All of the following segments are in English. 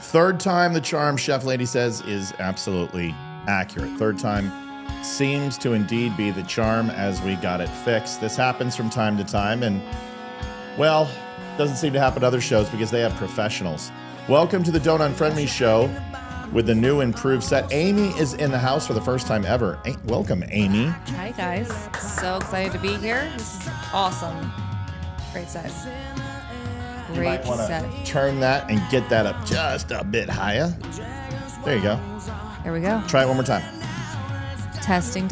Third time the charm, Chef Lady says, is absolutely accurate. Third time seems to indeed be the charm as we got it fixed. This happens from time to time, and, well, doesn't seem to happen to other shows because they have professionals. Welcome to the Don't Unfriend Me show with the new improved set. Amy is in the house for the first time ever. Welcome, Amy. Hi, guys. So excited to be here. This is awesome. Great set. You might want to turn that and get that up just a bit higher. There you go. There we go. Try it one more time. Testing.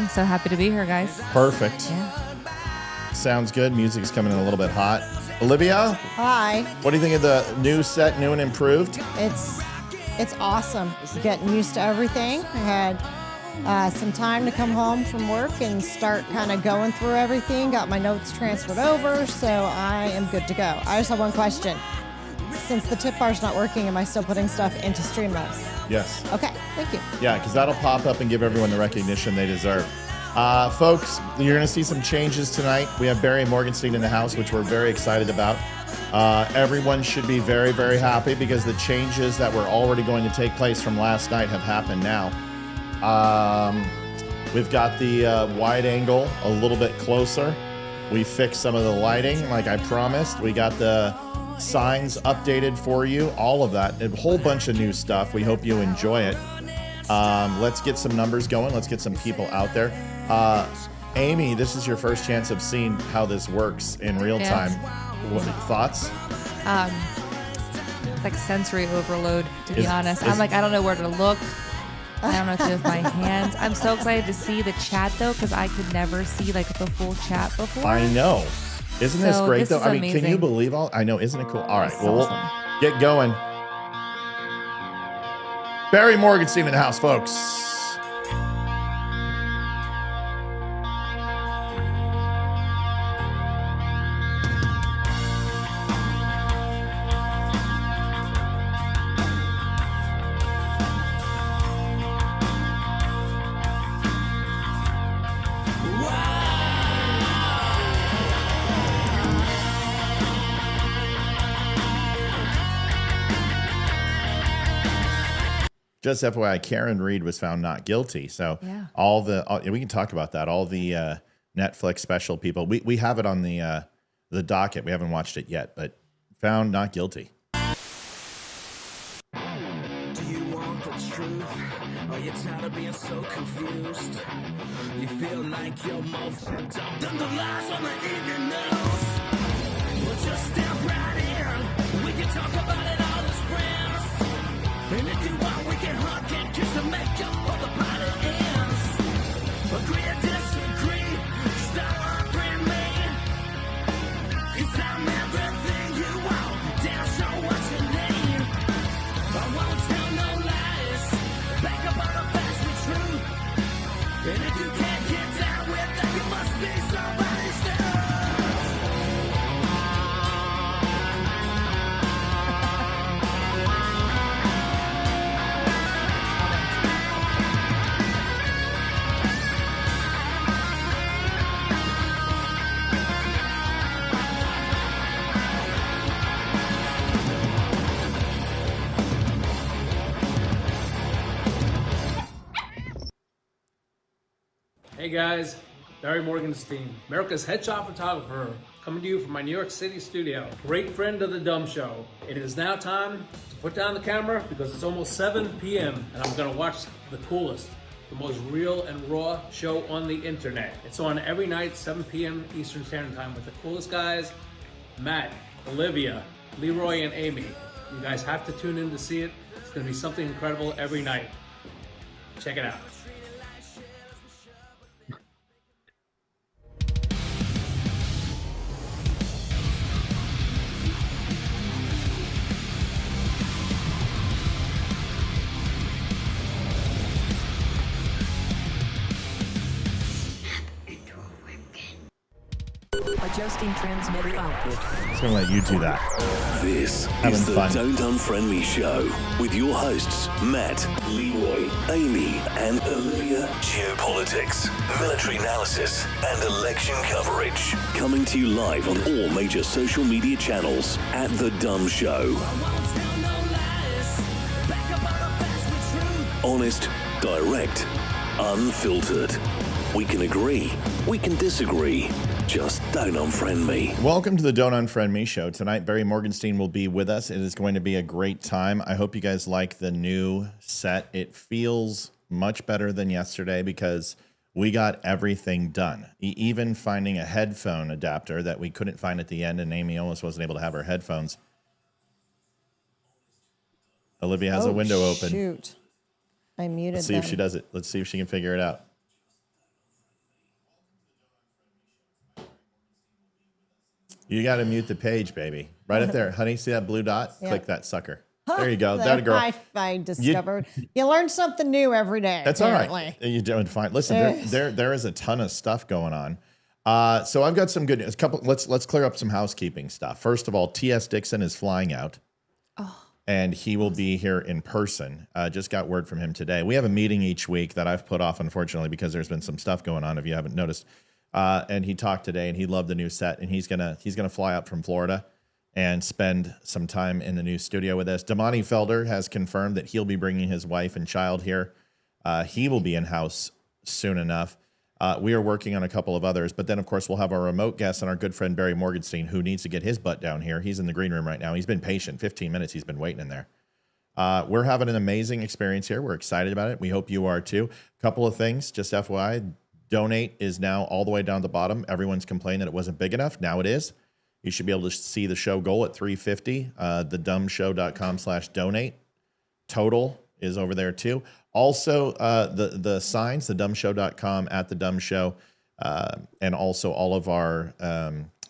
So happy to be here, guys. Perfect. Yeah. Sounds good. Music's coming in a little bit hot. Olivia? Hi. What do you think of the new set, new and improved? It's awesome. Getting used to everything. I had some time to come home from work and start kind of going through everything. Got my notes transferred over, so I am good to go. I just have one question. Since the tip bar's not working, am I still putting stuff into Streamlabs? Yes. Okay, thank you. Yeah, because that'll pop up and give everyone the recognition they deserve. Folks, you're going to see some changes tonight. We have Barry Morgenstein in the house, which we're very excited about. Everyone should be very, very happy because the changes that were already going to take place from last night have happened now. We've got the wide angle a little bit closer. We fixed some of the lighting like I promised. We got the signs updated for you, all of that, a whole bunch of new stuff. We hope you enjoy it. Let's get some numbers going. Let's get some people out there. Amy, this is your first chance of seeing how this works in real time. What thoughts? Like sensory overload, to be honest. I'm like, I don't know where to look. I don't know what to do with my hands. I'm so excited to see the chat, though, because I could never see like the full chat before. I know. Isn't this great, though? I mean, amazing. can you believe all? I know. Isn't it cool? All right. That's Well, awesome. we'll get going. Barry Morgenstein in the house, folks. Just FYI, Karen Reed was found not guilty. So we can talk about that. All the Netflix special people, we have it on the docket. We haven't watched it yet, but found not guilty. Do you want the truth? Are you tired of being so confused? You feel like you're more fucked up than the lies on the evening news. Well, just step right in. We can talk about it all as friends. And if you want, we can hug and kiss and make up for the party ends. Agree or disagree, stop arguing me. 'Cause I'm everything you want, damn sure what you need. I won't tell no lies, back up all the facts be true. And if you can't get down with that, you must be somebody's dog. Hey guys, Barry Morgenstein, America's headshot photographer, coming to you from my New York City studio. Great friend of the Dumb Show. It is now time to put down the camera because it's almost 7 p.m. and I'm gonna watch the coolest, the most real and raw show on the internet. It's on every night, 7 p.m. Eastern Standard Time with the coolest guys, Matt, Olivia, Leroy, and Amy. You guys have to tune in to see it. It's gonna be something incredible every night. Check it out. Adjusting transmitter output. Just gonna let you do that. This Having is the fun. Don't Unfriend Me show with your hosts Matt, Leroy, Amy, and Olivia. Geopolitics, military analysis, and election coverage. Coming to you live on all major social media channels at The Dumb Show. I won't tell no lies, Honest, direct, unfiltered. We can agree, we can disagree. Just don't unfriend me. Welcome to the Don't Unfriend Me show. Tonight, Barry Morgenstein will be with us. It is going to be a great time. I hope you guys like the new set. It feels much better than yesterday because we got everything done. Even finding a headphone adapter that we couldn't find at the end, and Amy almost wasn't able to have her headphones. Olivia has a window open. Shoot. I muted Let's see if she does it. Let's see if she can figure it out. You got to mute the page, baby. Right up there. Honey, see that blue dot? Yep. Click that sucker. There you go. That girl. I discovered. You learn something new every day. That's apparently. all right. You're doing fine. Listen, there is a ton of stuff going on. So I've got some good news. Let's clear up some housekeeping stuff. First of all, T.S. Dixon is flying out. And he will be here in person. Just got word from him today. We have a meeting each week that I've put off, unfortunately, because there's been some stuff going on, if you haven't noticed. And he talked today, and he loved the new set, and he's gonna fly up from Florida and spend some time in the new studio with us. Damani Felder has confirmed that he'll be bringing his wife and child here. He will be in house soon enough. We are working on a couple of others, but then of course we'll have our remote guest and our good friend Barry Morgenstein, who needs to get his butt down here. He's in the green room right now. He's been patient, 15 minutes. He's been waiting in there. We're having an amazing experience here. We're excited about it. We hope you are too. Couple of things, just FYI. Donate is now all the way down the bottom. Everyone's complaining that it wasn't big enough. Now it is. You should be able to see the show goal at $350. thedumbshow.com/donate. Total is over there too. Also, the signs, thedumbshow.com at thedumbshow, and also all of our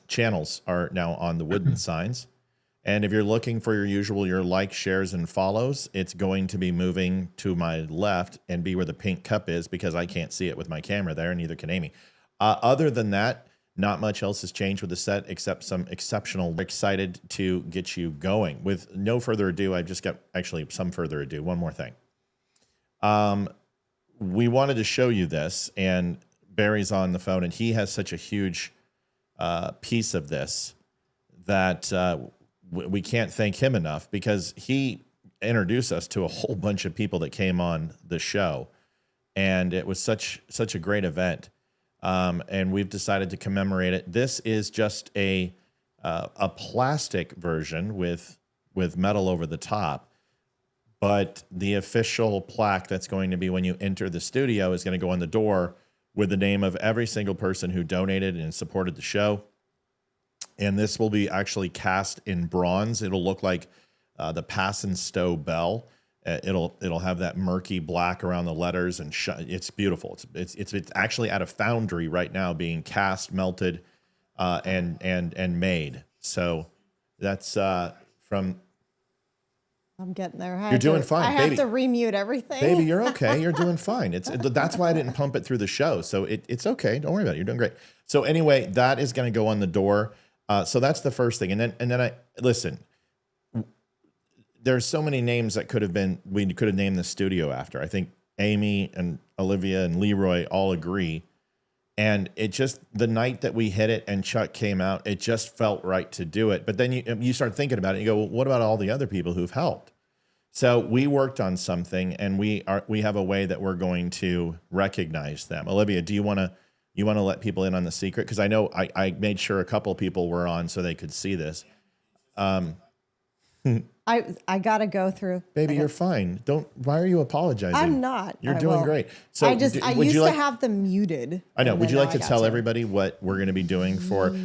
channels are now on the wooden signs. And if you're looking for your like, shares, and follows, it's going to be moving to my left and be where the pink cup is because I can't see it with my camera there, and neither can Amy. Other than that, not much else has changed with the set except some exceptional. We're excited to get you going. With no further ado, I've just got actually some further ado. One more thing. We wanted to show you this, and Barry's on the phone, and he has such a huge piece of this that we can't thank him enough because he introduced us to a whole bunch of people that came on the show, and it was such a great event. And we've decided to commemorate it. This is just a plastic version with metal over the top. But the official plaque that's going to be when you enter the studio is going to go on the door with the name of every single person who donated and supported the show. And this will be actually cast in bronze. It'll look like the Pass and Stow bell. It'll have that murky black around the letters, and it's beautiful. It's actually at a foundry right now, being cast, melted, and made. So that's from. I'm getting there. You're doing fine, I baby. have to remute everything. Baby, you're okay. You're doing fine. That's why I didn't pump it through the show. So it's okay. Don't worry about it. You're doing great. So anyway, that is going to go on the door. So that's the first thing. And then I listen. There's so many names that we could have named the studio after. I think Amy and Olivia and Leroy all agree. And it just, the night that we hit it and Chuck came out, it just felt right to do it. But then you start thinking about it. And you go, well, what about all the other people who've helped? So we worked on something, and we have a way that we're going to recognize them. Olivia, do you want to let people in on the secret? Because I know I made sure a couple people were on so they could see this. I gotta go through. Baby, you're fine. Why are you apologizing? I'm not. You're doing great. So I used to have them muted. I know. Would you like to tell everybody what we're going to be doing for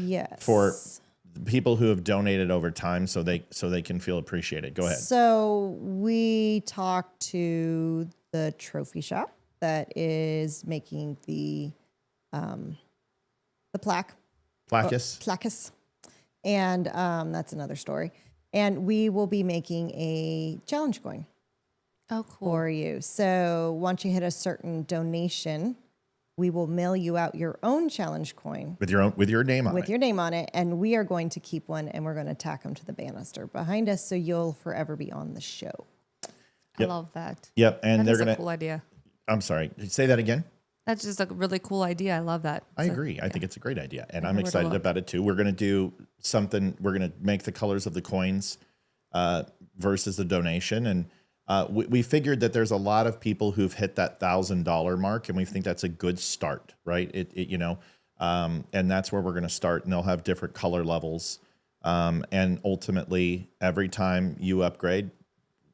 people who have donated over time so they can feel appreciated? Go ahead. So we talked to the trophy shop that is making the plaque. Placus. And that's another story. And we will be making a challenge coin for you. So once you hit a certain donation, we will mail you out your own challenge coin with your name on it. With your name on it, and we are going to keep one, and we're going to tack them to the banister behind us, so you'll forever be on the show. I love that. Yep, and they're gonna. Cool idea. I'm sorry. Say that again. That's just a really cool idea. I love that. I agree. I think it's a great idea, and I'm excited about it too. We're going to do something. We're going to make the colors of the coins versus the donation, and we figured that there's a lot of people who've hit that $1,000 mark, and we think that's a good start, right? And that's where we're going to start, and they'll have different color levels. And ultimately, every time you upgrade,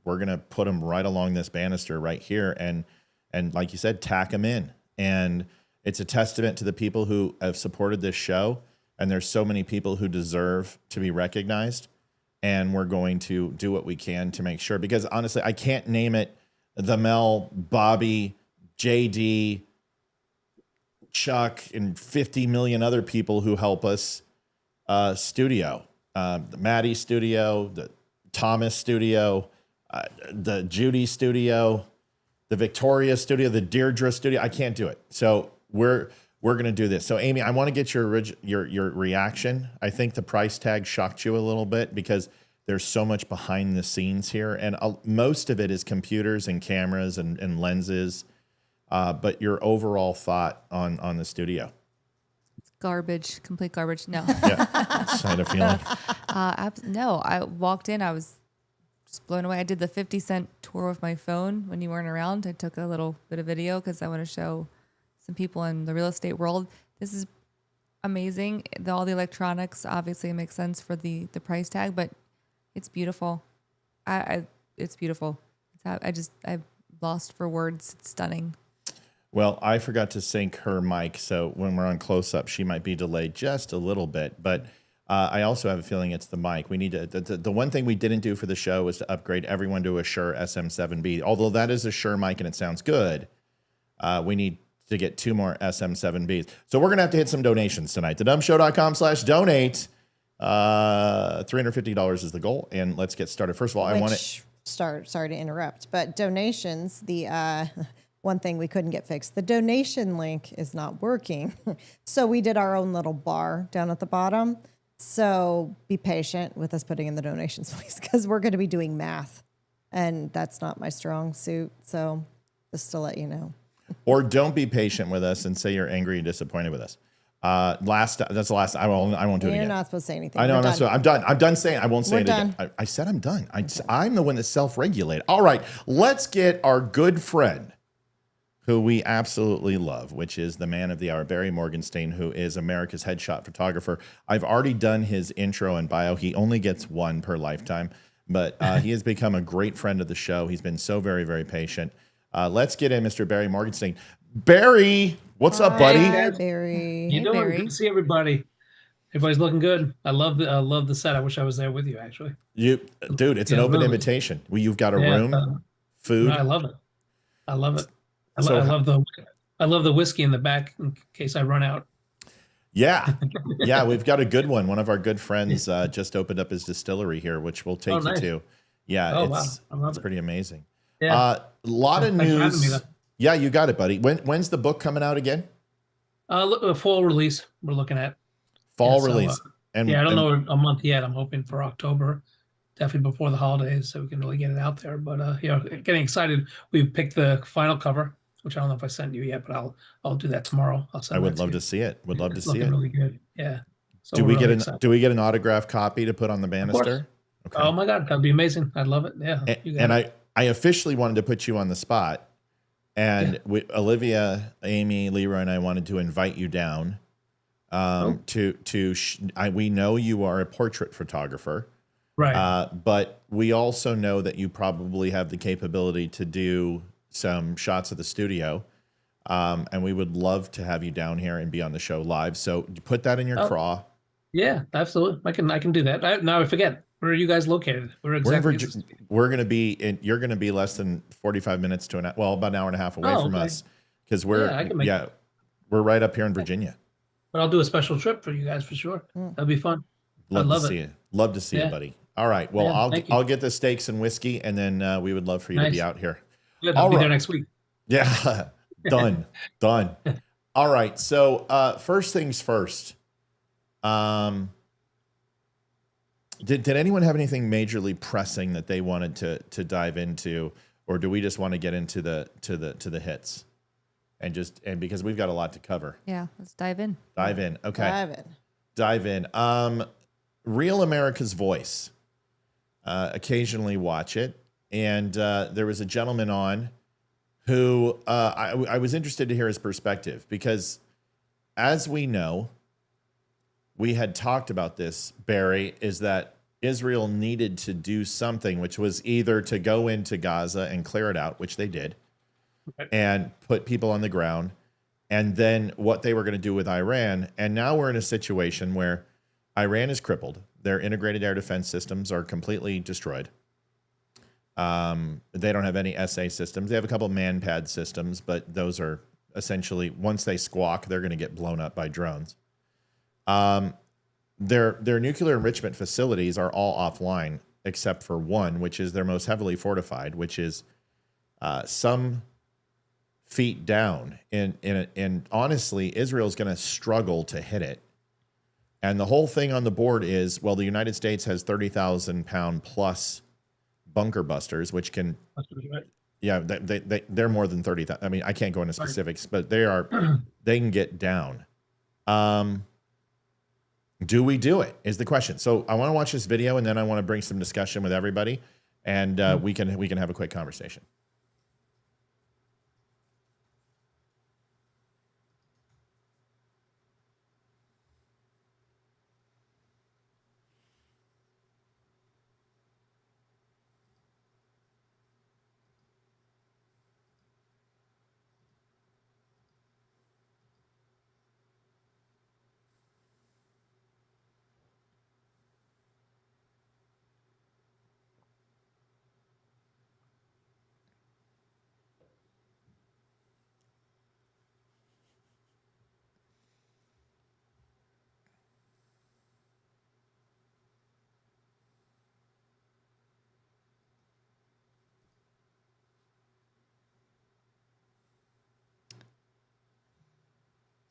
we're going to put them right along this banister right here. And like you said, tack them in. And it's a testament to the people who have supported this show. And there's so many people who deserve to be recognized. And we're going to do what we can to make sure, because honestly, I can't name it the Mel, Bobby, JD, Chuck, and 50 million other people who help us studio. The Maddie studio, the Thomas studio, the Judy studio, the Victoria studio, the Deirdre studio. I can't do it. So we're going to do this. So Amy, I want to get your reaction. I think the price tag shocked you a little bit because there's so much behind the scenes here. And most of it is computers and cameras and lenses. But your overall thought on the studio. Garbage, complete garbage. No. Yeah, I had a feeling. No, I walked in. I was just blown away. I did the 50 Cent tour with my phone when you weren't around. I took a little bit of video because I want to show some people in the real estate world. This is amazing. All the electronics obviously makes sense for the price tag, but it's beautiful. It's beautiful. I've lost for words. It's stunning. Well, I forgot to sync her mic, so when we're on close-up, she might be delayed just a little bit. But I also have a feeling it's the mic. We need to. The one thing we didn't do for the show was to upgrade everyone to a Shure SM7B. Although that is a Shure mic and it sounds good, we need to get 2 more SM7Bs. So we're gonna have to hit some donations tonight. TheDumbShow.com/donate. $350 is the goal, and let's get started. First of all, I want to start. Sorry to interrupt, but donations. The one thing we couldn't get fixed. The donation link is not working. So we did our own little bar down at the bottom. So be patient with us putting in the donations, please, because we're going to be doing math. And that's not my strong suit. So just to let you know. Or don't be patient with us and say you're angry and disappointed with us. That's the last. I won't do it again. You're not supposed to say anything. I know. I'm done. I'm done saying. I won't say We're it done. again. I said I'm done. I'm the one that's self-regulated. All right. Let's get our good friend, who we absolutely love, which is the man of the hour, Barry Morgenstein, who is America's headshot photographer. I've already done his intro and bio. He only gets one per lifetime, but he has become a great friend of the show. He's been so very, very patient. Let's get in Mr. Barry Morgenstein. Barry, what's up, buddy? Hi, Barry. You doing? Barry. Good to see everybody. Everybody's looking good. I love the set. I wish I was there with you, actually. Dude, it's an open invitation. You've got a room, food. No, I love it. I love it. I love the whiskey in the back in case I run out. Yeah. Yeah, we've got a good one. One of our good friends just opened up his distillery here, which we'll take you to. Yeah, it's pretty amazing. Yeah. A lot of Thanks for having news. me, Yeah, you got it, buddy. When's the book coming out again? A fall release we're looking at. Fall release. I don't know a month yet. I'm hoping for October, definitely before the holidays, so we can really get it out there. But getting excited. We picked the final cover, which I don't know if I sent you yet, but I'll do that tomorrow. I would love to see it. Would love to see it. Really good. Yeah. So do we get an autographed copy to put on the banister? Okay. Oh my God, that'd be amazing. I'd love it. Yeah. And I officially wanted to put you on the spot, and Olivia, Amy, Leroy, and I wanted to invite you down. We know you are a portrait photographer, right? But we also know that you probably have the capability to do some shots of the studio, and we would love to have you down here and be on the show live. So put that in your craw. Yeah, absolutely. I can do that. Now I forget. Where are you guys located? We're in Virginia. You're going to be less than 45 minutes to about an hour and a half away from us, because we're right up here in Virginia. But I'll do a special trip for you guys for sure. That'd be fun. Love to see you. Love to see you, buddy. All right. Well, I'll get the steaks and whiskey, and then we would love for you to be out here. Good. I'll be there next week. Yeah. Done. All right. So first things first. Did anyone have anything majorly pressing that they wanted to dive into, or do we just want to get into the hits? And because we've got a lot to cover. Yeah, let's dive in. Okay. Dive in. Real America's Voice. Occasionally watch it. and there was a gentleman on who I was interested to hear his perspective, because as we know, we had talked about this, Barry, is that Israel needed to do something, which was either to go into Gaza and clear it out, which they did, and put people on the ground, and then what they were going to do with Iran. And now we're in a situation where Iran is crippled. Their integrated air defense systems are completely destroyed. They don't have any SA systems. They have a couple of man-pad systems, but those are essentially, once they squawk, they're going to get blown up by drones. Their nuclear enrichment facilities are all offline, except for one, which is their most heavily fortified, which is some feet down. And honestly, Israel's going to struggle to hit it. And the whole thing on the board is, well, the United States has 30,000 pound plus bunker busters, which can, yeah, they're more than 30,000. I mean, I can't go into specifics, but they can get down. Do we do it is the question. So I want to watch this video, and then I want to bring some discussion with everybody, and we can have a quick conversation.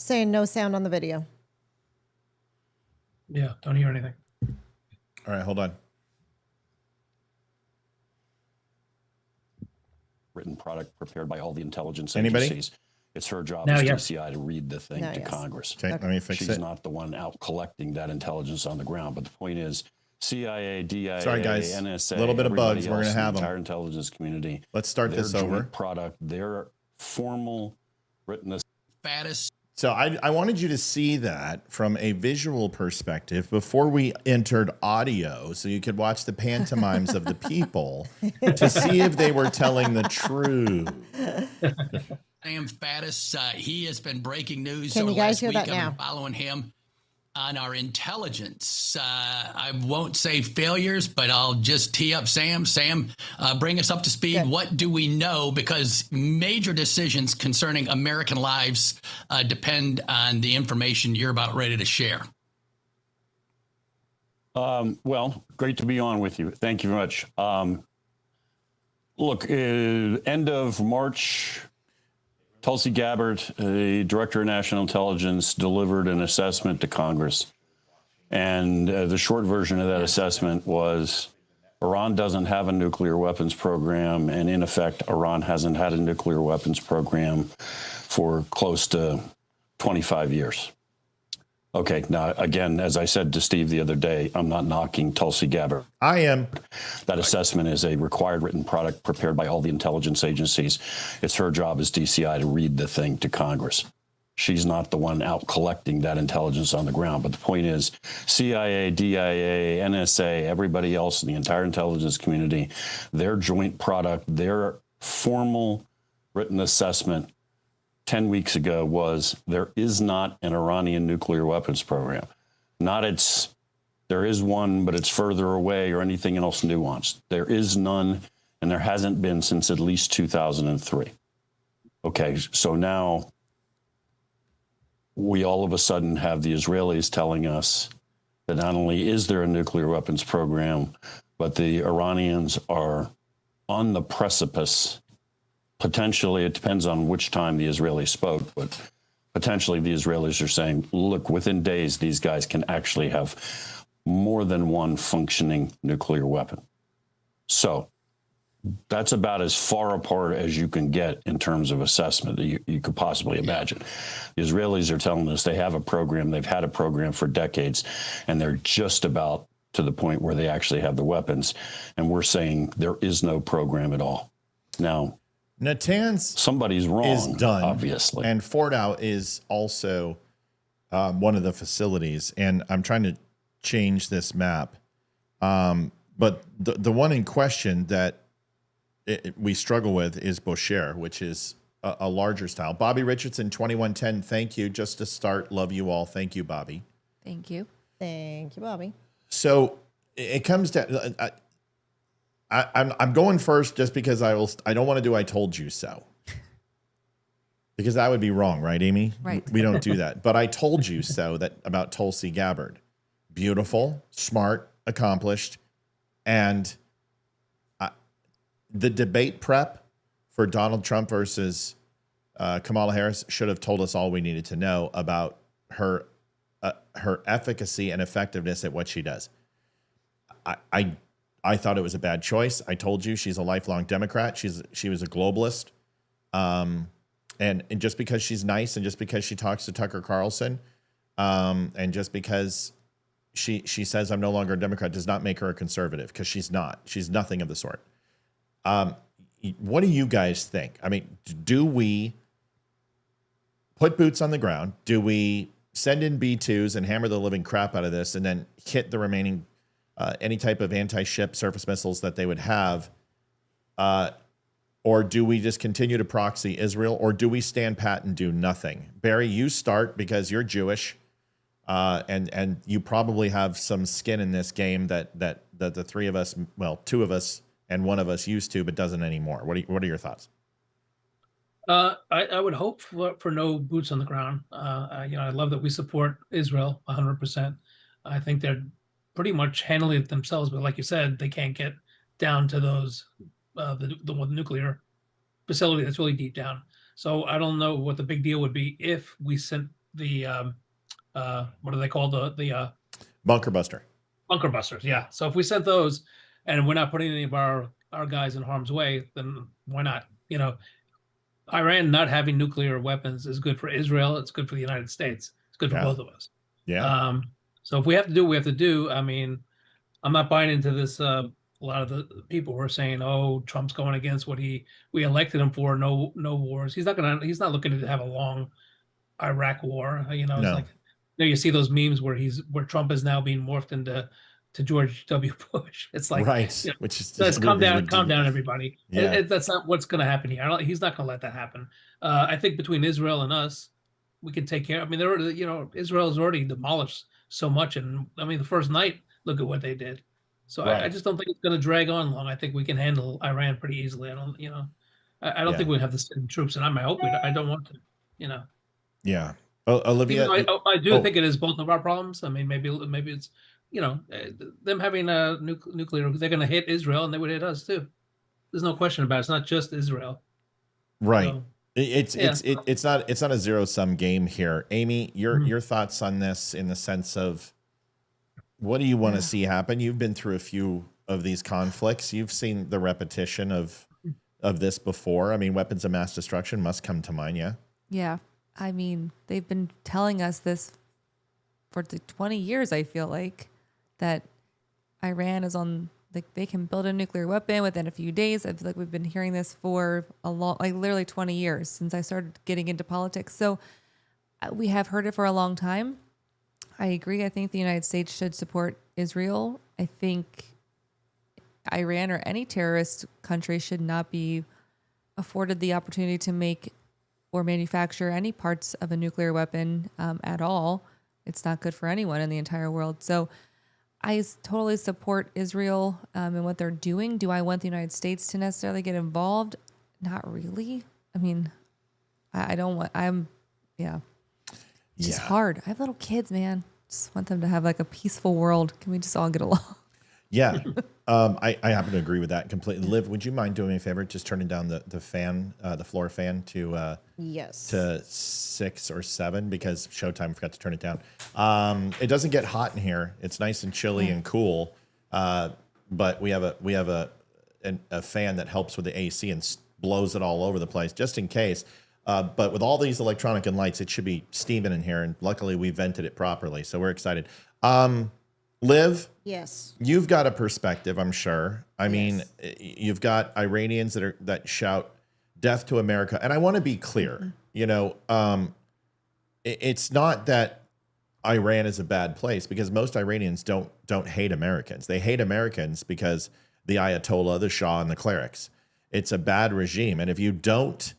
Saying no sound on the video. Yeah, don't hear anything. All right, hold on. Written product prepared by all the intelligence Anybody? agencies. It's her job Now, as yes. DCI to read the thing Now, to yes. Congress. Okay, let me fix She's it. not the one out collecting that intelligence on the ground. But the point is, CIA, DIA, Sorry, guys. NSA, Little bit of everybody bugs. We're else gonna in have the 'em. entire intelligence community. Let's start their this joint over. product, their formal written Fattest. So I wanted you to see that from a visual perspective before we entered audio, so you could watch the pantomimes of the people to see if they were telling the truth. Sam Fattest, he has been breaking news Can over you the guys last hear week. that I've now? been following him on our intelligence. I won't say failures, but I'll just tee up Sam. Sam, bring us up to speed. Good. What do we know? Because major decisions concerning American lives depend on the information you're about ready to share. Well, great to be on with you. Thank you very much. Look, end of March, Tulsi Gabbard, the Director of National Intelligence, delivered an assessment to Congress. And the short version of that assessment was Iran doesn't have a nuclear weapons program. And in effect, Iran hasn't had a nuclear weapons program for close to 25 years. Okay, now, again, as I said to Steve the other day, I'm not knocking Tulsi Gabbard. I am. That assessment is a required written product prepared by all the intelligence agencies. It's her job as DCI to read the thing to Congress. She's not the one out collecting that intelligence on the ground. But the point is, CIA, DIA, NSA, everybody else in the entire intelligence community, their joint product, their formal written assessment 10 weeks ago was there is not an Iranian nuclear weapons program. There is one, but it's further away or anything else nuanced. There is none, and there hasn't been since at least 2003. Okay, so now we all of a sudden have the Israelis telling us that not only is there a nuclear weapons program, but the Iranians are on the precipice. Potentially, it depends on which time the Israelis spoke, but potentially the Israelis are saying, look, within days, these guys can actually have more than one functioning nuclear weapon. So that's about as far apart as you can get in terms of assessment that you could possibly imagine. The Israelis are telling us they have a program, they've had a program for decades, and they're just about to the point where they actually have the weapons. And we're saying there is no program at all. Now, Natanz somebody's wrong, is done, obviously. and Fordow is also one of the facilities. And I'm trying to change this map. But the one in question that we struggle with is Boucher, which is a larger style. Bobby Richardson, 2110, thank you. Just to start, love you all. Thank you, Bobby. Thank you. Thank you, Bobby. So it comes down. I'm going first just because I don't want to do I told you so. Because that would be wrong, right, Amy? Right. We don't do that. But I told you so that about Tulsi Gabbard. Beautiful, smart, accomplished, and the debate prep for Donald Trump versus Kamala Harris should have told us all we needed to know about her efficacy and effectiveness at what she does. I thought it was a bad choice. I told you she's a lifelong Democrat. She was a globalist. And just because she's nice and just because she talks to Tucker Carlson and just because she says I'm no longer a Democrat does not make her a conservative, because she's not. She's nothing of the sort. What do you guys think? I mean, do we put boots on the ground? Do we send in B-2s and hammer the living crap out of this and then hit the remaining any type of anti-ship surface missiles that they would have? Or do we just continue to proxy Israel? Or do we stand pat and do nothing? Barry, you start because you're Jewish. And you probably have some skin in this game that the three of us, well, two of us and one of us used to, but doesn't anymore. What are your thoughts? I would hope for no boots on the ground. I love that we support Israel 100%. I think they're pretty much handling it themselves, but like you said, they can't get down to those the nuclear facility that's really deep down. So I don't know what the big deal would be if we sent the what do they call the bunker buster? Bunker busters, yeah. So if we sent those and we're not putting any of our guys in harm's way, then why not? Iran not having nuclear weapons is good for Israel. It's good for the United States. It's good for both of us. Yeah. So if we have to do what we have to do, I mean, I'm not buying into this. A lot of the people were saying, "Oh, Trump's going against what we elected him for. No wars. He's not not looking to have a long Iraq war." It's like you see those memes where Trump is now being morphed into George W. Bush. It's like, right, which is just calm down, everybody. Yeah. That's not what's going to happen here. He's not going to let that happen. I think between Israel and us, we can take care. I mean, Israel's already demolished so much, and I mean, the first night, look at what they did. So right. I just don't think it's going to drag on long. I think we can handle Iran pretty easily. I don't think we'd have to send troops, and I hope I don't want to. Yeah. Olivia, I do think it is both of our problems. I mean, maybe it's them having a nuclear. They're going to hit Israel, and they would hit us too. There's no question about it. It's not just Israel. Right. So, it's not a zero-sum game here. Amy, your thoughts on this in the sense of what do you want to see happen? You've been through a few of these conflicts. You've seen the repetition of this before. I mean, weapons of mass destruction must come to mind. Yeah. Yeah. I mean, they've been telling us this for 20 years, I feel like, that Iran is on, like, they can build a nuclear weapon within a few days. I feel like we've been hearing this for literally 20 years since I started getting into politics. So we have heard it for a long time. I agree. I think the United States should support Israel. I think Iran or any terrorist country should not be afforded the opportunity to make or manufacture any parts of a nuclear weapon at all. It's not good for anyone in the entire world. So I totally support Israel and what they're doing. Do I want the United States to necessarily get involved? Not really. I mean, I don't want, It's just hard. I have little kids, man. Just want them to have like a peaceful world. Can we just all get along? Yeah. I happen to agree with that completely. Liv, would you mind doing me a favor? Just turning down the fan, the floor fan to yes, to 6 or 7 because Showtime forgot to turn it down. It doesn't get hot in here. It's nice and chilly and cool. But we have a fan that helps with the AC and blows it all over the place just in case. But with all these electronic and lights, it should be steaming in here. And luckily we vented it properly. So we're excited. Liv, Yes. you've got a perspective, I'm sure. I mean, you've got Iranians that shout death to America. And I want to be clear, it's not that Iran is a bad place, because most Iranians don't hate Americans. They hate Americans because the Ayatollah, the Shah, and the clerics. It's a bad regime. And if you don't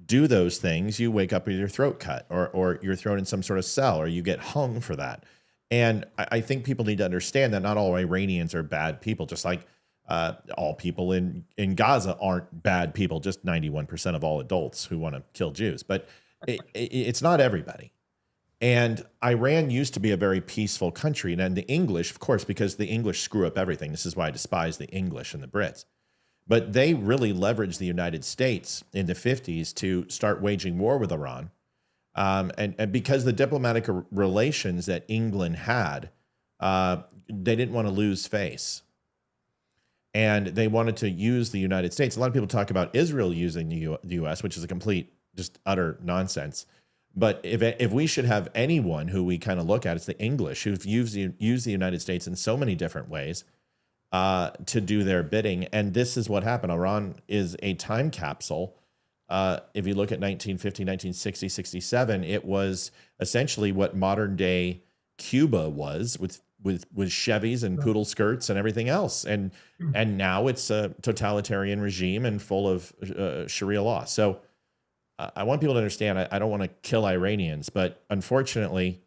do those things, you wake up with your throat cut, or you're thrown in some sort of cell, or you get hung for that. And I think people need to understand that not all Iranians are bad people, just like all people in Gaza aren't bad people, just 91% of all adults who want to kill Jews. But it's not everybody. And Iran used to be a very peaceful country. And the English, of course, because the English screw up everything. This is why I despise the English and the Brits. But they really leveraged the United States in the 50s to start waging war with Iran. And because the diplomatic relations that England had, they didn't want to lose face. And they wanted to use the United States. A lot of people talk about Israel using the U.S., which is a complete, just utter nonsense. But if we should have anyone who we kind of look at, it's the English, who've used the United States in so many different ways to do their bidding. And this is what happened. Iran is a time capsule. If you look at 1950, 1960, 67, it was essentially what modern day Cuba was, with Chevys and poodle skirts and everything else. And now it's a totalitarian regime and full of Sharia law. So I want people to understand, I don't want to kill Iranians, but unfortunately,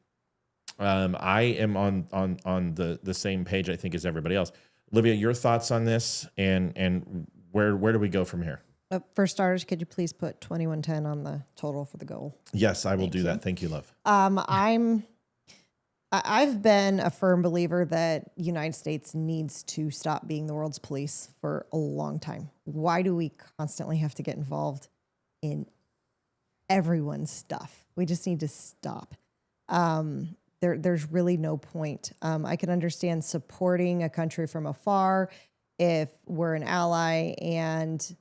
I am on the same page, I think, as everybody else. Olivia, your thoughts on this, and where do we go from here? For starters, could you please put 2110 on the total for the goal? Yes, I will do that. Thank you, love. I've been a firm believer that the United States needs to stop being the world's police for a long time. Why do we constantly have to get involved in everyone's stuff? We just need to stop. There's really no point. I can understand supporting a country from afar if we're an ally and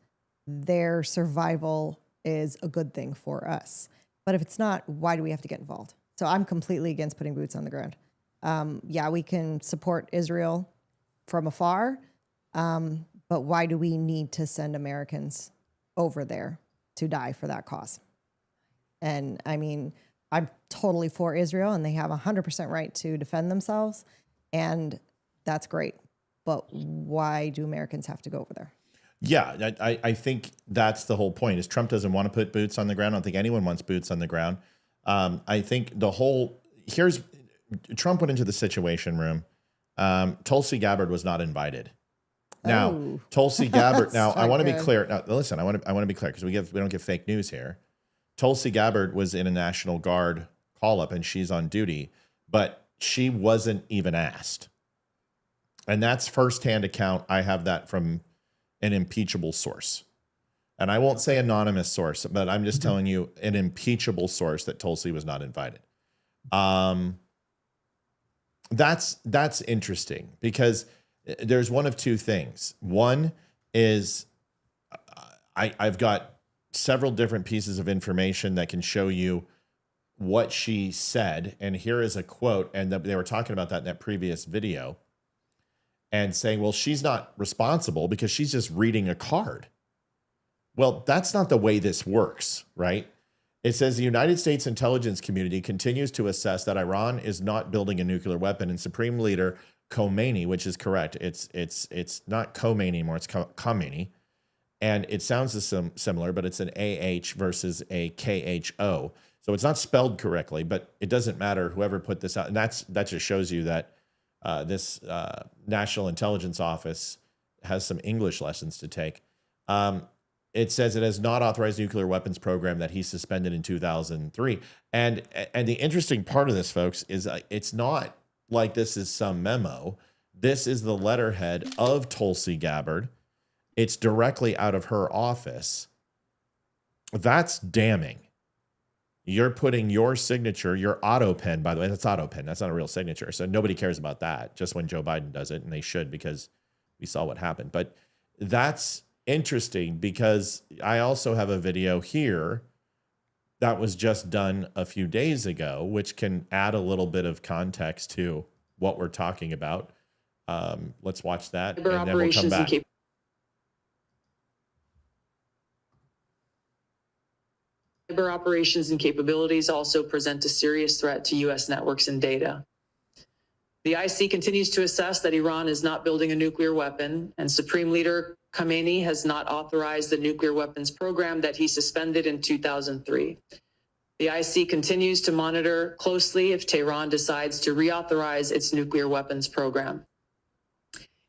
their survival is a good thing for us. But if it's not, why do we have to get involved? So I'm completely against putting boots on the ground. Yeah, we can support Israel from afar, but why do we need to send Americans over there to die for that cause? And I mean, I'm totally for Israel, and they have 100% right to defend themselves, and that's great. But why do Americans have to go over there? Yeah, I think that's the whole point, is Trump doesn't want to put boots on the ground. I don't think anyone wants boots on the ground. I think Trump went into the Situation Room. Tulsi Gabbard was not invited. Now, Tulsi Gabbard, now I want to be clear. Now, listen, I want to be clear, because we don't give fake news here. Tulsi Gabbard was in a National Guard call-up, and she's on duty, but she wasn't even asked. And that's firsthand account. I have that from an impeachable source. And I won't say anonymous source, but I'm just telling you an impeachable source that Tulsi was not invited. That's interesting, because there's one of two things. One is I've got several different pieces of information that can show you what she said. And here is a quote. And they were talking about that in that previous video and saying, well, she's not responsible because she's just reading a card. Well, that's not the way this works, right? It says the United States intelligence community continues to assess that Iran is not building a nuclear weapon, and Supreme Leader Khomeini, which is correct. It's not Khomeini anymore. It's Khomeini. And it sounds similar, but it's an AH versus a KHO. So it's not spelled correctly, but it doesn't matter. Whoever put this out, and that just shows you that this National Intelligence Office has some English lessons to take. It says it has not authorized nuclear weapons program that he suspended in 2003. And the interesting part of this, folks, is it's not like this is some memo. This is the letterhead of Tulsi Gabbard. It's directly out of her office. That's damning. You're putting your signature, your auto pen, by the way, that's auto pen. That's not a real signature. So nobody cares about that, just when Joe Biden does it, and they should, because we saw what happened. But that's interesting, because I also have a video here that was just done a few days ago, which can add a little bit of context to what we're talking about. Let's watch that, Cyber and then we'll come back. Cyber operations and capabilities also present a serious threat to U.S. networks and data. The IC continues to assess that Iran is not building a nuclear weapon, and Supreme Leader Khamenei has not authorized the nuclear weapons program that he suspended in 2003. The IC continues to monitor closely if Tehran decides to reauthorize its nuclear weapons program.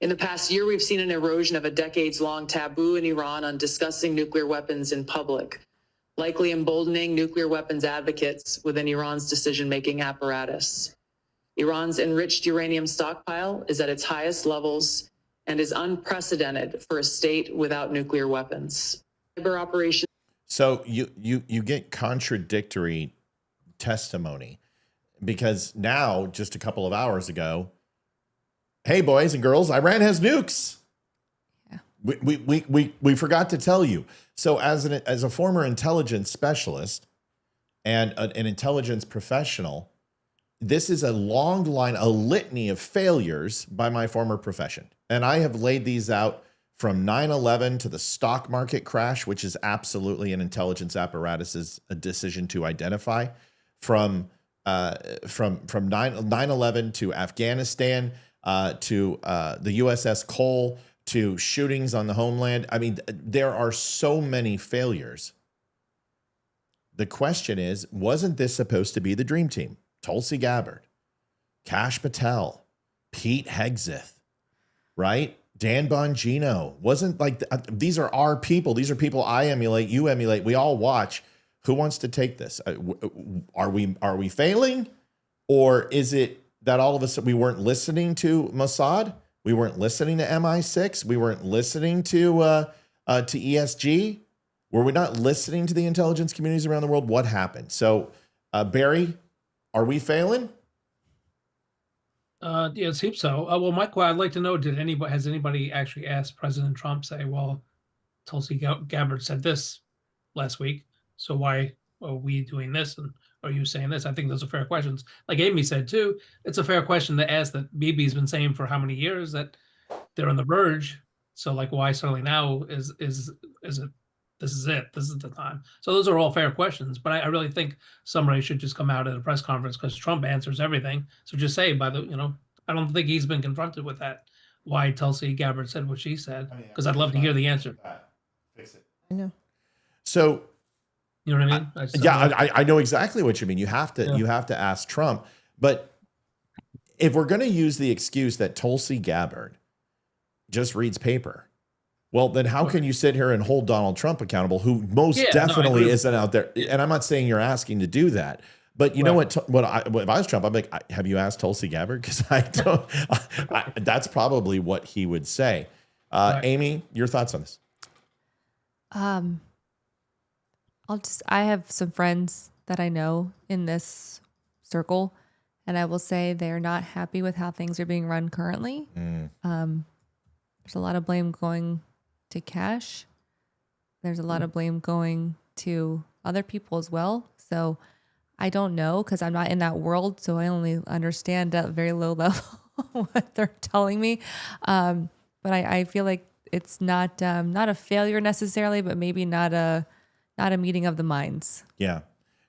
In the past year, we've seen an erosion of a decades-long taboo in Iran on discussing nuclear weapons in public, likely emboldening nuclear weapons advocates within Iran's decision-making apparatus. Iran's enriched uranium stockpile is at its highest levels and is unprecedented for a state without nuclear weapons. Cyber operations. So you get contradictory testimony, because now, just a couple of hours ago, hey boys and girls, Iran has nukes. Yeah. We forgot to tell you. So as a former intelligence specialist and an intelligence professional, this is a long line, a litany of failures by my former profession. And I have laid these out from 9/11 to the stock market crash, which is absolutely an intelligence apparatus's decision to identify, from 9/11 to Afghanistan, to the USS Cole, to shootings on the homeland. I mean, there are so many failures. The question is, wasn't this supposed to be the dream team? Tulsi Gabbard, Kash Patel, Pete Hegseth, right? Dan Bongino. Wasn't like, these are our people. These are people I emulate, you emulate, we all watch. Who wants to take this? Are we failing? Or is it that all of us, we weren't listening to Mossad? We weren't listening to MI6? We weren't listening to ESG? Were we not listening to the intelligence communities around the world? What happened? So, Barry, are we failing? Yeah, it seems so. Well, Michael, I'd like to know, has anybody actually asked President Trump, say, well, Tulsi Gabbard said this last week, so why are we doing this? And are you saying this? I think those are fair questions. Like Amy said, too, it's a fair question to ask that Bibi's been saying for how many years that they're on the verge. So, like, why suddenly now is it? This is it. This is the time. So those are all fair questions. But I really think somebody should just come out at a press conference, because Trump answers everything. So just say, I don't think he's been confronted with that. Why Tulsi Gabbard said what she said, because I'd love to hear the answer. Fix it. I know. So, you know what I mean? I know exactly what you mean. You have to ask Trump. But if we're going to use the excuse that Tulsi Gabbard just reads paper, well, then how can you sit here and hold Donald Trump accountable, who most definitely isn't out there? And I'm not saying you're asking to do that, but you know what? If I was Trump, I'm like, have you asked Tulsi Gabbard? Because I don't. That's probably what he would say. Amy, your thoughts on this? I have some friends that I know in this circle, and I will say they're not happy with how things are being run currently. There's a lot of blame going to Kash. There's a lot of blame going to other people as well. So I don't know, because I'm not in that world, so I only understand at a very low level what they're telling me. But I feel like it's not a failure necessarily, but maybe not a meeting of the minds. Yeah,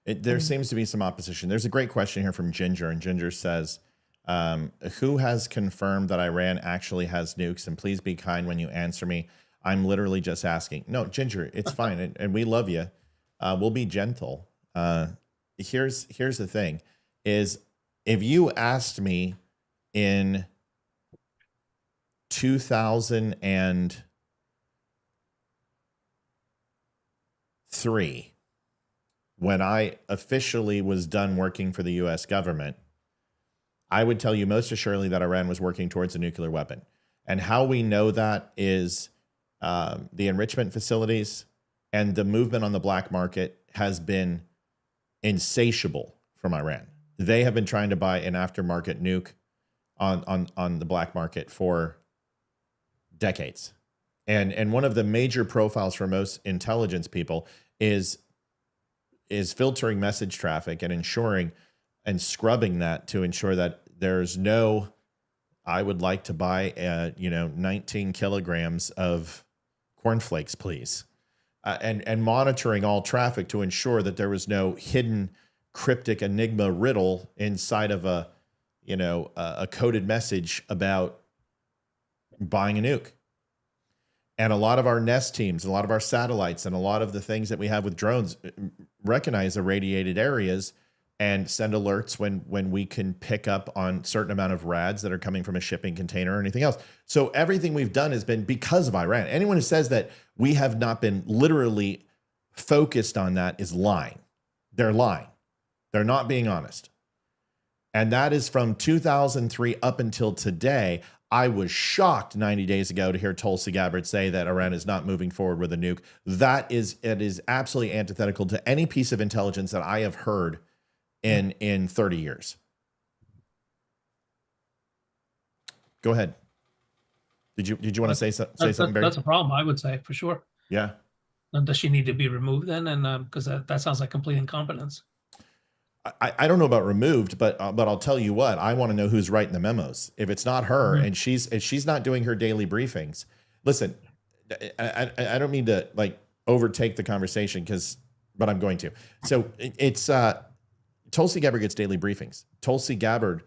there seems to be some opposition. There's a great question here from Ginger, and Ginger says, who has confirmed that Iran actually has nukes? And please be kind when you answer me. I'm literally just asking. No, Ginger, it's fine, and we love you. We'll be gentle. Here's the thing: is if you asked me in 2003, when I officially was done working for the U.S. government, I would tell you most assuredly that Iran was working towards a nuclear weapon. And how we know that is the enrichment facilities and the movement on the black market has been insatiable from Iran. They have been trying to buy an aftermarket nuke on the black market for decades. And one of the major profiles for most intelligence people is filtering message traffic and ensuring and scrubbing that to ensure that there's no, I would like to buy 19 kilograms of cornflakes, please. And monitoring all traffic to ensure that there was no hidden cryptic enigma riddle inside of a coded message about buying a nuke. And a lot of our Nest teams, a lot of our satellites, and a lot of the things that we have with drones recognize irradiated areas and send alerts when we can pick up on certain amount of rads that are coming from a shipping container or anything else. So everything we've done has been because of Iran. Anyone who says that we have not been literally focused on that is lying. They're lying. They're not being honest. And that is from 2003 up until today. I was shocked 90 days ago to hear Tulsi Gabbard say that Iran is not moving forward with a nuke. It is absolutely antithetical to any piece of intelligence that I have heard in 30 years. Go ahead. Did you want to say something, Barry? That's a problem, I would say, for sure. Yeah. And does she need to be removed then? And because that sounds like complete incompetence. I don't know about removed, but I'll tell you what, I want to know who's writing the memos. If it's not her and she's not doing her daily briefings, listen, I don't mean to like overtake the conversation but I'm going to. So it's Tulsi Gabbard gets daily briefings. Tulsi Gabbard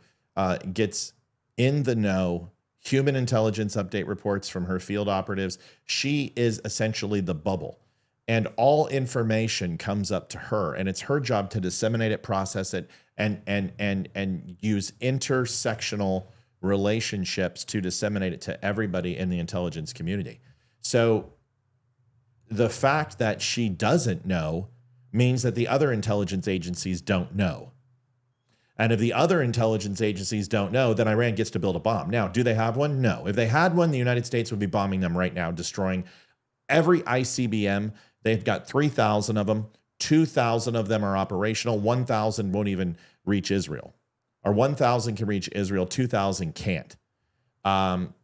gets in the know human intelligence update reports from her field operatives. She is essentially the bubble. And all information comes up to her, and it's her job to disseminate it, process it, and use intersectional relationships to disseminate it to everybody in the intelligence community. So the fact that she doesn't know means that the other intelligence agencies don't know. And if the other intelligence agencies don't know, then Iran gets to build a bomb. Now, do they have one? No. If they had one, the United States would be bombing them right now, destroying every ICBM. They've got 3,000 of them. 2,000 of them are operational. 1,000 won't even reach Israel. Or 1,000 can reach Israel. 2,000 can't.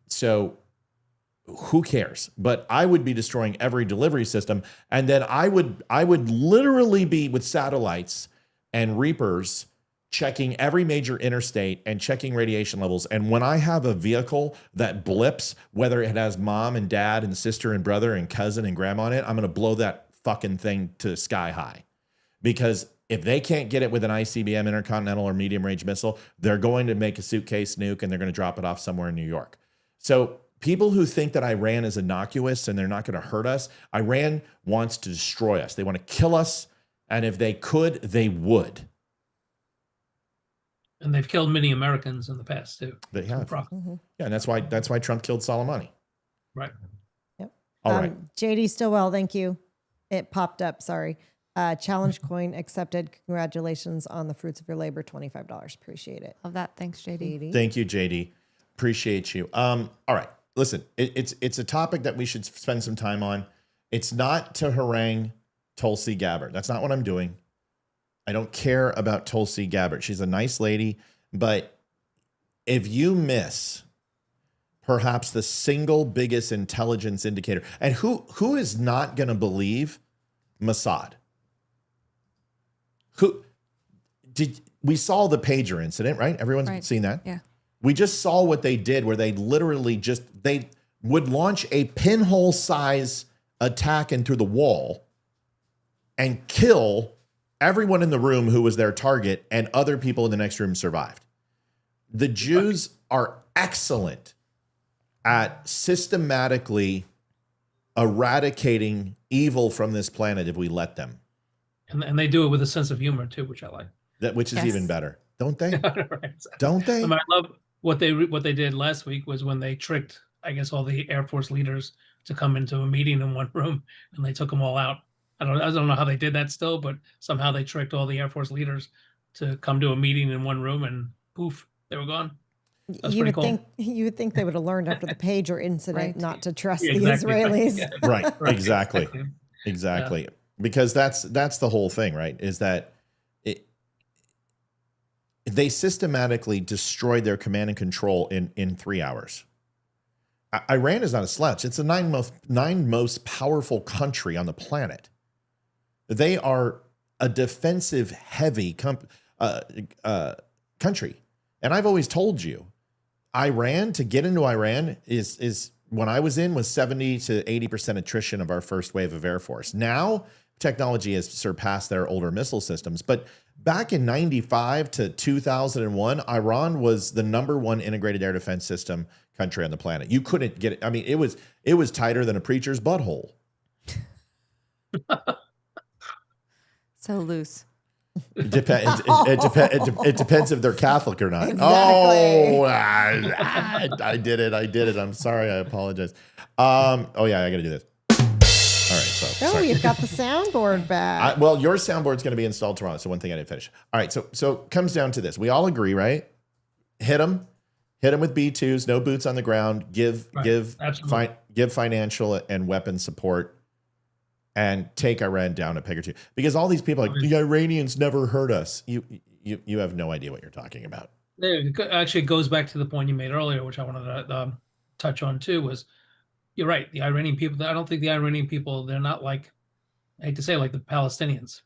So who cares? But I would be destroying every delivery system. And then I would literally be with satellites and Reapers checking every major interstate and checking radiation levels. And when I have a vehicle that blips, whether it has mom and dad and sister and brother and cousin and grandma on it, I'm going to blow that fucking thing to sky high. Because if they can't get it with an ICBM, intercontinental or medium range missile, they're going to make a suitcase nuke and they're going to drop it off somewhere in New York. So people who think that Iran is innocuous and they're not going to hurt us, Iran wants to destroy us. They want to kill us. And if they could, they would. And they've killed many Americans in the past too. They have. Yeah, and that's why Trump killed Soleimani. Right. Yep. All right. JD Stillwell, thank you. It popped up. Sorry. Challenge coin accepted. Congratulations on the fruits of your labor. $25. Appreciate it. Love that. Thanks, JD. Thank you, JD. Appreciate you. All right. Listen, it's a topic that we should spend some time on. It's not to harangue Tulsi Gabbard. That's not what I'm doing. I don't care about Tulsi Gabbard. She's a nice lady, but if you miss perhaps the single biggest intelligence indicator, and who is not going to believe Mossad? We saw the pager incident, right? Everyone's seen that. Yeah. We just saw what they did where they literally they would launch a pinhole size attack into the wall and kill everyone in the room who was their target, and other people in the next room survived. The Jews are excellent at systematically eradicating evil from this planet if we let them. And they do it with a sense of humor too, which I like. Which is even better, don't they? Right. Don't they? I love what they did last week was when they tricked, I guess, all the Air Force leaders to come into a meeting in one room, and they took them all out. I don't know how they did that still, but somehow they tricked all the Air Force leaders to come to a meeting in one room, and poof, they were gone. You would think they would have learned after the pager incident not to trust the exactly. Israelis. Yeah. Right. Exactly. Yeah. Because that's the whole thing, right? Is that they systematically destroyed their command and control in 3 hours. Iran is not a slouch. It's the nine most powerful country on the planet. They are a defensive heavy country. And I've always told you, Iran, to get into Iran is when I was in, was 70 to 80% attrition of our first wave of Air Force. Now, technology has surpassed their older missile systems. But back in 95 to 2001, Iran was the #1 integrated air defense system country on the planet. You couldn't get it. I mean, it was tighter than a preacher's butthole. So loose. It depends if they're Catholic or not. Exactly. Oh, I did it. I'm sorry. I apologize. Oh yeah, I got to do this. All right. So sorry. You've got the soundboard back. Well, your soundboard's going to be installed tomorrow. So one thing I didn't finish. All right. So it comes down to this. We all agree, right? Hit them with B2s, no boots on the ground. Give financial and weapon support. And take Iran down a peg or two, because all these people are like, the Iranians never hurt us. You have no idea what you're talking about. It actually goes back to the point you made earlier, which I wanted to touch on too. Was you're right. The Iranian people. I don't think the Iranian people. They're not like, I hate to say, like the Palestinians.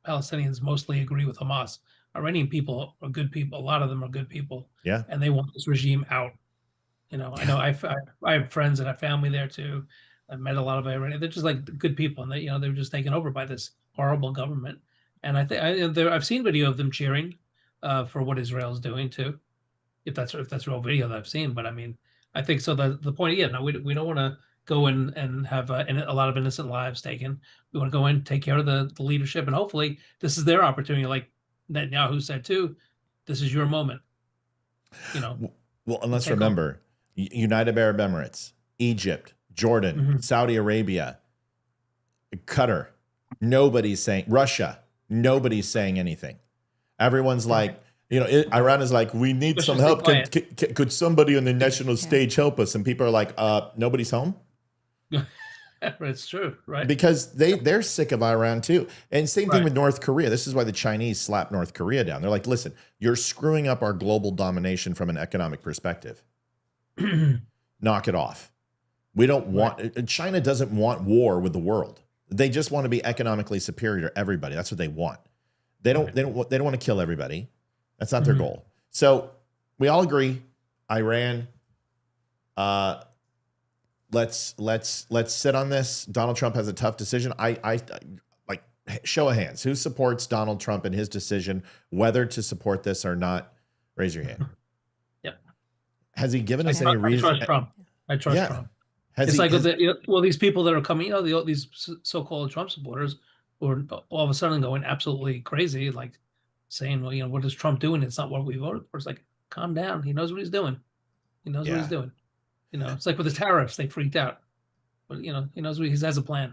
Palestinians mostly agree with Hamas. Iranian people are good people. A lot of them are good people. Yeah. And they want this regime out. I know. I have friends and a family there too. I've met a lot of Iranians. They're just like good people, and they were just taken over by this horrible government. And I've seen video of them cheering for what Israel's doing too, if that's real video that I've seen. But I mean, I think so. The point, we don't want to go in and have a lot of innocent lives taken. We want to go in, take care of the leadership, and hopefully this is their opportunity. Like Netanyahu said too, this is your moment. Well, and let's remember, United Arab Emirates, Egypt, Jordan, Saudi Arabia, Qatar, nobody's saying, Russia, nobody's saying anything. Everyone's like, Iran is like, we need some help. Could somebody on the national stage help us? And people are like, nobody's home. It's true, right? Because they're sick of Iran too. And same thing with North Korea. This is why the Chinese slapped North Korea down. They're like, listen, you're screwing up our global domination from an economic perspective. Knock it off. We don't want, China doesn't want war with the world. They just want to be economically superior to everybody. That's what they want. They don't want to kill everybody. That's not their goal. So we all agree, Iran, let's sit on this. Donald Trump has a tough decision. I like, show of hands. Who supports Donald Trump in his decision, whether to support this or not? Raise your hand. Yeah. Has he given us any reason? I trust Trump. It's like these people that are coming, these so-called Trump supporters, were all of a sudden going absolutely crazy, like saying, well, what is Trump doing? It's not what we voted for. It's like, calm down. He knows what he's doing. What he's doing. It's like with the tariffs, they freaked out, but he knows he has a plan.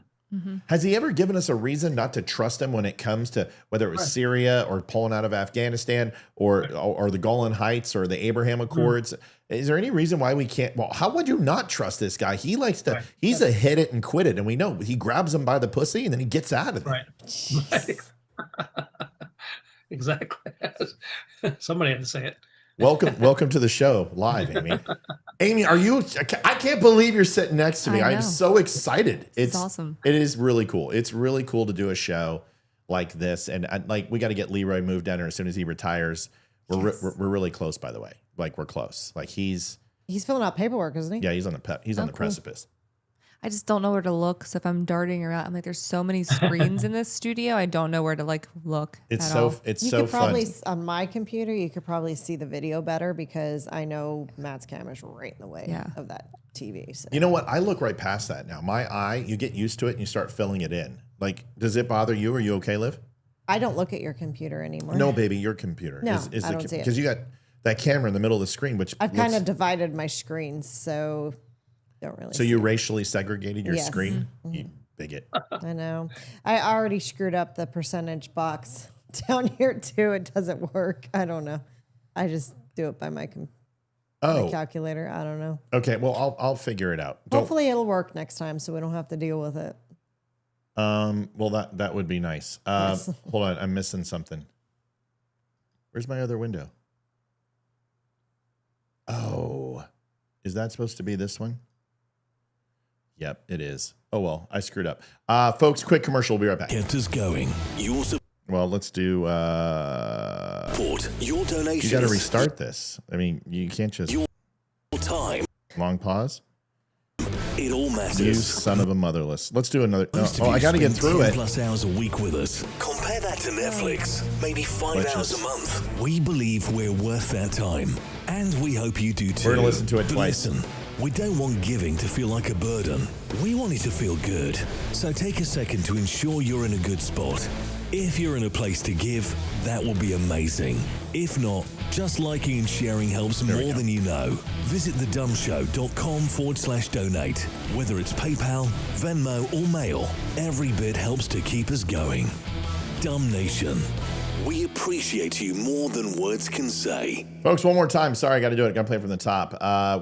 Has he ever given us a reason not to trust him when it comes to whether it was Syria or pulling out of Afghanistan or the Golan Heights or the Abraham Accords? Is there any reason why we can't? Well, how would you not trust this guy? He likes to, he's a hit it and quit it. And we know he grabs them by the pussy and then he gets out of it. Right. Exactly. Somebody had to say it. Welcome to the show live, Amy. Amy, I can't believe you're sitting next to me. I'm so excited. It's awesome. It is really cool. It's really cool to do a show like this. And like, we got to get Leroy moved down here as soon as he retires. We're really close, by the way. Like, we're close. Like, he's filling out paperwork, isn't he? Yeah, he's on the precipice. I just don't know where to look. So if I'm darting around, I'm like, there's so many screens in this studio. I don't know where to look. It's so fun. Probably on my computer, you could probably see the video better because I know Matt's camera's right in the way of that TV. So. You know what? I look right past that now. My eye, you get used to it and you start filling it in. Like, does it bother you? Are you okay, Liv? I don't look at your computer anymore. No, baby, your computer. No, I don't see it. Because you got that camera in the middle of the screen, which I've kind of divided my screens, so don't really. So you racially segregated your screen? Mm-hmm. You bigot. I know. I already screwed up the percentage box down here too. It doesn't work. I don't know. I just do it by my calculator. I don't know. Okay, well, I'll figure it out. Hopefully it'll work next time so we don't have to deal with it. Well, that would be nice. Yes. Hold on, I'm missing something. Where's my other window? Oh, is that supposed to be this one? Yep, it is. Oh, well, I screwed up. Folks, quick commercial. We'll be right back. Get us going. Well, let's do... Support your donations. You got to restart this. I mean, you can't just... Your time. Long pause. It all matters. You son of a motherless. Let's do another... I got to get through it. 10+ hours a week with us. Compare that to Netflix. Maybe 5 hours a month. We believe we're worth that time. And we hope you do too. We're going to listen to it twice. Listen, we don't want giving to feel like a burden. We want it to feel good. So take a second to ensure you're in a good spot. If you're in a place to give, that will be amazing. If not, just liking and sharing helps more than you know. Visit thedumbshow.com/donate. Whether it's PayPal, Venmo, or mail, every bit helps to keep us going. Dumb Nation, we appreciate you more than words can say. Folks, one more time. Sorry, I got to do it. Got to play from the top.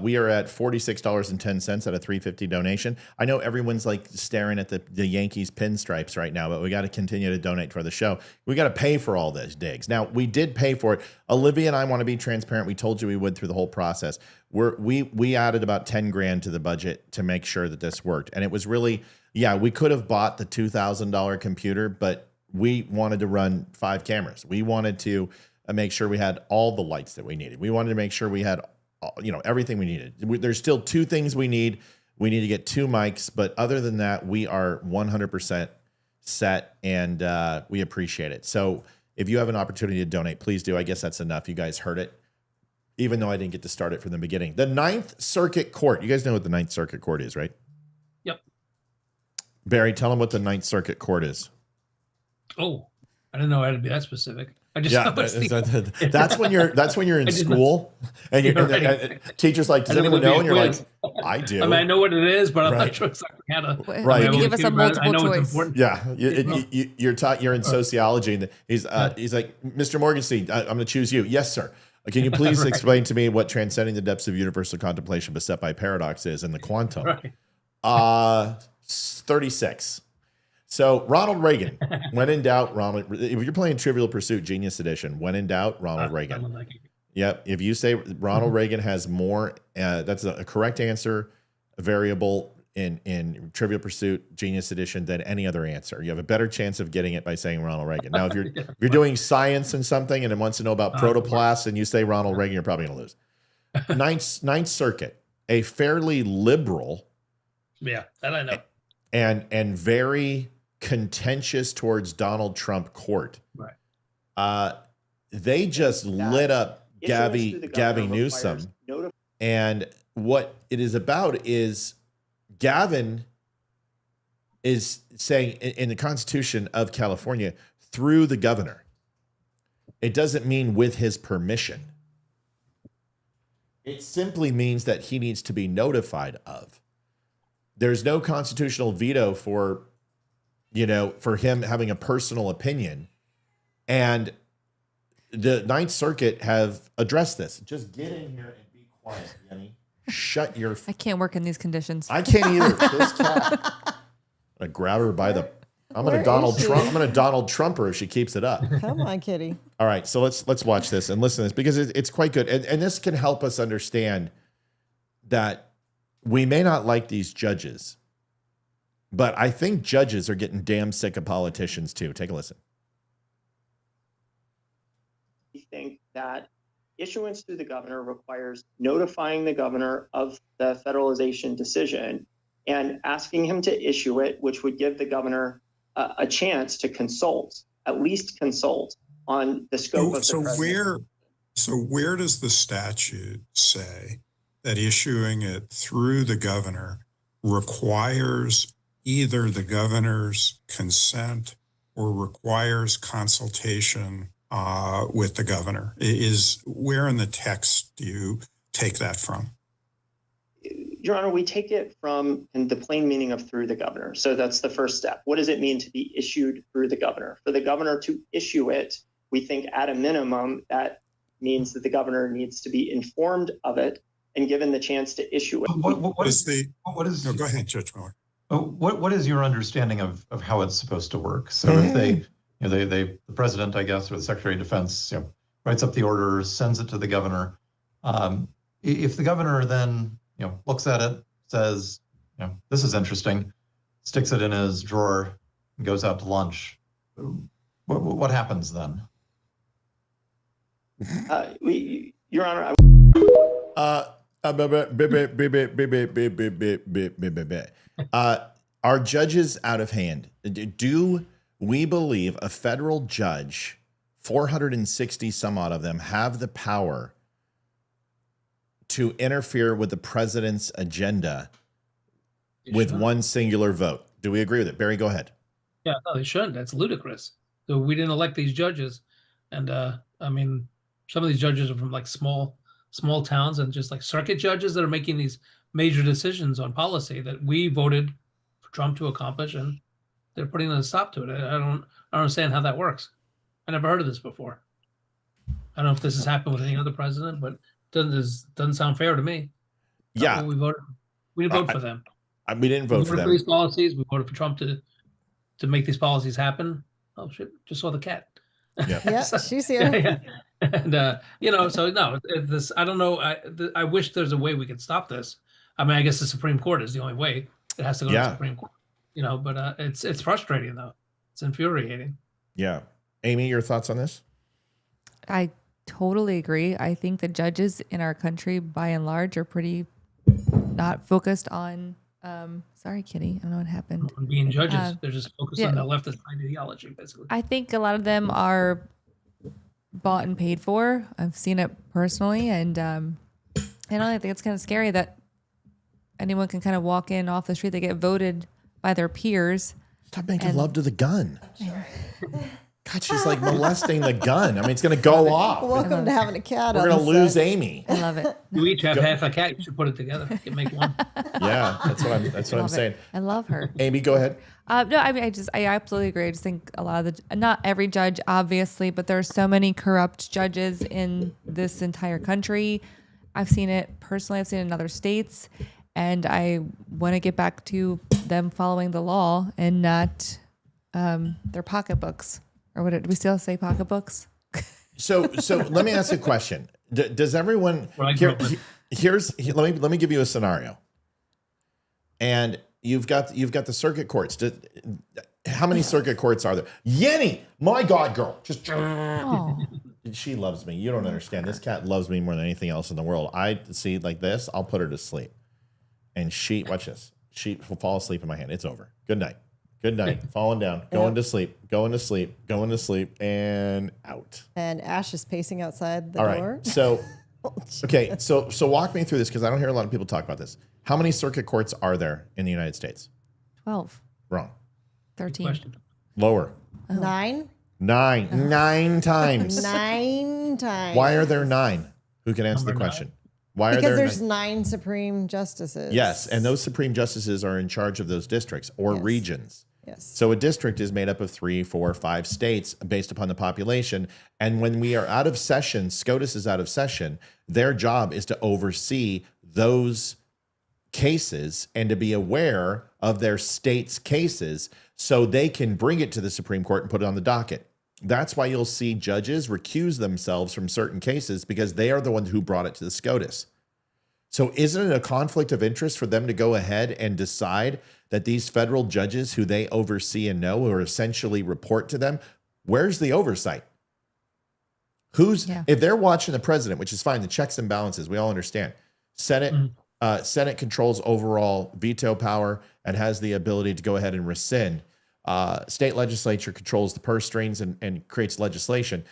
We are at $46.10 at a $3.50 donation. I know everyone's like staring at the Yankees pinstripes right now, but we got to continue to donate for the show. We got to pay for all this, Diggs. Now, we did pay for it. Olivia and I want to be transparent. We told you we would through the whole process. We added about 10 grand to the budget to make sure that this worked. And it was really, we could have bought the $2,000 computer, but we wanted to run 5 cameras. We wanted to make sure we had all the lights that we needed. We wanted to make sure we had, everything we needed. There's still 2 things we need. We need to get 2 mics, but other than that, we are 100% set, and we appreciate it. So if you have an opportunity to donate, please do. I guess that's enough. You guys heard it, even though I didn't get to start it from the beginning. The Ninth Circuit Court. You guys know what the Ninth Circuit Court is, right? Yep. Barry, tell them what the Ninth Circuit Court is. Oh, I didn't know I had to be that specific. I just that's when you're in school and and teacher's like, does anyone know? And you're like, I do. I mean, I know what it is, but I'm not sure exactly how to. Right. Can you give us a multiple choice? Yeah, you're taught. You're in sociology, and he's like, Mr. Morgenstein, I'm going to choose you. Yes, sir. Can you please explain to me what transcending the depths of universal contemplation beset by paradox is in the quantum? Right. 36. So Ronald Reagan, when in doubt, if you're playing Trivial Pursuit Genius Edition, when in doubt, Ronald Reagan. Yep. If you say Ronald Reagan has more, that's a correct answer, variable in Trivial Pursuit Genius Edition than any other answer. You have a better chance of getting it by saying Ronald Reagan. Now, if you're doing science and something and it wants to know about protoplasts and you say Ronald Reagan, you're probably going to lose. Ninth Circuit, a fairly liberal. Yeah, that I know. And very contentious towards Donald Trump court. Right. They just lit up Gavin Newsom. And what it is about is Gavin is saying in the Constitution of California through the governor. It doesn't mean with his permission. It simply means that he needs to be notified of. There's no constitutional veto for him having a personal opinion. And the Ninth Circuit have addressed this. Just get in here and be quiet, Jenny. Shut your... I can't work in these conditions. I can't either. This cat. I'm going to grab her by the... I'm going to Donald Trump her if she keeps it up. Come on, kitty. All right, so let's watch this and listen to this because it's quite good. And this can help us understand that we may not like these judges, but I think judges are getting damn sick of politicians too. Take a listen. We think that issuance to the governor requires notifying the governor of the federalization decision and asking him to issue it, which would give the governor a chance to at least consult on the scope of the president. So where does the statute say that issuing it through the governor requires either the governor's consent or requires consultation with the governor? Where in the text do you take that from? Your Honor, we take it from the plain meaning of through the governor. So that's the first step. What does it mean to be issued through the governor? For the governor to issue it, we think at a minimum that means that the governor needs to be informed of it and given the chance to issue it. Go ahead, Judge Miller. What is your understanding of how it's supposed to work? So if the president, I guess, or the Secretary of Defense, writes up the order, sends it to the governor. If the governor then, looks at it, says, this is interesting, sticks it in his drawer, and goes out to lunch, what happens then? Your Honor, are judges out of hand? Do we believe a federal judge, 460 some odd of them, have the power to interfere with the president's agenda with one singular vote? Do we agree with it? Barry, go ahead. Yeah, no, they shouldn't. That's ludicrous. So we didn't elect these judges, and I mean, some of these judges are from like small towns and just like circuit judges that are making these major decisions on policy that we voted for Trump to accomplish, and they're putting a stop to it. I don't understand how that works. I never heard of this before. I don't know if this has happened with any other president, but doesn't sound fair to me. Yeah, we voted. We didn't vote for them. We didn't vote for them. These policies. We voted for Trump to make these policies happen. Oh shit! Just saw the cat. Yeah, she's here. Yeah. And you know, so no, this I don't know. I wish there's a way we could stop this. I mean, I guess the Supreme Court is the only way. It has to go to the Supreme Court. You know, but it's frustrating though. It's infuriating. Yeah, Amy, your thoughts on this? I totally agree. I think the judges in our country, by and large, are pretty not focused on. Sorry, Kitty. I don't know what happened. Being judges, they're just focused on the leftist ideology, basically. I think a lot of them are bought and paid for. I've seen it personally, and I think it's kind of scary that anyone can kind of walk in off the street. They get voted by their peers. Stop making love to the gun. God, she's like molesting the gun. I mean, it's going to go off. Welcome to having a cat. We're going to lose Amy. I love it. You each have half a cat. You should put it together. You can make one. Yeah, that's what I'm saying. I love her. Amy, go ahead. No, I mean, I absolutely agree. I just think a lot of not every judge, obviously, but there are so many corrupt judges in this entire country. I've seen it personally. I've seen it in other states, and I want to get back to them following the law and not their pocketbooks. Or what? Do we still say pocketbooks? So let me ask a question. Does everyone here's let me give you a scenario. And you've got the circuit courts. How many circuit courts are there? Yenny, my God, girl, just she loves me. You don't understand. This cat loves me more than anything else in the world. I see like this. I'll put her to sleep, and watch this. She will fall asleep in my hand. It's over. Good night. Good night. Falling down. Going to sleep. Going to sleep. Going to sleep. And out. And Ash is pacing outside the door. Right. So, okay. So walk me through this because I don't hear a lot of people talk about this. How many circuit courts are there in the United States? 12. Wrong. 13. Lower. 9. 9 times. 9 times. Why are there 9? Who can answer the question? Why because are there there's 9 Supreme Justices. Yes, and those Supreme Justices are in charge of those districts or regions. Yes. So a district is made up of 3, 4, 5 states based upon the population. And when we are out of session, SCOTUS is out of session, their job is to oversee those cases and to be aware of their state's cases so they can bring it to the Supreme Court and put it on the docket. That's why you'll see judges recuse themselves from certain cases because they are the ones who brought it to the SCOTUS. So isn't it a conflict of interest for them to go ahead and decide that these federal judges who they oversee and know or essentially report to them, where's the oversight? If they're watching the president, which is fine, the checks and balances, we all understand. Senate controls overall veto power and has the ability to go ahead and rescind. State legislature controls the purse strings and creates legislation.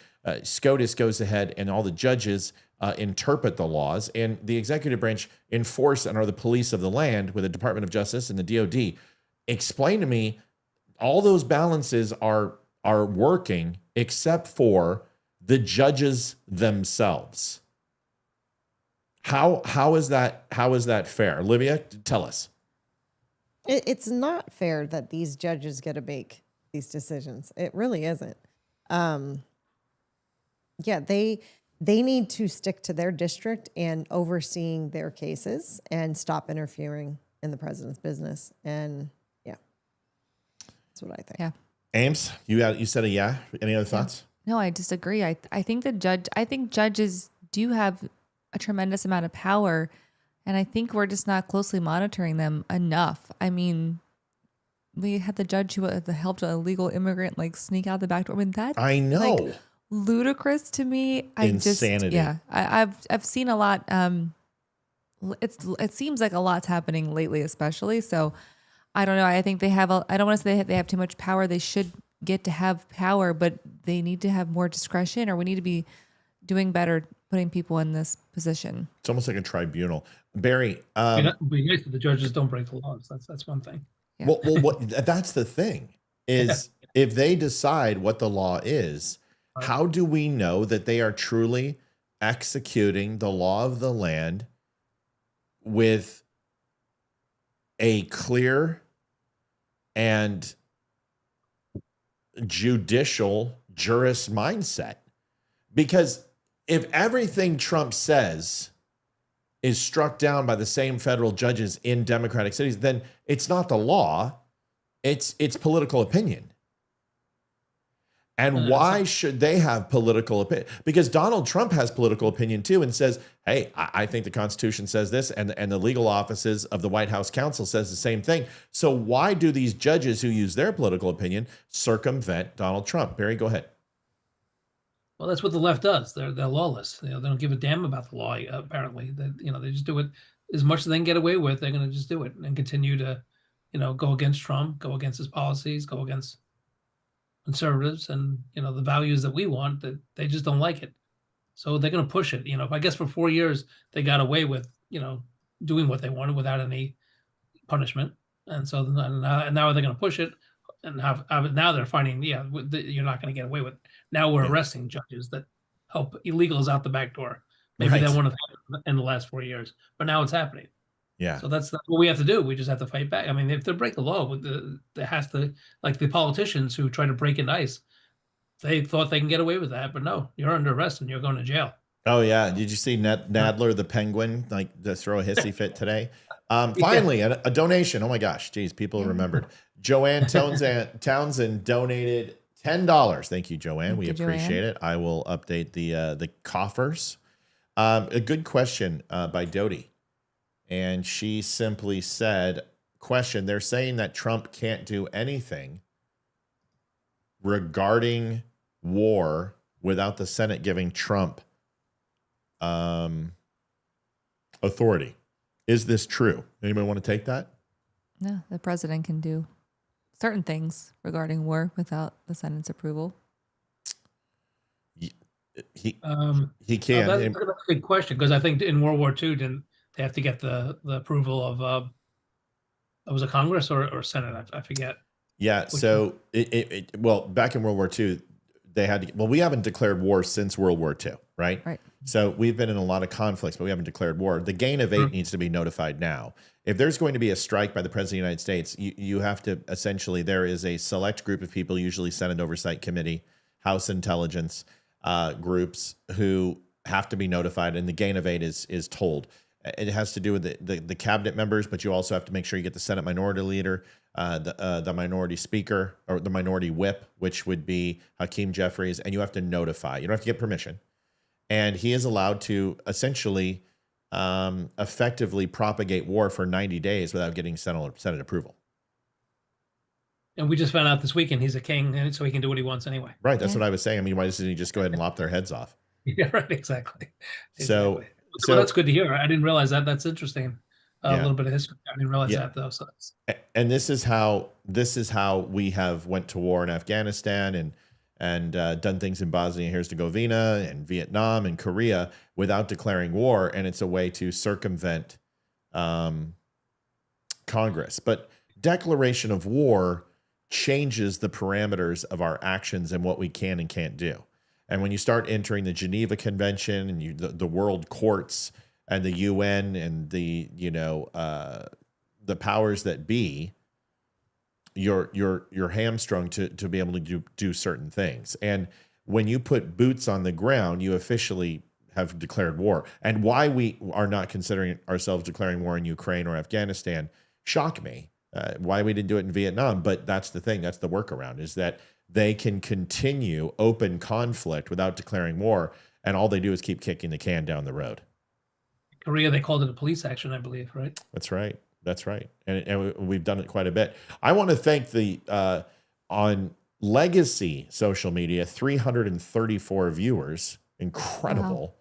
SCOTUS goes ahead and all the judges interpret the laws, and the executive branch enforce and are the police of the land with the Department of Justice and the DOD. Explain to me, all those balances are working except for the judges themselves. How is that fair? Olivia, tell us. It's not fair that these judges get to make these decisions. It really isn't. They need to stick to their district and overseeing their cases and stop interfering in the president's business. And that's what I think. Yeah. Ames, you said a yeah. Any other thoughts? No, I disagree. I think judges do have a tremendous amount of power, and I think we're just not closely monitoring them enough. I mean, we had the judge who helped an illegal immigrant sneak out the back door. I mean, I know. ludicrous to me. Insanity. I've seen a lot. It seems like a lot's happening lately, especially. So I don't know. I think they have. I don't want to say they have too much power. They should get to have power, but they need to have more discretion, or we need to be doing better putting people in this position. It's almost like a tribunal. Barry, It'd be nice if the judges don't break the laws. That's one thing. Yeah. well, that's the thing is if they decide what the law is, how do we know that they are truly executing the law of the land with a clear and judicial jurist mindset? Because if everything Trump says is struck down by the same federal judges in Democratic cities, then it's not the law, it's political opinion. And why should they have political opinion? Because Donald Trump has political opinion too and says, hey, I think the Constitution says this, and the legal offices of the White House counsel says the same thing. So why do these judges who use their political opinion circumvent Donald Trump? Barry, go ahead. Well, that's what the left does. They're lawless. They don't give a damn about the law. Apparently, they just do it as much as they can get away with. They're going to just do it and continue to, go against Trump, go against his policies, go against conservatives, and the values that we want. That they just don't like it, so they're going to push it. I guess for 4 years they got away with doing what they wanted without any punishment, and so now they're going to push it. And now they're finding, you're not going to get away with it. Now we're arresting judges that help illegals out the back door. Maybe that wouldn't have happened in the last 4 years, but now it's happening. Yeah. So that's what we have to do. We just have to fight back. I mean, if they break the law, there has to, like the politicians who try to break in ICE, they thought they can get away with that, but no, you're under arrest and you're going to jail. Oh yeah, did you see Nadler the Penguin to throw a hissy fit today? Finally, a donation. Oh my gosh, geez, people remembered. Joanne Townsend donated $10. Thank you, Joanne. We appreciate it. I will update the coffers. A good question by Dodie, and she simply said, "Question: They're saying that Trump can't do anything regarding war without the Senate giving Trump authority. Is this true? Anybody want to take that?" No, the president can do certain things regarding war without the Senate's approval. He can. That's a good question, because I think in World War II, didn't they have to get the approval of was it Congress or Senate? I forget. Yeah. So well, back in World War II, they had to. Well, we haven't declared war since World War II, right? Right. So we've been in a lot of conflicts, but we haven't declared war. The Gain of 8 needs to be notified now. If there's going to be a strike by the President of the United States, you have to essentially, there is a select group of people, usually Senate Oversight Committee, House Intelligence groups, who have to be notified, and the Gain of 8 is told. It has to do with the cabinet members, but you also have to make sure you get the Senate Minority Leader, the Minority Speaker, or the Minority Whip, which would be Hakeem Jeffries, and you have to notify. You don't have to get permission. And he is allowed to essentially effectively propagate war for 90 days without getting Senate approval. And we just found out this weekend he's a king, and so he can do what he wants anyway. Right. That's what I was saying. I mean, why doesn't he just go ahead and lop their heads off? Yeah, right. Exactly. So that's good to hear. I didn't realize that. That's interesting. A little bit of history. I didn't realize that though. So and this is how we have went to war in Afghanistan and done things in Bosnia and Herzegovina and Vietnam and Korea without declaring war, and it's a way to circumvent Congress. But declaration of war changes the parameters of our actions and what we can and can't do. And when you start entering the Geneva Convention and the world courts and the UN and the powers that be, you're hamstrung to be able to do certain things. And when you put boots on the ground, you officially have declared war. And why we are not considering ourselves declaring war in Ukraine or Afghanistan shock me. Why we didn't do it in Vietnam, but that's the thing. That's the workaround, is that they can continue open conflict without declaring war, and all they do is keep kicking the can down the road. Korea, they called it a police action, I believe, right? That's right. That's right. And we've done it quite a bit. I want to thank the on Legacy social media, 334 viewers. Incredible. Wow.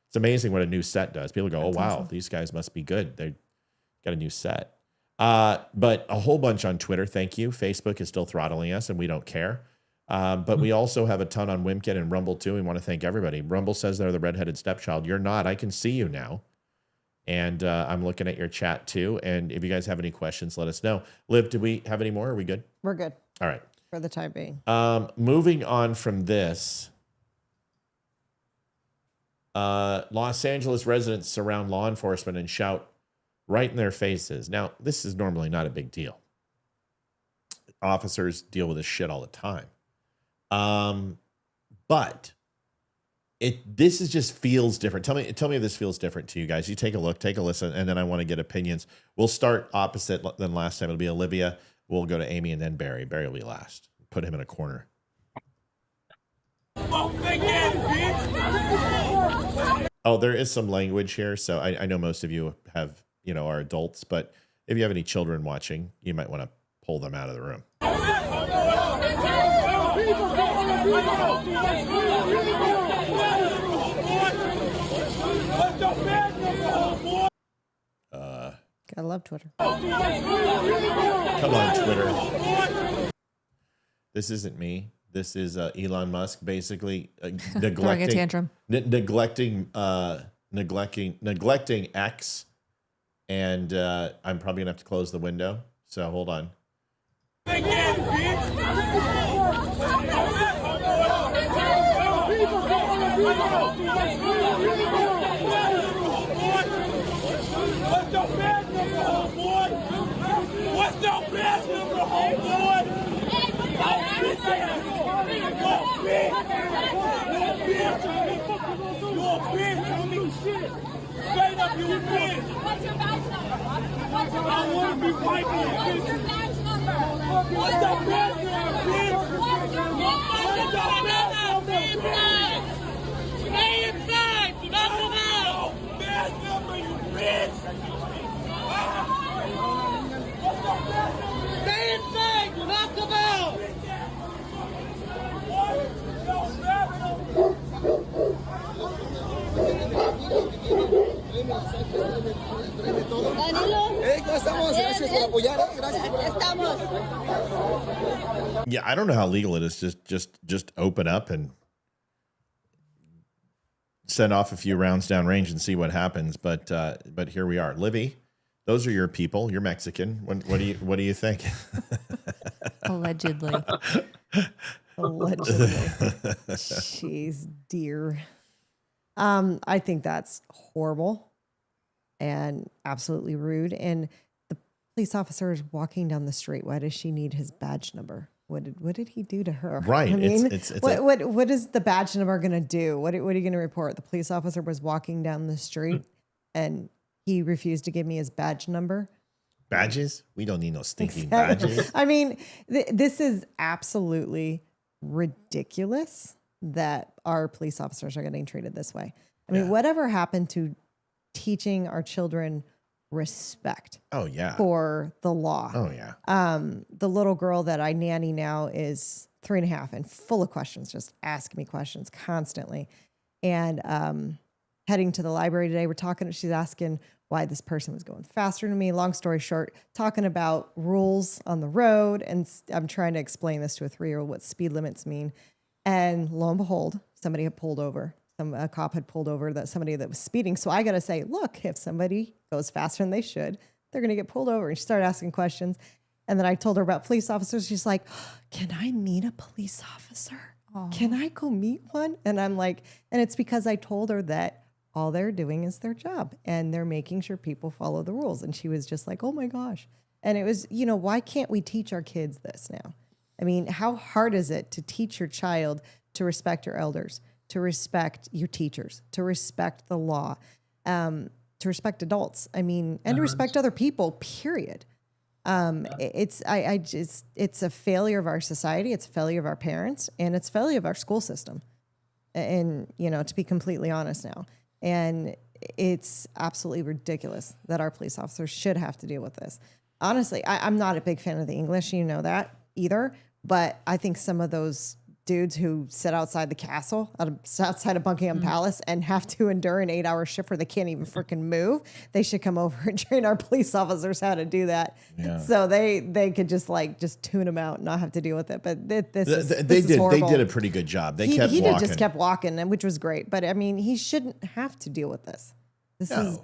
It's amazing what a new set does. People go, oh, wow, awesome. These guys must be good. They got a new set. But a whole bunch on Twitter. Thank you. Facebook is still throttling us, and we don't care. But we also have a ton on Wimkin and Rumble, too. We want to thank everybody. Rumble says they're the redheaded stepchild. You're not. I can see you now. And I'm looking at your chat, too. And if you guys have any questions, let us know. Liv, do we have any more? Are we good? We're good. All right. For the time being. Moving on from this. Los Angeles residents surround law enforcement and shout right in their faces. Now, this is normally not a big deal. Officers deal with this shit all the time. But this is just feels different. Tell me if this feels different to you guys. You take a look, take a listen, and then I want to get opinions. We'll start opposite than last time. It'll be Olivia. We'll go to Amy and then Barry. Barry will be last. Put him in a corner. Oh, there is some language here. So I know most of you have, are adults, but if you have any children watching, you might want to pull them out of the room. I love Twitter. Come on, Twitter. This isn't me. This is Elon Musk basically neglecting a tantrum. Neglecting X, and I'm probably gonna have to close the window. So hold on. Yeah, I don't know how legal it is. Just open up and send off a few rounds downrange and see what happens. But here we are. Livy, those are your people. You're Mexican. What do you think? Allegedly. Allegedly. Jeez, dear. I think that's horrible and absolutely rude. And the police officer is walking down the street. Why does she need his badge number? What did he do to her? Right. I mean, what is the badge number going to do? What are you going to report? The police officer was walking down the street and he refused to give me his badge number. Badges? We don't need no stinking badges. I mean, this is absolutely ridiculous that our police officers are getting treated this way. I mean, whatever happened to teaching our children respect for the law? Oh, yeah. The little girl that I nanny now is 3.5 and full of questions, just asking me questions constantly. And heading to the library today, she's asking why this person was going faster than me. Long story short, talking about rules on the road. And I'm trying to explain this to a 3-year-old, what speed limits mean. And lo and behold, somebody had pulled over. A cop had pulled over somebody that was speeding. So I got to say, look, if somebody goes faster than they should, they're going to get pulled over. And she started asking questions. And then I told her about police officers. She's like, can I meet a police officer? Aww. Can I go meet one? And I'm like, and it's because I told her that all they're doing is their job and they're making sure people follow the rules. And she was just like, oh my gosh. And it was, why can't we teach our kids this now? I mean, how hard is it to teach your child to respect your elders, to respect your teachers, to respect the law, to respect adults? I mean, and to respect other people, period. It's a failure of our society. It's a failure of our parents, and it's a failure of our school system. And, to be completely honest now, and it's absolutely ridiculous that our police officers should have to deal with this. Honestly, I'm not a big fan of the English, that either, But I think some of those dudes who sit outside the castle, outside of Buckingham Palace, and have to endure an 8-hour shift where they can't even freaking move, they should come over and train our police officers how to do that. Yeah. So they could just tune them out and not have to deal with it. But this They is horrible. did a pretty good job. He just kept walking, which was great. But I mean, he shouldn't have to deal with this. This is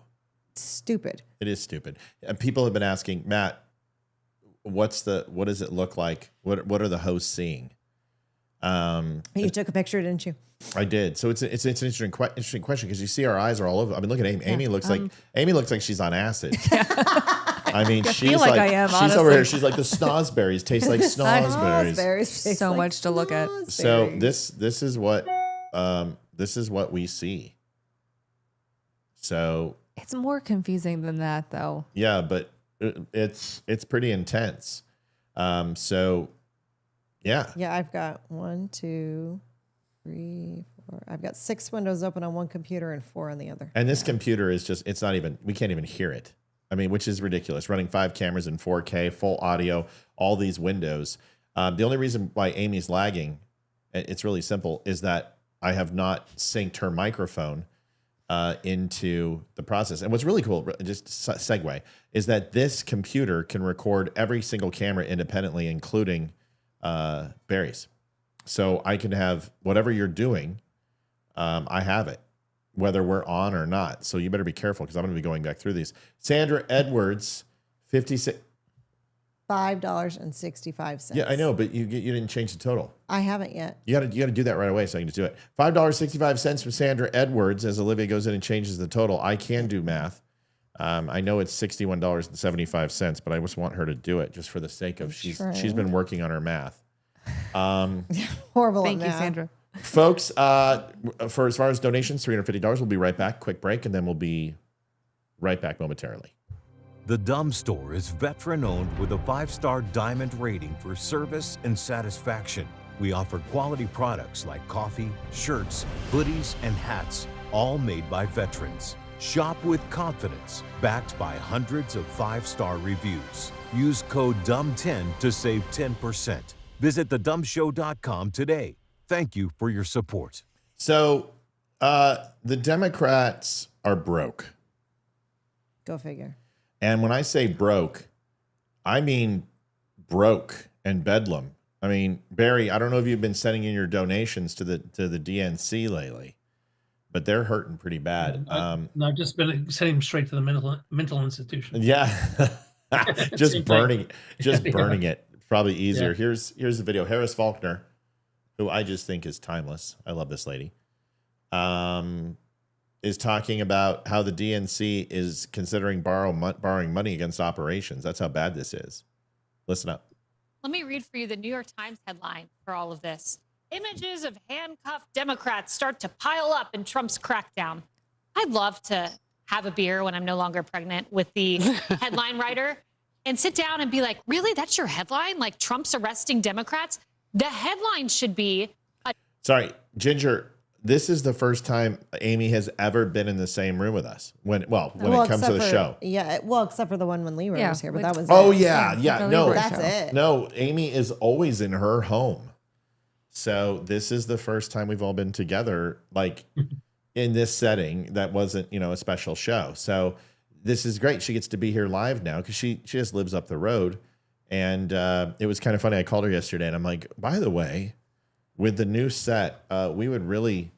stupid. It is stupid. And people have been asking, Matt, what does it look like? What are the hosts seeing? You took a picture, didn't you? I did. So it's an interesting question because you see our eyes are all over. I mean, look at Amy. Yeah. Amy looks like she's on acid. I mean, she's like I am, she's over here. She's like the snozberries taste like snozberries. So much to look at. So this is what we see. So it's more confusing than that, though. Yeah, but it's pretty intense. So. Yeah. Yeah, I've got 1, 2, 3, 4. I've got 6 windows open on one computer and 4 on the other. And this computer is it's not even, we can't even hear it. I mean, which is ridiculous. Running 5 cameras in 4K, full audio, all these windows. The only reason why Amy's lagging, it's really simple, is that I have not synced her microphone into the process. And what's really cool, just segue, is that this computer can record every single camera independently, including Barry's. So I can have whatever you're doing. I have it, whether we're on or not. So you better be careful because I'm going to be going back through these. Sandra Edwards, $5.65. Yeah, I know, but you didn't change the total. I haven't yet. You got to do that right away so I can just do it. $5.65 from Sandra Edwards as Olivia goes in and changes the total. I can do math. I know it's $61.75, but I just want her to do it just for the sake of she's been working on her math. Horrible. Thank you, Sandra. Folks, for as far as donations, $350. We'll be right back. Quick break, and then we'll be right back momentarily. The Dumb Store is veteran-owned with a 5-star diamond rating for service and satisfaction. We offer quality products like coffee, shirts, hoodies, and hats, all made by veterans. Shop with confidence, backed by hundreds of 5-star reviews. Use code DUMB10 to save 10%. Visit thedumbshow.com today. Thank you for your support. So, the Democrats are broke. Go figure. And when I say broke, I mean broke and bedlam. I mean, Barry, I don't know if you've been sending in your donations to the DNC lately, but they're hurting pretty bad. No, I've just been sending them straight to the mental institution. Yeah, just burning it. Probably easier. Yeah. Here's the video. Harris Faulkner, who I just think is timeless. I love this lady. Is talking about how the DNC is considering borrowing money against operations. That's how bad this is. Listen up. Let me read for you the New York Times headline for all of this. Images of handcuffed Democrats start to pile up in Trump's crackdown. I'd love to have a beer when I'm no longer pregnant with the headline writer and sit down and be like, really? That's your headline? Like Trump's arresting Democrats? The headline should be... Sorry, Ginger, this is the first time Amy has ever been in the same room with us when it comes to the show. Yeah, well, except for the one when Leroy was here, but that was that's it. No, Amy is always in her home. So this is the first time we've all been together, like in this setting that wasn't, a special show. So this is great. She gets to be here live now because she just lives up the road. And it was kind of funny. I called her yesterday and I'm like, by the way, with the new set, we would really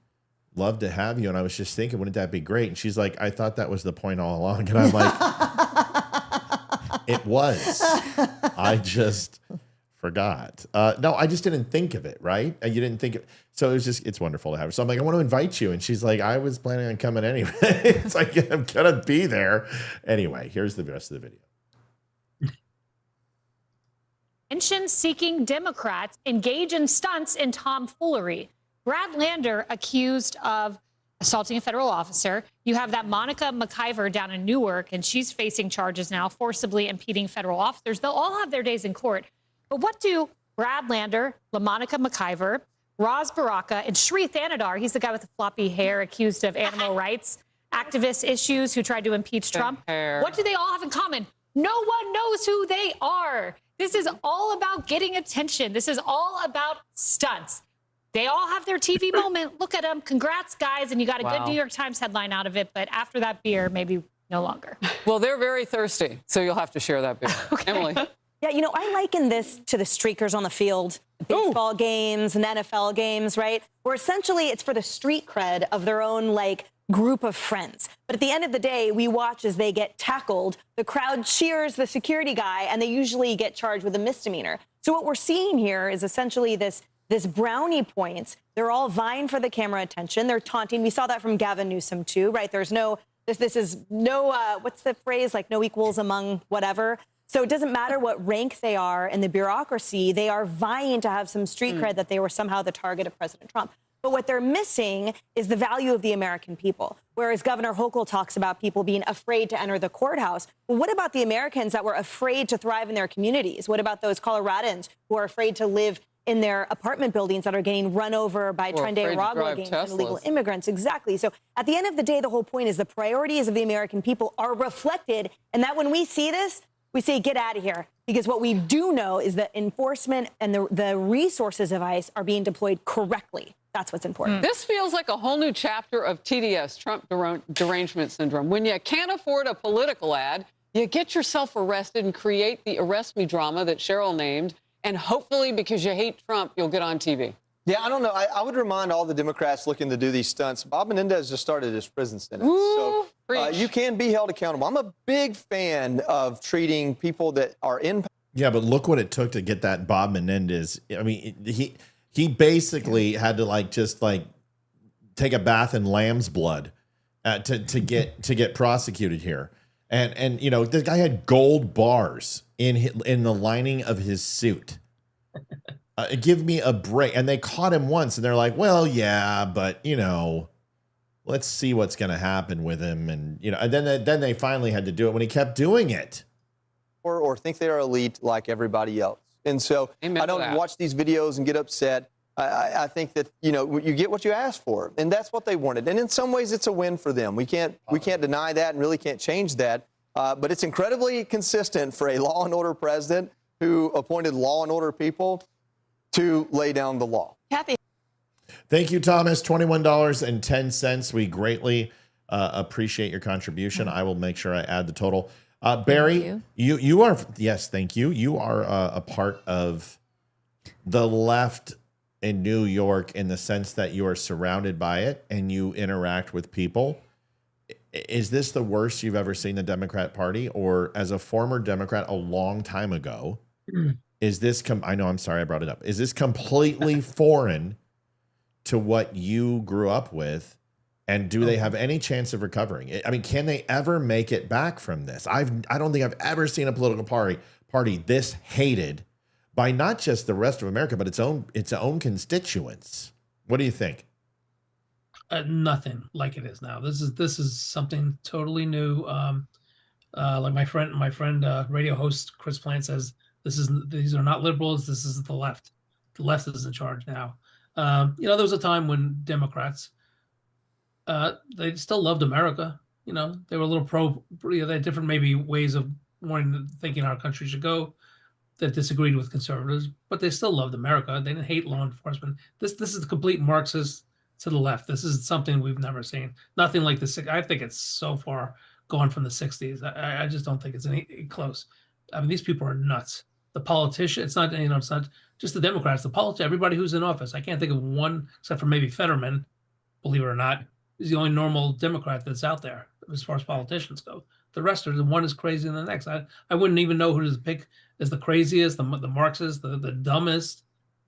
love to have you. And I was just thinking, wouldn't that be great? And she's like, I thought that was the point all along. And I'm like, it was. I just forgot. No, I just didn't think of it, right? And you didn't think of so it's wonderful to have her. So I'm like, I want to invite you. And she's like, I was planning on coming anyway. It's like, I'm going to be there. Anyway, here's the rest of the video. Attention-seeking Democrats engage in stunts and tomfoolery. Brad Lander accused of assaulting a federal officer. You have that Monica McIver down in Newark, and she's facing charges now, forcibly impeding federal officers. They'll all have their days in court. But what do Brad Lander, LaMonica McIver, Roz Baraka, and Sri Thanadar, he's the guy with the floppy hair accused of animal rights activist issues who tried to impeach Trump. What do they all have in common? No one knows who they are. This is all about getting attention. This is all about stunts. They all have their TV moment. Look at them. Congrats, guys. And you got a good New York Times headline out of it. But after that beer, maybe no longer. Well, they're very thirsty, so you'll have to share that beer. Okay. Emily. Yeah, you know, I liken this to the streakers on the field, baseball games and NFL games, right? Where essentially it's for the street cred of their own, like, group of friends. But at the end of the day, we watch as they get tackled. The crowd cheers the security guy, and they usually get charged with a misdemeanor. So what we're seeing here is essentially this brownie points. They're all vying for the camera attention. They're taunting. We saw that from Gavin Newsom, too, right? There's no, this is no, what's the phrase? Like no equals among whatever. So it doesn't matter what rank they are in the bureaucracy. They are vying to have some street cred that they were somehow the target of President Trump. But what they're missing is the value of the American people. Whereas Governor Hochul talks about people being afraid to enter the courthouse. Well, what about the Americans that were afraid to thrive in their communities? What about those Coloradans who are afraid to live in their apartment buildings that are getting run over by Trinidad gangs and illegal immigrants? Exactly. So at the end of the day, the whole point is the priorities of the American people are reflected, and that when we see this, we say, get out of here. Because what we do know is that enforcement and the resources of ICE are being deployed correctly. That's what's important. This feels like a whole new chapter of TDS, Trump derangement syndrome. When you can't afford a political ad, you get yourself arrested and create the arrest me drama that Cheryl named. And hopefully, because you hate Trump, you'll get on TV. Yeah, I don't know. I would remind all the Democrats looking to do these stunts, Bob Menendez just started his prison sentence. Ooh, so you can be held accountable. I'm a big fan of treating people that are in. Yeah, but look what it took to get that Bob Menendez. I mean, he basically had to just take a bath in lamb's blood to get prosecuted here. And you know, the guy had gold bars in the lining of his suit. Give me a break. And they caught him once, and they're like, well, yeah, but you know, let's see what's going to happen with him. And you know, and then they finally had to do it when he kept doing it. Or think they're elite like everybody else. And so I don't watch these videos and get upset. I think that, you know, you get what you ask for, and that's what they wanted. And in some ways, it's a win for them. We can't deny that and really can't change that. But it's incredibly consistent for a law and order president who appointed law and order people to lay down the law. Kathy. Thank you, Thomas. $21.10. We greatly appreciate your contribution. I will make sure I add the total. Barry, you are, yes, thank you. You are a part of the left in New York in the sense that you are surrounded by it and you interact with people. Is this the worst you've ever seen the Democrat Party? Or as a former Democrat a long time ago, is this, I know, I'm sorry I brought it up. Is this completely foreign to what you grew up with? And do they have any chance of recovering? I mean, can they ever make it back from this? I don't think I've ever seen a political party this hated by not just the rest of America, but its own constituents. What do you think? Nothing like it is now. This is something totally new. Like my friend, radio host Chris Plant says, these are not liberals. This is the left. The left is in charge now. You know, there was a time when Democrats, they still loved America. You know, they were a little they had different maybe ways of thinking our country should go that disagreed with conservatives, but they still loved America. They didn't hate law enforcement. This is the complete Marxist to the left. This is something we've never seen. Nothing like this. I think it's so far gone from the 60s. I just don't think it's any close. I mean, these people are nuts. The politician, it's not just the Democrats, the politician, everybody who's in office. I can't think of one, except for maybe Fetterman, believe it or not, is the only normal Democrat that's out there as far as politicians go. The rest are the one is crazier than the next. I wouldn't even know who to pick as the craziest, the Marxist, the dumbest.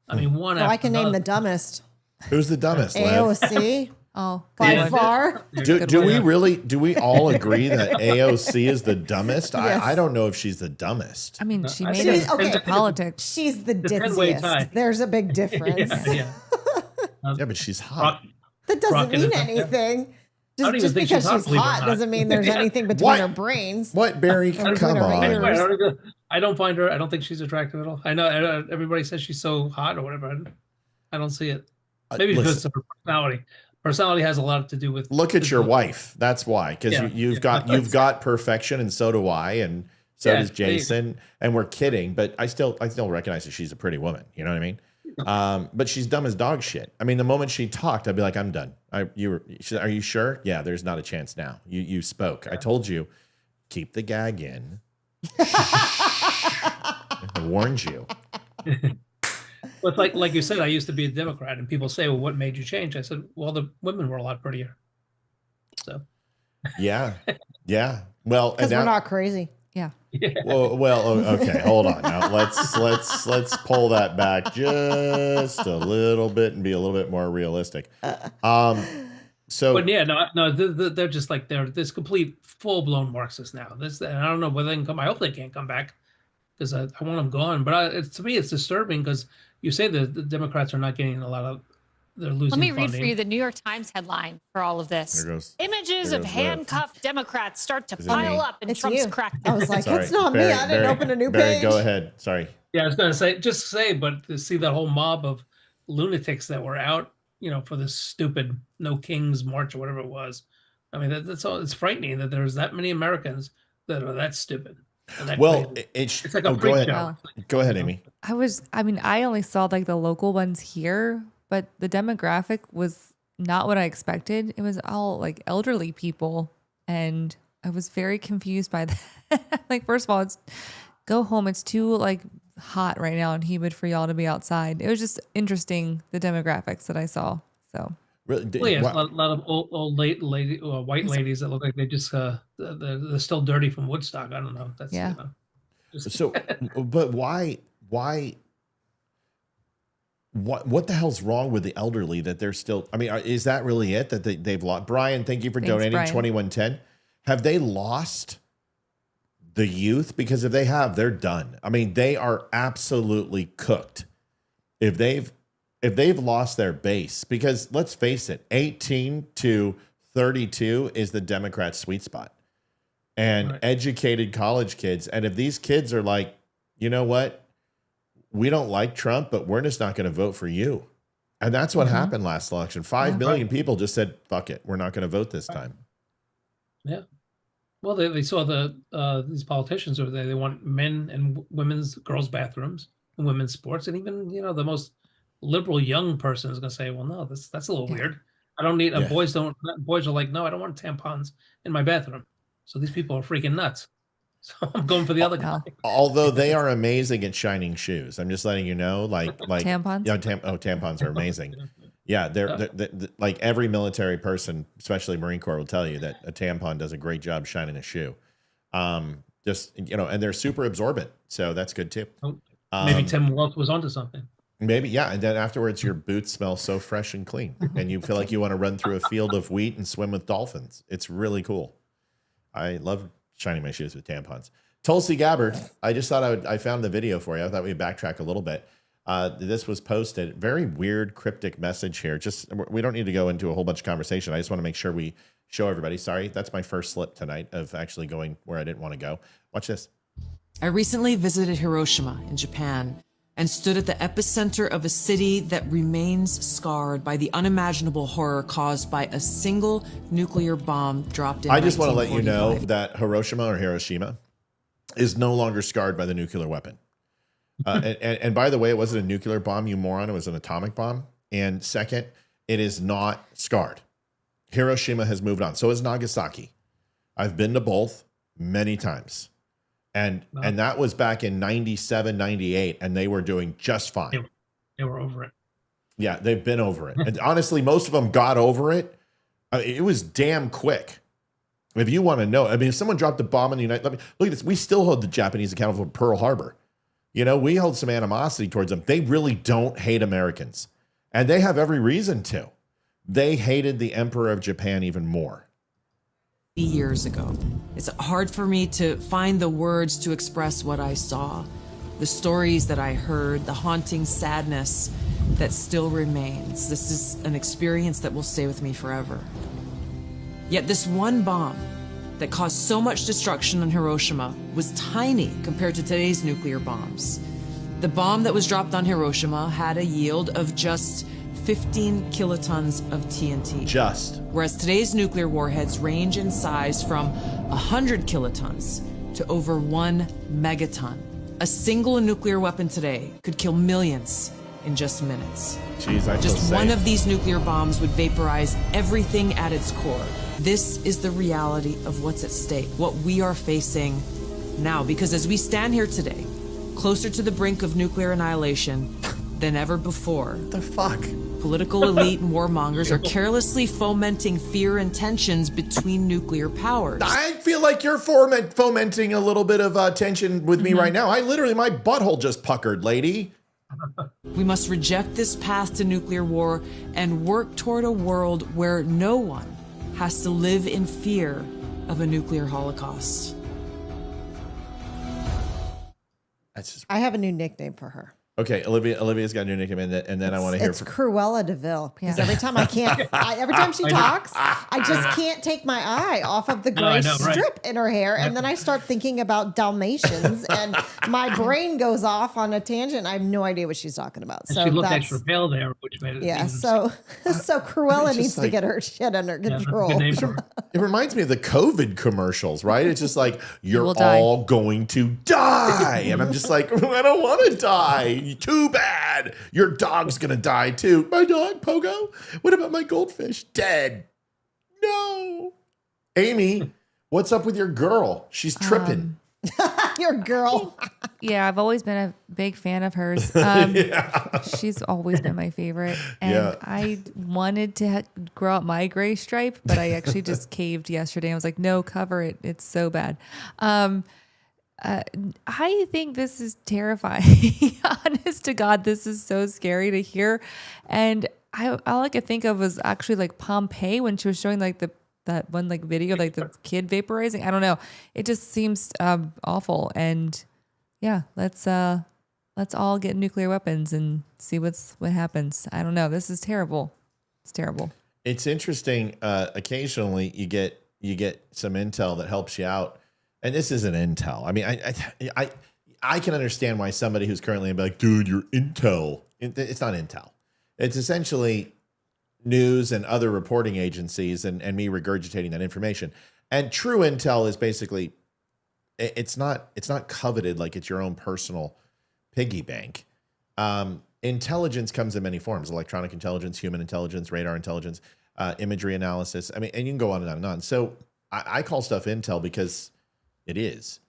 I mean, one. I can name the dumbest. Who's the dumbest? AOC. Oh, by far. Do we all agree that AOC is the dumbest? Yes. I don't know if she's the dumbest. I mean, she made it into politics. She's the ditziest. There's a big difference. Yeah, but she's hot. That doesn't mean anything. Just because she's hot doesn't mean there's anything between her brains. What, Barry? Come on. I don't find her. I don't think she's attractive at all. I know everybody says she's so hot or whatever. I don't see it. Maybe because of her personality. Personality has a lot to do with. Look at your wife. That's why, because you've got perfection, and so do I. And So Yeah, does Jason. And we're kidding, but I still recognize that she's a pretty woman. You know what I mean? But she's dumb as dog shit. I mean, the moment she talked, I'd be like, I'm done. Are you sure? Yeah, there's not a chance now. You spoke. I told you, keep the gag in. I warned you. Well, it's like you said, I used to be a Democrat, and people say, well, what made you change? I said, well, the women were a lot prettier. So. Yeah. Yeah. Well, because we're not crazy. Yeah. Well, okay. Hold on. Now let's pull that back just a little bit and be a little bit more realistic. So, but yeah, no, they're just like they're this complete full blown Marxists now. And I don't know whether they can come. I hope they can't come back because I want them gone. But to me, it's disturbing because you say the Democrats are not getting a lot of. They're losing. Let me funding. read for you the New York Times headline for all of this. Images of handcuffed Democrats start to pile up in Trump's crackdown. I was like, it's not me. I didn't open a new page. Go ahead. Sorry. Yeah, I was going to say, but to see that whole mob of lunatics that were out, for this stupid No Kings March or whatever it was. I mean, that's all. It's frightening that there's that many Americans that are that stupid. Well, it's like a go freak ahead. show. Go ahead, Amy. I only saw like the local ones here, but the demographic was not what I expected. It was all like elderly people, and I was very confused by that. Like, first of all, go home. It's too like hot right now and humid for y'all to be outside. It was just interesting, the demographics that I saw. So Well, yeah, a lot of old white ladies that look like they just they're still dirty from Woodstock. I don't know. That's So, but why? What the hell's wrong with the elderly that they're still? I mean, is that really it that they've lost? Brian, thank you for donating Brian. 2110. Have they lost the youth? Because if they have, they're done. I mean, they are absolutely cooked. If they've lost their base, because let's face it, 18 to 32 is the Democrat sweet spot, and educated college kids. And if these kids are like, you know what? We don't like Trump, but we're just not going to vote for you. And that's what happened last election. 5 million people just said, fuck it. We're not going to vote this time. Yeah. Well, they saw these politicians over there. They want men and girls' bathrooms and women's sports. And even, the most liberal young person is going to say, well, no, that's a little weird. I don't need, boys are like, no, I don't want tampons in my bathroom. So these people are freaking nuts. So I'm going for the other guy. Although they are amazing at shining shoes. I'm just letting you know, like tampons. Yeah, tampons are amazing. Yeah, they're like every military person, especially Marine Corps, will tell you that a tampon does a great job shining a shoe. And they're super absorbent, so that's good too. Maybe Tim Walz was onto something. Maybe, yeah. And then afterwards, your boots smell so fresh and clean, and you feel like you want to run through a field of wheat and swim with dolphins. It's really cool. I love shining my shoes with tampons. Tulsi Gabbard, I just thought I found the video for you. I thought we'd backtrack a little bit. This was posted. Very weird, cryptic message here. We don't need to go into a whole bunch of conversation. I just want to make sure we show everybody. Sorry, that's my first slip tonight of actually going where I didn't want to go. Watch this. I recently visited Hiroshima in Japan and stood at the epicenter of a city that remains scarred by the unimaginable horror caused by a single nuclear bomb dropped in I just want to let you know 1945. that Hiroshima is no longer scarred by the nuclear weapon. And by the way, it wasn't a nuclear bomb, you moron. It was an atomic bomb. And second, it is not scarred. Hiroshima has moved on. So is Nagasaki. I've been to both many times. And that was back in 97, 98, and they were doing just fine. They were over it. Yeah, they've been over it. And honestly, most of them got over it. It was damn quick. If you want to know, I mean, if someone dropped a bomb in the United States, look at this. We still hold the Japanese accountable for Pearl Harbor. We hold some animosity towards them. They really don't hate Americans. And they have every reason to. They hated the Emperor of Japan even more. Years ago. It's hard for me to find the words to express what I saw, the stories that I heard, the haunting sadness that still remains. This is an experience that will stay with me forever. Yet this one bomb that caused so much destruction on Hiroshima was tiny compared to today's nuclear bombs. The bomb that was dropped on Hiroshima had a yield of just 15 kilotons of TNT. Whereas today's nuclear warheads range in size from 100 kilotons to over 1 megaton. A single nuclear weapon today could kill millions in just minutes. Jeez, I feel Just one safe. of these nuclear bombs would vaporize everything at its core. This is the reality of what's at stake, what we are facing now. Because as we stand here today, closer to the brink of nuclear annihilation than ever before. The fuck? Political elite and warmongers are carelessly fomenting fear and tensions between nuclear powers. I feel like you're fomenting a little bit of tension with me right now. I literally, my butthole just puckered, lady. We must reject this path to nuclear war and work toward a world where no one has to live in fear of a nuclear holocaust. That's just... I have a new nickname for her. Okay, Olivia's got a new nickname, and then I want to hear It's Cruella DeVille, because every time every time she talks, I just can't take my eye off of the gray strip in her hair, and then I start thinking about Dalmatians, and my brain goes off on a tangent. I have no idea what she's talking about. And So she looked that's extra pale there, which made it. so Cruella needs to get her shit under control. It reminds me of the COVID commercials, right? It's just like, you're will die. all going to die. And I'm just like, I don't want to die. Too bad. Your dog's going to die too. My dog, Pogo? What about my goldfish? Dead. No. Amy, what's up with your girl? She's tripping. Your girl. Yeah, I've always been a big fan of hers. She's always been my favorite. And I wanted to grow out my gray stripe, but I actually just caved yesterday. I was like, no, cover it. It's so bad. I think this is terrifying. Honest to God, this is so scary to hear. And all I could think of was actually like Pompeii when she was showing like that one like video of like the kid vaporizing. I don't know. It just seems awful. And yeah, let's all get nuclear weapons and see what happens. I don't know. This is terrible. It's terrible. It's interesting. Occasionally you get some intel that helps you out. And this isn't intel. I mean, I can understand why somebody who's currently be like, dude, you're intel. It's not intel. It's essentially news and other reporting agencies and me regurgitating that information. And true intel is basically, it's not coveted like it's your own personal piggy bank. Intelligence comes in many forms: electronic intelligence, human intelligence, radar intelligence, imagery analysis. I mean, and you can go on and on and on. So I call stuff intel because it is.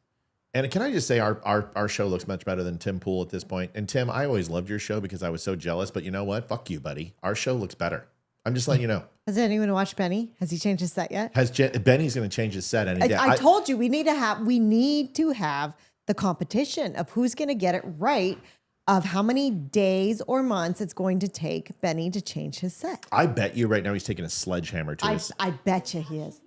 And can I just say our show looks much better than Tim Pool at this point. And Tim, I always loved your show because I was so jealous. But you know what? Fuck you, buddy. Our show looks better. I'm just letting you know. Has anyone watched Benny? Has he changed his set yet? Benny's going to change his set any day. I told you we need to have the competition of who's going to get it right, of how many days or months it's going to take Benny to change his set. I bet you right now he's taking a sledgehammer to his. I bet you he is.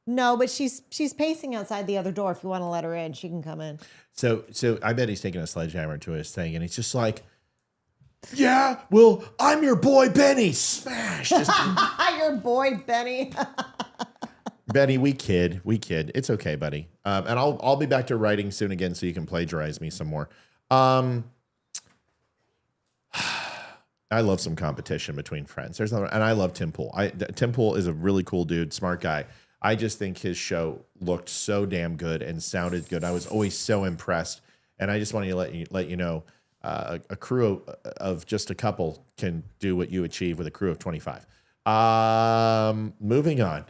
No, but she's pacing outside the other door. If you want to let her in, she can come in. So I bet he's taking a sledgehammer to his thing, and he's just like, yeah, well, I'm your boy Benny. Smash. Your boy Benny. Benny, we kid. It's okay, buddy. And I'll be back to writing soon again, so you can plagiarize me some more. I love some competition between friends. And I love Tim Pool. Tim Pool is a really cool dude, smart guy. I just think his show looked so damn good and sounded good. I was always so impressed. And I just wanted to let you know, a crew of just a couple can do what you achieve with a crew of 25. Moving on.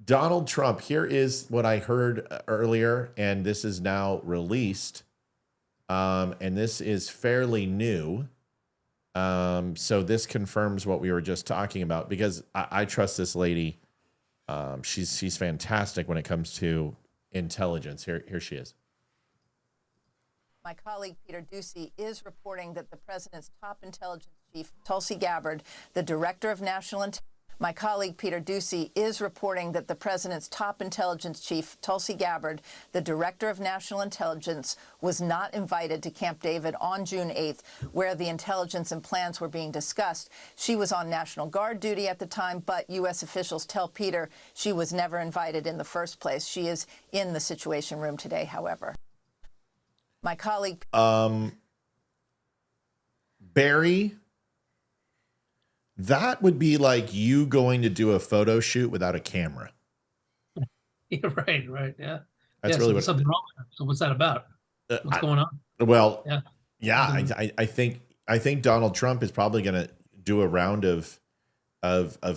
Donald Trump. Here is what I heard earlier, and this is now released. And this is fairly new. So this confirms what we were just talking about, because I trust this lady. She's fantastic when it comes to intelligence. Here she is. My colleague Peter Doocy is reporting that the president's top intelligence chief, Tulsi Gabbard, the director of national intelligence. My colleague Peter Doocy is reporting that the president's top intelligence chief, Tulsi Gabbard, the director of national intelligence, was not invited to Camp David on June 8th, where the intelligence and plans were being discussed. She was on National Guard duty at the time, but U.S. officials tell Peter she was never invited in the first place. She is in the Situation Room today, however. My colleague... Barry... That would be like you going to do a photo shoot without a camera. Yeah, right, yeah. That's really what. Something wrong with him. So what's that about? What's going on? Well, Yeah. I think Donald Trump is probably going to do a round of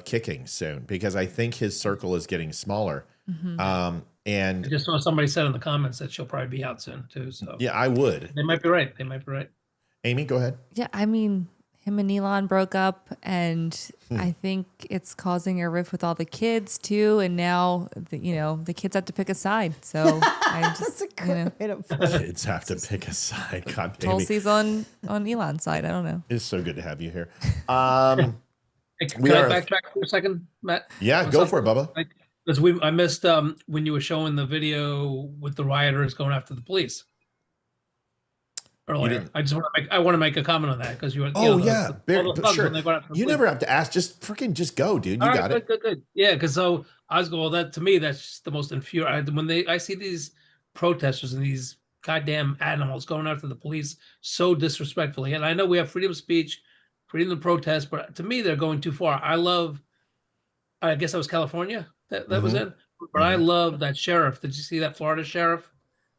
kicking soon, because I think his circle is getting smaller. Mm-hmm. And I just saw somebody said in the comments that she'll probably be out soon too. So yeah, I would. They might be right. Amy, go ahead. Yeah, I mean, him and Elon broke up, and I think it's causing a rift with all the kids too. And now, the kids have to pick a side. So I just, That's a great way to put it. Kids have to pick a side. God damn it. Tulsi's on Elon's side. I don't know. It's so good to have you here. Can I backtrack for a second, Matt? Yeah, go for it, Bubba. Because I missed when you were showing the video with the rioters going after the police earlier. I want to make a comment on that, because you were. Sure. You never have to ask. Just go, dude. You got it. Good. Yeah, because so I was going. That to me, that's just the most infuriating. When I see these protesters and these goddamn animals going after the police so disrespectfully, and I know we have freedom of speech, freedom of protest, but to me, they're going too far. I guess that was California. That was it. But I love that sheriff. Did you see that Florida sheriff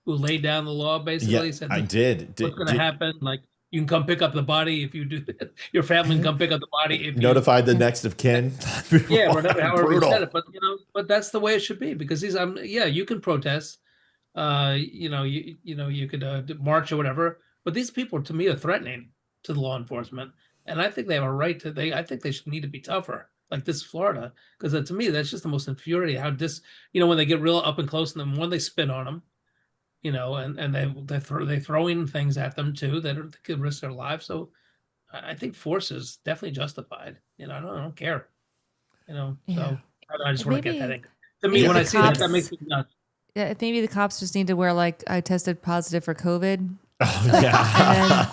who laid down the law, basically? Yeah, Said, I did. What's going to happen? Like, you can come pick up the body if you do that. Your family can come pick up the body. If Notified the next of kin. Yeah, whatever, however he said it. But that's the way it should be, because you can protest. You could march or whatever. But these people, to me, are threatening to the law enforcement. And I think they have a right to, I think they should need to be tougher. Like this Florida, because to me, that's just the most infuriating. How when they get real up and close, and then when they spin on them, and they're throwing things at them too that could risk their lives. So I think force is definitely justified. I don't care. So I just want to get that in. To me, when I see that makes me nuts. Yeah, maybe the cops just need to wear I tested positive for COVID. Oh yeah.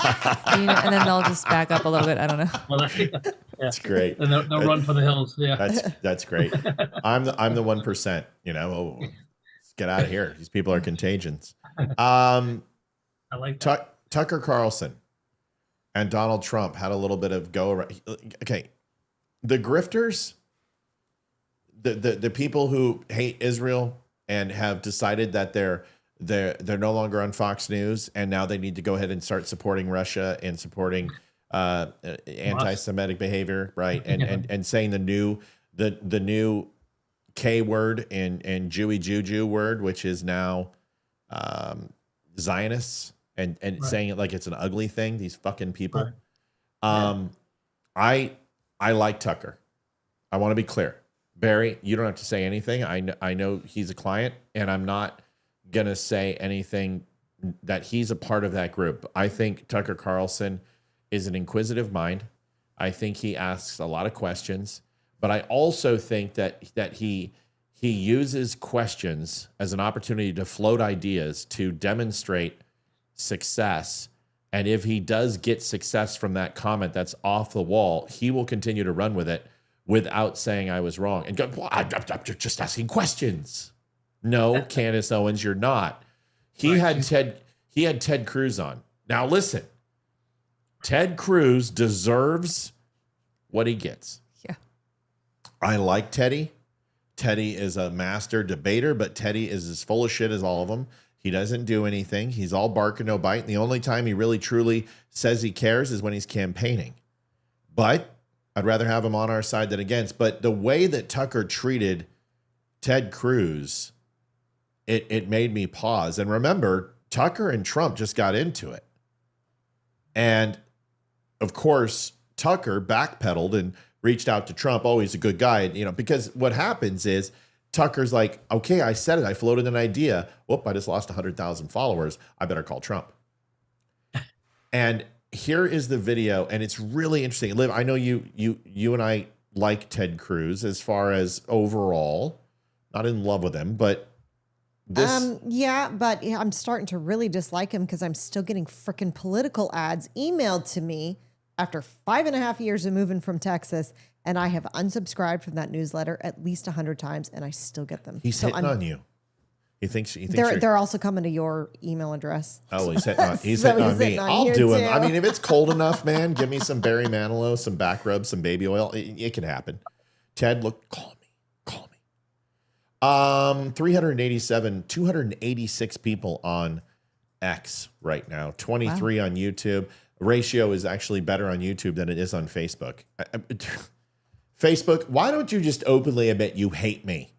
and then they'll just back up a little bit. I don't know. Well, that's great. And they'll run for the hills. Yeah, that's great. I'm the 1%. Let's get out of here. These people are contagions. I like that. Tucker Carlson and Donald Trump had a little bit of go around. Okay, the grifters, the people who hate Israel and have decided that they're no longer on Fox News, and now they need to go ahead and start supporting Russia and supporting anti-Semitic behavior, right? And saying the new K word and Jewy Juju word, which is now Zionists, and saying it like it's an ugly thing. These fucking people. I like Tucker. I want to be clear, Barry. You don't have to say anything. I know he's a client, and I'm not gonna say anything that he's a part of that group. I think Tucker Carlson is an inquisitive mind. I think he asks a lot of questions, but I also think that he uses questions as an opportunity to float ideas, to demonstrate success. And if he does get success from that comment that's off the wall, he will continue to run with it without saying I was wrong and go, well, I'm just asking questions. No, Candace Owens, you're not. He had Ted Cruz on. Now listen, Ted Cruz deserves what he gets. Yeah. I like Teddy. Teddy is a master debater, but Teddy is as full of shit as all of them. He doesn't do anything. He's all bark and no bite. And the only time he really truly says he cares is when he's campaigning. But I'd rather have him on our side than against. But the way that Tucker treated Ted Cruz, it made me pause. And remember, Tucker and Trump just got into it. And of course, Tucker backpedaled and reached out to Trump. Oh, he's a good guy. Because what happens is Tucker's like, okay, I said it. I floated an idea. Whoop, I just lost 100,000 followers. I better call Trump. And here is the video. And it's really interesting. Liv, I know you and I like Ted Cruz as far as overall, not in love with him, but yeah, but I'm starting to really dislike him because I'm still getting freaking political ads emailed to me after 5.5 years of moving from Texas, and I have unsubscribed from that newsletter at least 100 times, and I still get them. He's hitting on you. He thinks they're also coming to your email address. Oh, he's hitting on, hitting on me. I'll do him. I mean, if it's cold enough, man, give me some Barry Manilow, some back rub, some baby oil. It can happen. Ted, look, call me. 286 people on X right now, 23 on YouTube. Ratio is actually better on YouTube than it is on Facebook. Facebook, why don't you just openly admit you hate me?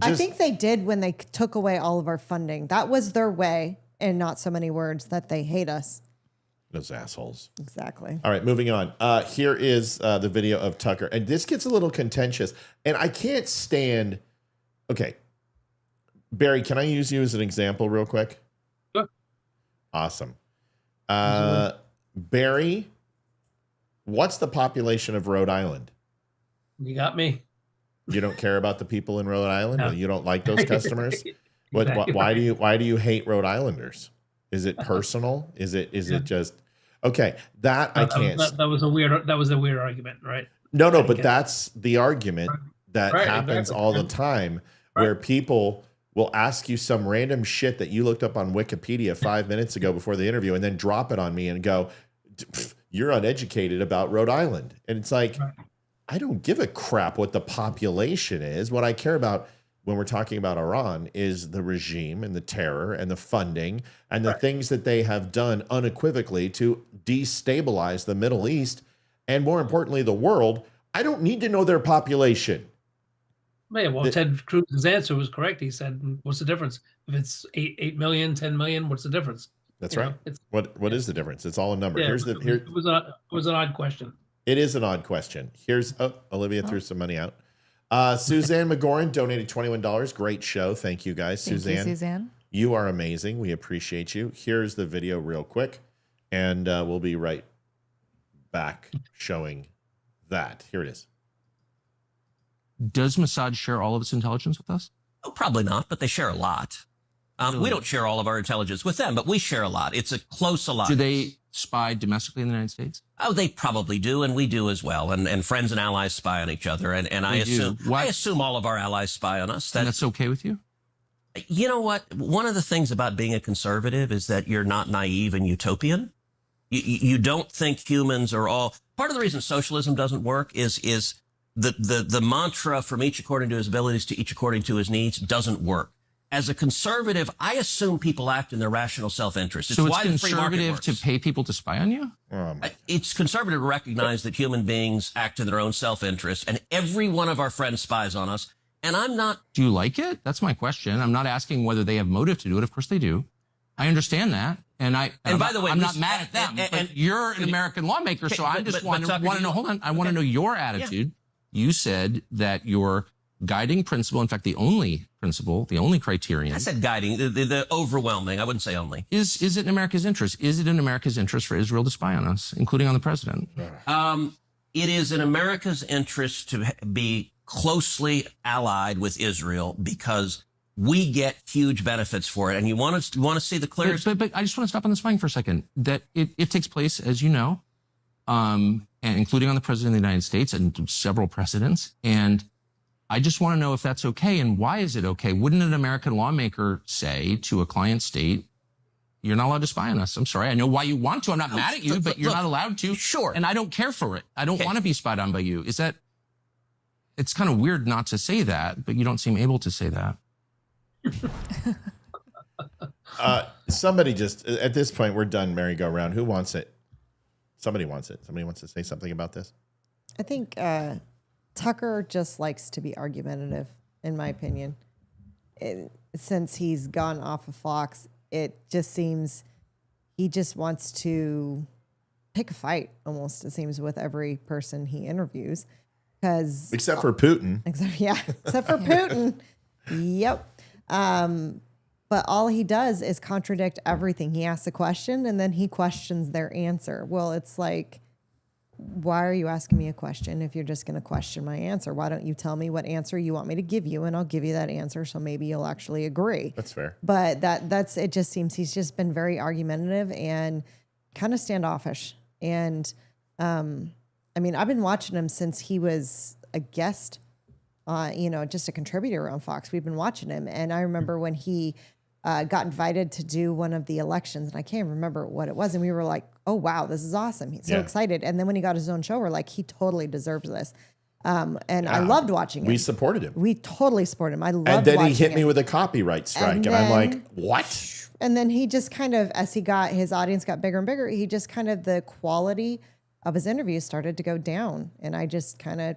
I think they did when they took away all of our funding. That was their way, in not so many words, that they hate us. Those assholes. Exactly. All right, moving on. Here is the video of Tucker. And this gets a little contentious. And I can't stand... Okay. Barry, can I use you as an example real quick? Sure. Awesome. Barry, what's the population of Rhode Island? You got me. You don't care about the people in Rhode Island? No. You don't like those customers? Exactly. Why do you hate Rhode Islanders? Is it personal? Is it just okay? I can't. That was a weird argument, right? No, but that's the argument that happens exactly. all the time, where people will ask you some random shit that you looked up on Wikipedia 5 minutes ago before the interview, and then drop it on me and go, "You're uneducated about Rhode Island," and it's like, I don't give a crap what the population is. What I care about when we're talking about Iran is the regime and the terror and the funding and the things that they have done unequivocally to destabilize the Middle East and, more importantly, the world. I don't need to know their population. Yeah, well, Ted Cruz's answer was correct. He said, what's the difference? If it's 8 million, 10 million, what's the difference? That's right. What is the difference? It's all a number. Yeah, it was an odd question. It is an odd question. Here's Olivia threw some money out. Suzanne McGoran donated $21. Great show. Thank you guys. Thank you, Suzanne. You are amazing. We appreciate you. Here's the video real quick, and we'll be right back showing that. Here it is. Does Mossad share all of its intelligence with us? Oh, probably not, but they share a lot. We don't share all of our intelligence with them, but we share a lot. It's a close alliance. Do they spy domestically in the United States? Oh, they probably do, and we do as well. And friends and allies spy on each other. And I assume all of our allies spy on us. And that's okay with you? You know what? One of the things about being a conservative is that you're not naive and utopian. You don't think humans are all... Part of the reason socialism doesn't work is the mantra from each according to his abilities to each according to his needs doesn't work. As a conservative, I assume people act in their rational self-interest. So it's why the free market conservative works. to pay people to spy on you? It's conservative to recognize that human beings act in their own self-interest, and every one of our friends spies on us. And I'm not... Do you like it? That's my question. I'm not asking whether they have motive to do it. Of course they do. I understand that. And by the way, I'm not mad at them. But you're an American lawmaker, so I just want to know, hold on. I want to know your attitude. Yeah. You said that your guiding principle, in fact, the only principle, the only criterion. I said guiding, the overwhelming. I wouldn't say only. Is it in America's interest? Is it in America's interest for Israel to spy on us, including on the president? It is in America's interest to be closely allied with Israel because we get huge benefits for it. And you want to see the clearest. But I just want to stop on the spying for a second. That it takes place, as you know, and including on the president of the United States and several presidents. And I just want to know if that's okay and why is it okay? Wouldn't an American lawmaker say to a client state, you're not allowed to spy on us? I'm sorry. I know why you want to. I'm not mad at you, but you're not allowed to. Sure. And I don't care for it. I don't want to be spied on by you. It's kind of weird not to say that, but you don't seem able to say that. Somebody just, at this point, we're done merry-go-round. Who wants it? Somebody wants it. Somebody wants to say something about this? I think Tucker just likes to be argumentative, in my opinion. Since he's gone off of Fox, it just seems he just wants to pick a fight, almost, it seems, with every person he interviews. Except for Putin. Except for Putin. Yep. But all he does is contradict everything. He asks a question, and then he questions their answer. Well, it's like, why are you asking me a question if you're just going to question my answer? Why don't you tell me what answer you want me to give you, and I'll give you that answer, so maybe you'll actually agree. That's fair. But that's it. Just seems he's just been very argumentative and kind of standoffish. And I mean, I've been watching him since he was a guest, just a contributor on Fox. We've been watching him, and I remember when he got invited to do one of the elections, and I can't remember what it was, and we were like, oh, wow, this is awesome. He's so excited. And then when he got his own show, we're like, he totally deserves this. And I loved watching him. We supported him. We totally supported him. I loved And then he hit watching me him. with a copyright strike. And I'm like, what? And then he just kind of, as his audience got bigger and bigger, he just kind of, the quality of his interviews started to go down. And I just kind of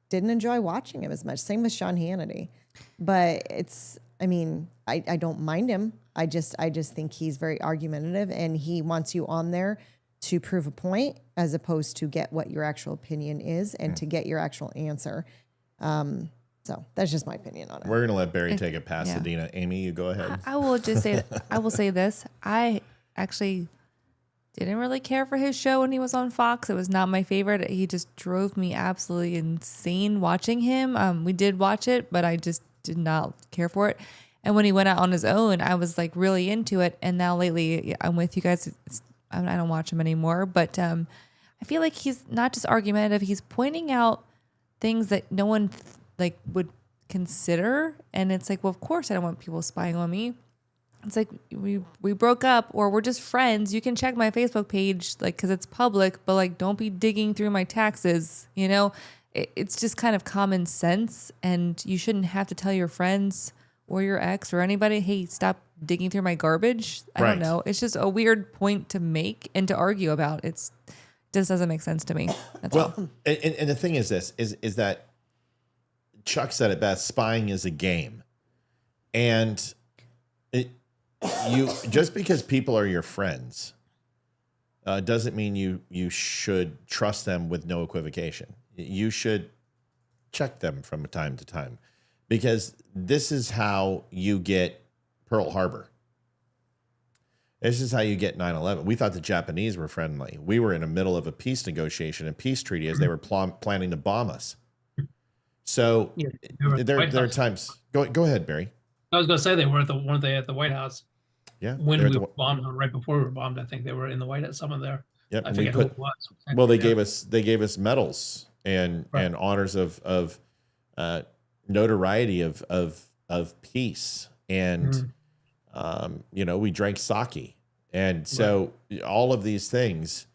didn't enjoy watching him as much. Same with Sean Hannity. But I don't mind him. I just think he's very argumentative, and he wants you on there to prove a point as opposed to get what your actual opinion is and to get your actual answer. So that's just my opinion on it. We're going to let Barry take it past Adina. Amy, you go ahead. I will just say, I will say this. I actually didn't really care for his show when he was on Fox. It was not my favorite. He just drove me absolutely insane watching him. We did watch it, but I just did not care for it. And when he went out on his own, I was like really into it. And now lately I'm with you guys. I don't watch him anymore, but I feel like he's not just argumentative. He's pointing out things that no one would consider. And it's like, well, of course I don't want people spying on me. It's like we broke up, or we're just friends. You can check my Facebook page, because it's public, but don't be digging through my taxes. It's just kind of common sense, and you shouldn't have to tell your friends or your ex or anybody, hey, stop digging through my garbage. I don't know. It's just a weird point to make and to argue about. It just doesn't make sense to me. That's all. And the thing is this, is that Chuck said it best, spying is a game. And you just because people are your friends doesn't mean you should trust them with no equivocation. You should check them from time to time, because this is how you get Pearl Harbor. This is how you get 9/11. We thought the Japanese were friendly. We were in the middle of a peace negotiation and peace treaty as they were planning to bomb us. So there are times. Go ahead, Barry. I was going to say weren't they at the White House? Yeah. When we were bombed, or right before we were bombed, I think they were in the White House. Someone there. Yep. I forget who it was. Well, they gave us medals and honors of notoriety of peace, and we drank sake, and so all of these things.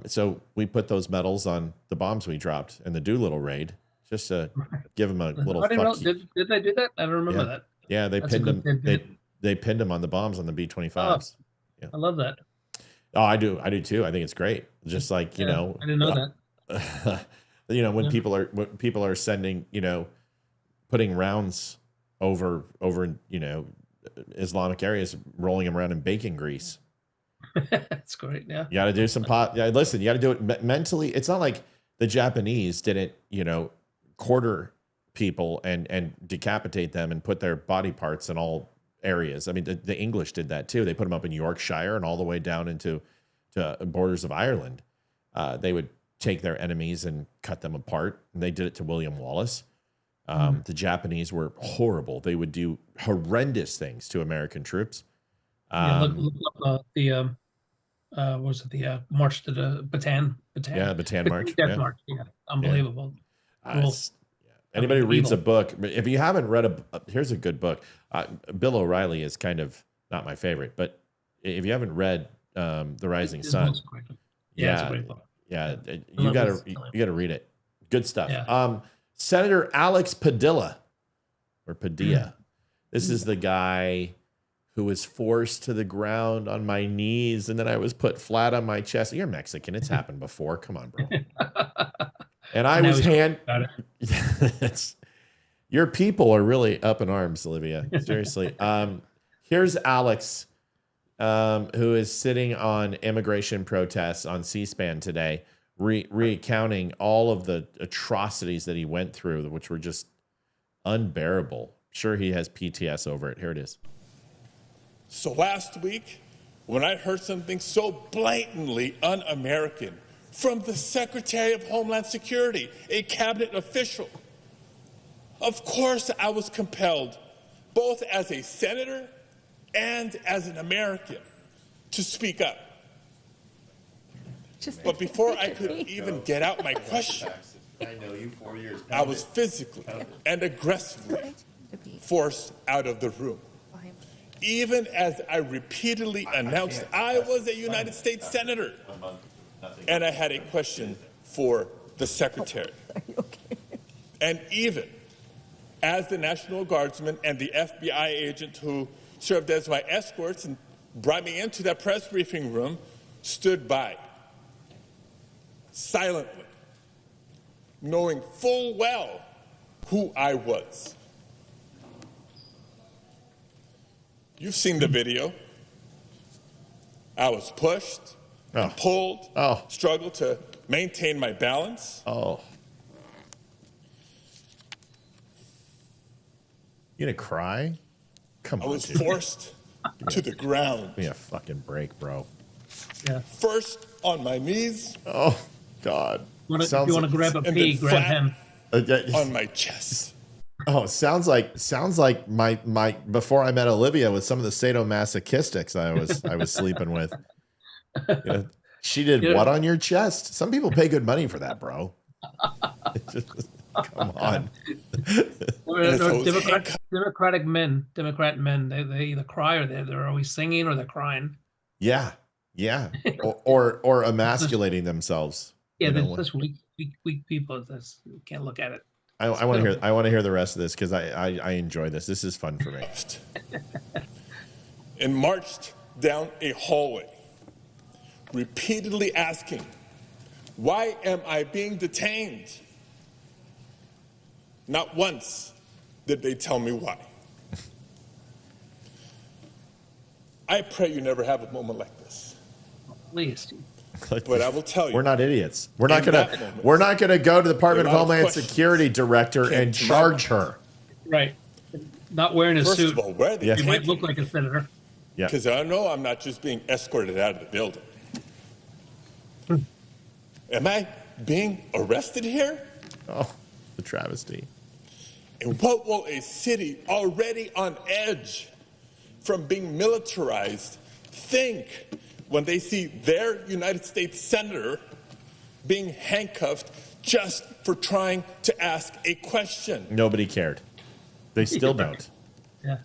So we put those medals on the bombs we dropped in the Doolittle raid, just to give them a little. Did they do that? I don't remember that. Yeah, they pinned them. They pinned them on the bombs on the B-25s. Oh, I love that. Oh, I do too. I think it's great. Just I didn't know that. When people are sending, putting rounds over Islamic areas, rolling them around in bacon grease. That's great. Yeah. You got to do some listen, you got to do it mentally. It's not like the Japanese didn't, quarter people and decapitate them and put their body parts in all areas. I mean, the English did that too. They put them up in Yorkshire and all the way down into borders of Ireland. They would take their enemies and cut them apart. And they did it to William Wallace. The Japanese were horrible. They would do horrendous things to American troops. Look up the march to the Bataan. Yeah, Bataan March. Death March. Yeah, unbelievable. Anybody who reads a book, if you haven't read here's a good book. Bill O'Reilly is kind of not my favorite, but if you haven't read The Rising Sun, it's a great book. Yeah, you gotta read it. Good stuff. Yeah. Senator Alex Padilla, or Padilla. This is the guy who was forced to the ground on my knees, and then I was put flat on my chest. You're Mexican. It's happened before. Come on, bro. And I was your people are really up in arms, Olivia. Seriously. Here's Alex, who is sitting on immigration protests on C-SPAN today, recounting all of the atrocities that he went through, which were just unbearable. Sure, he has PTS over it. Here it is. So last week, when I heard something so blatantly un-American from the Secretary of Homeland Security, a cabinet official, of course I was compelled, both as a senator and as an American, to speak up. But before I could even get out my question, I know you 4 years. I was physically and aggressively forced out of the room. Even as I repeatedly announced I was a United States senator, and I had a question for the secretary. And even as the National Guardsman and the FBI agent who served as my escorts and brought me into that press briefing room stood by, silently, knowing full well who I was. You've seen the video. I was pushed and pulled, struggled to maintain my balance. You gonna cry? Come on, I was dude. forced to the ground. Give me a fucking break, bro. Yeah. First on my knees. Oh, God. If you want to grab a and pee, then grab flat him. on my chest. Oh, sounds like my before I met Olivia with some of the sadomasochistics I was sleeping with. You know, she did what on your chest? Some people pay good money for that, bro. Come on. Democrat men, they either cry or they're always singing or they're crying. Yeah, or emasculating themselves. Yeah, You they're know, just weak people. You can't look at it. I want to hear the rest of this because I enjoy this. This is fun for me. And marched down a hallway, repeatedly asking, "Why am I being detained?" Not once did they tell me why. I pray you never have a moment like this. Please. But I will tell you, we're not idiots. We're not gonna go to the Department of Homeland Security director and charge her. Right. Not wearing a First suit. of all, where are they You might taking look like a senator. Yeah. Because I know I'm not just being escorted out of the building. Am I being arrested here? Oh, the travesty. And what will a city already on edge from being militarized think when they see their United States senator being handcuffed just for trying to ask a question? Nobody cared. They still don't. Yeah.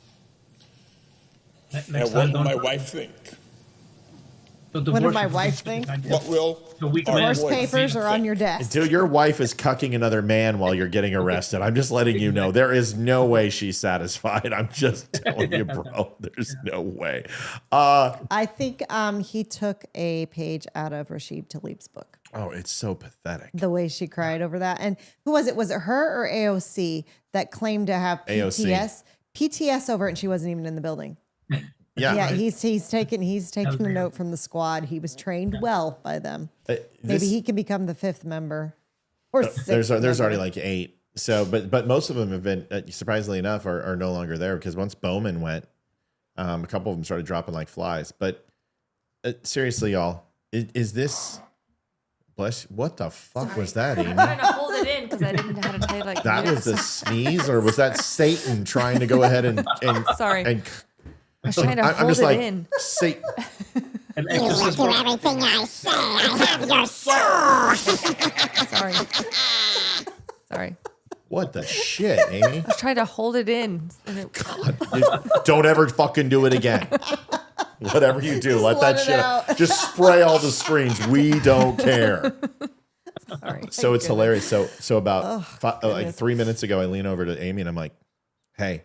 And what will my wife think? What did my wife think? What will Divorce papers are on your desk. Dude, your wife is cucking another man while you're getting arrested. I'm just letting you know. There is no way she's satisfied. I'm just telling you, bro. There's no way. I think he took a page out of Rashid Tlaib's book. Oh, it's so pathetic. The way she cried over that. And who was it? Was it her or AOC that claimed to have PTS? PTS over it, and she wasn't even in the building. Yeah, he's taken a note from the squad. He was trained well by them. Maybe he can become the 5th member or 6th. There's already like 8. So, but most of them have been, surprisingly enough, are no longer there because once Bowman went, a couple of them started dropping like flies. But seriously, y'all, is this? What the fuck was that, Amy? I'm trying to hold it in because I didn't know how to say like. That was a sneeze, or was that Satan trying to go ahead and sorry? And, I was trying to hold just it like, in. Satan. You will do everything I say. I have your soul. Sorry. What the shit, Amy? I was trying to hold it in. Don't ever fucking do it again. Whatever you do, let that shit out. Just spray all the screens. We don't care. Sorry. So it's hilarious. So about like 3 minutes ago, I lean over to Amy and I'm like, "Hey,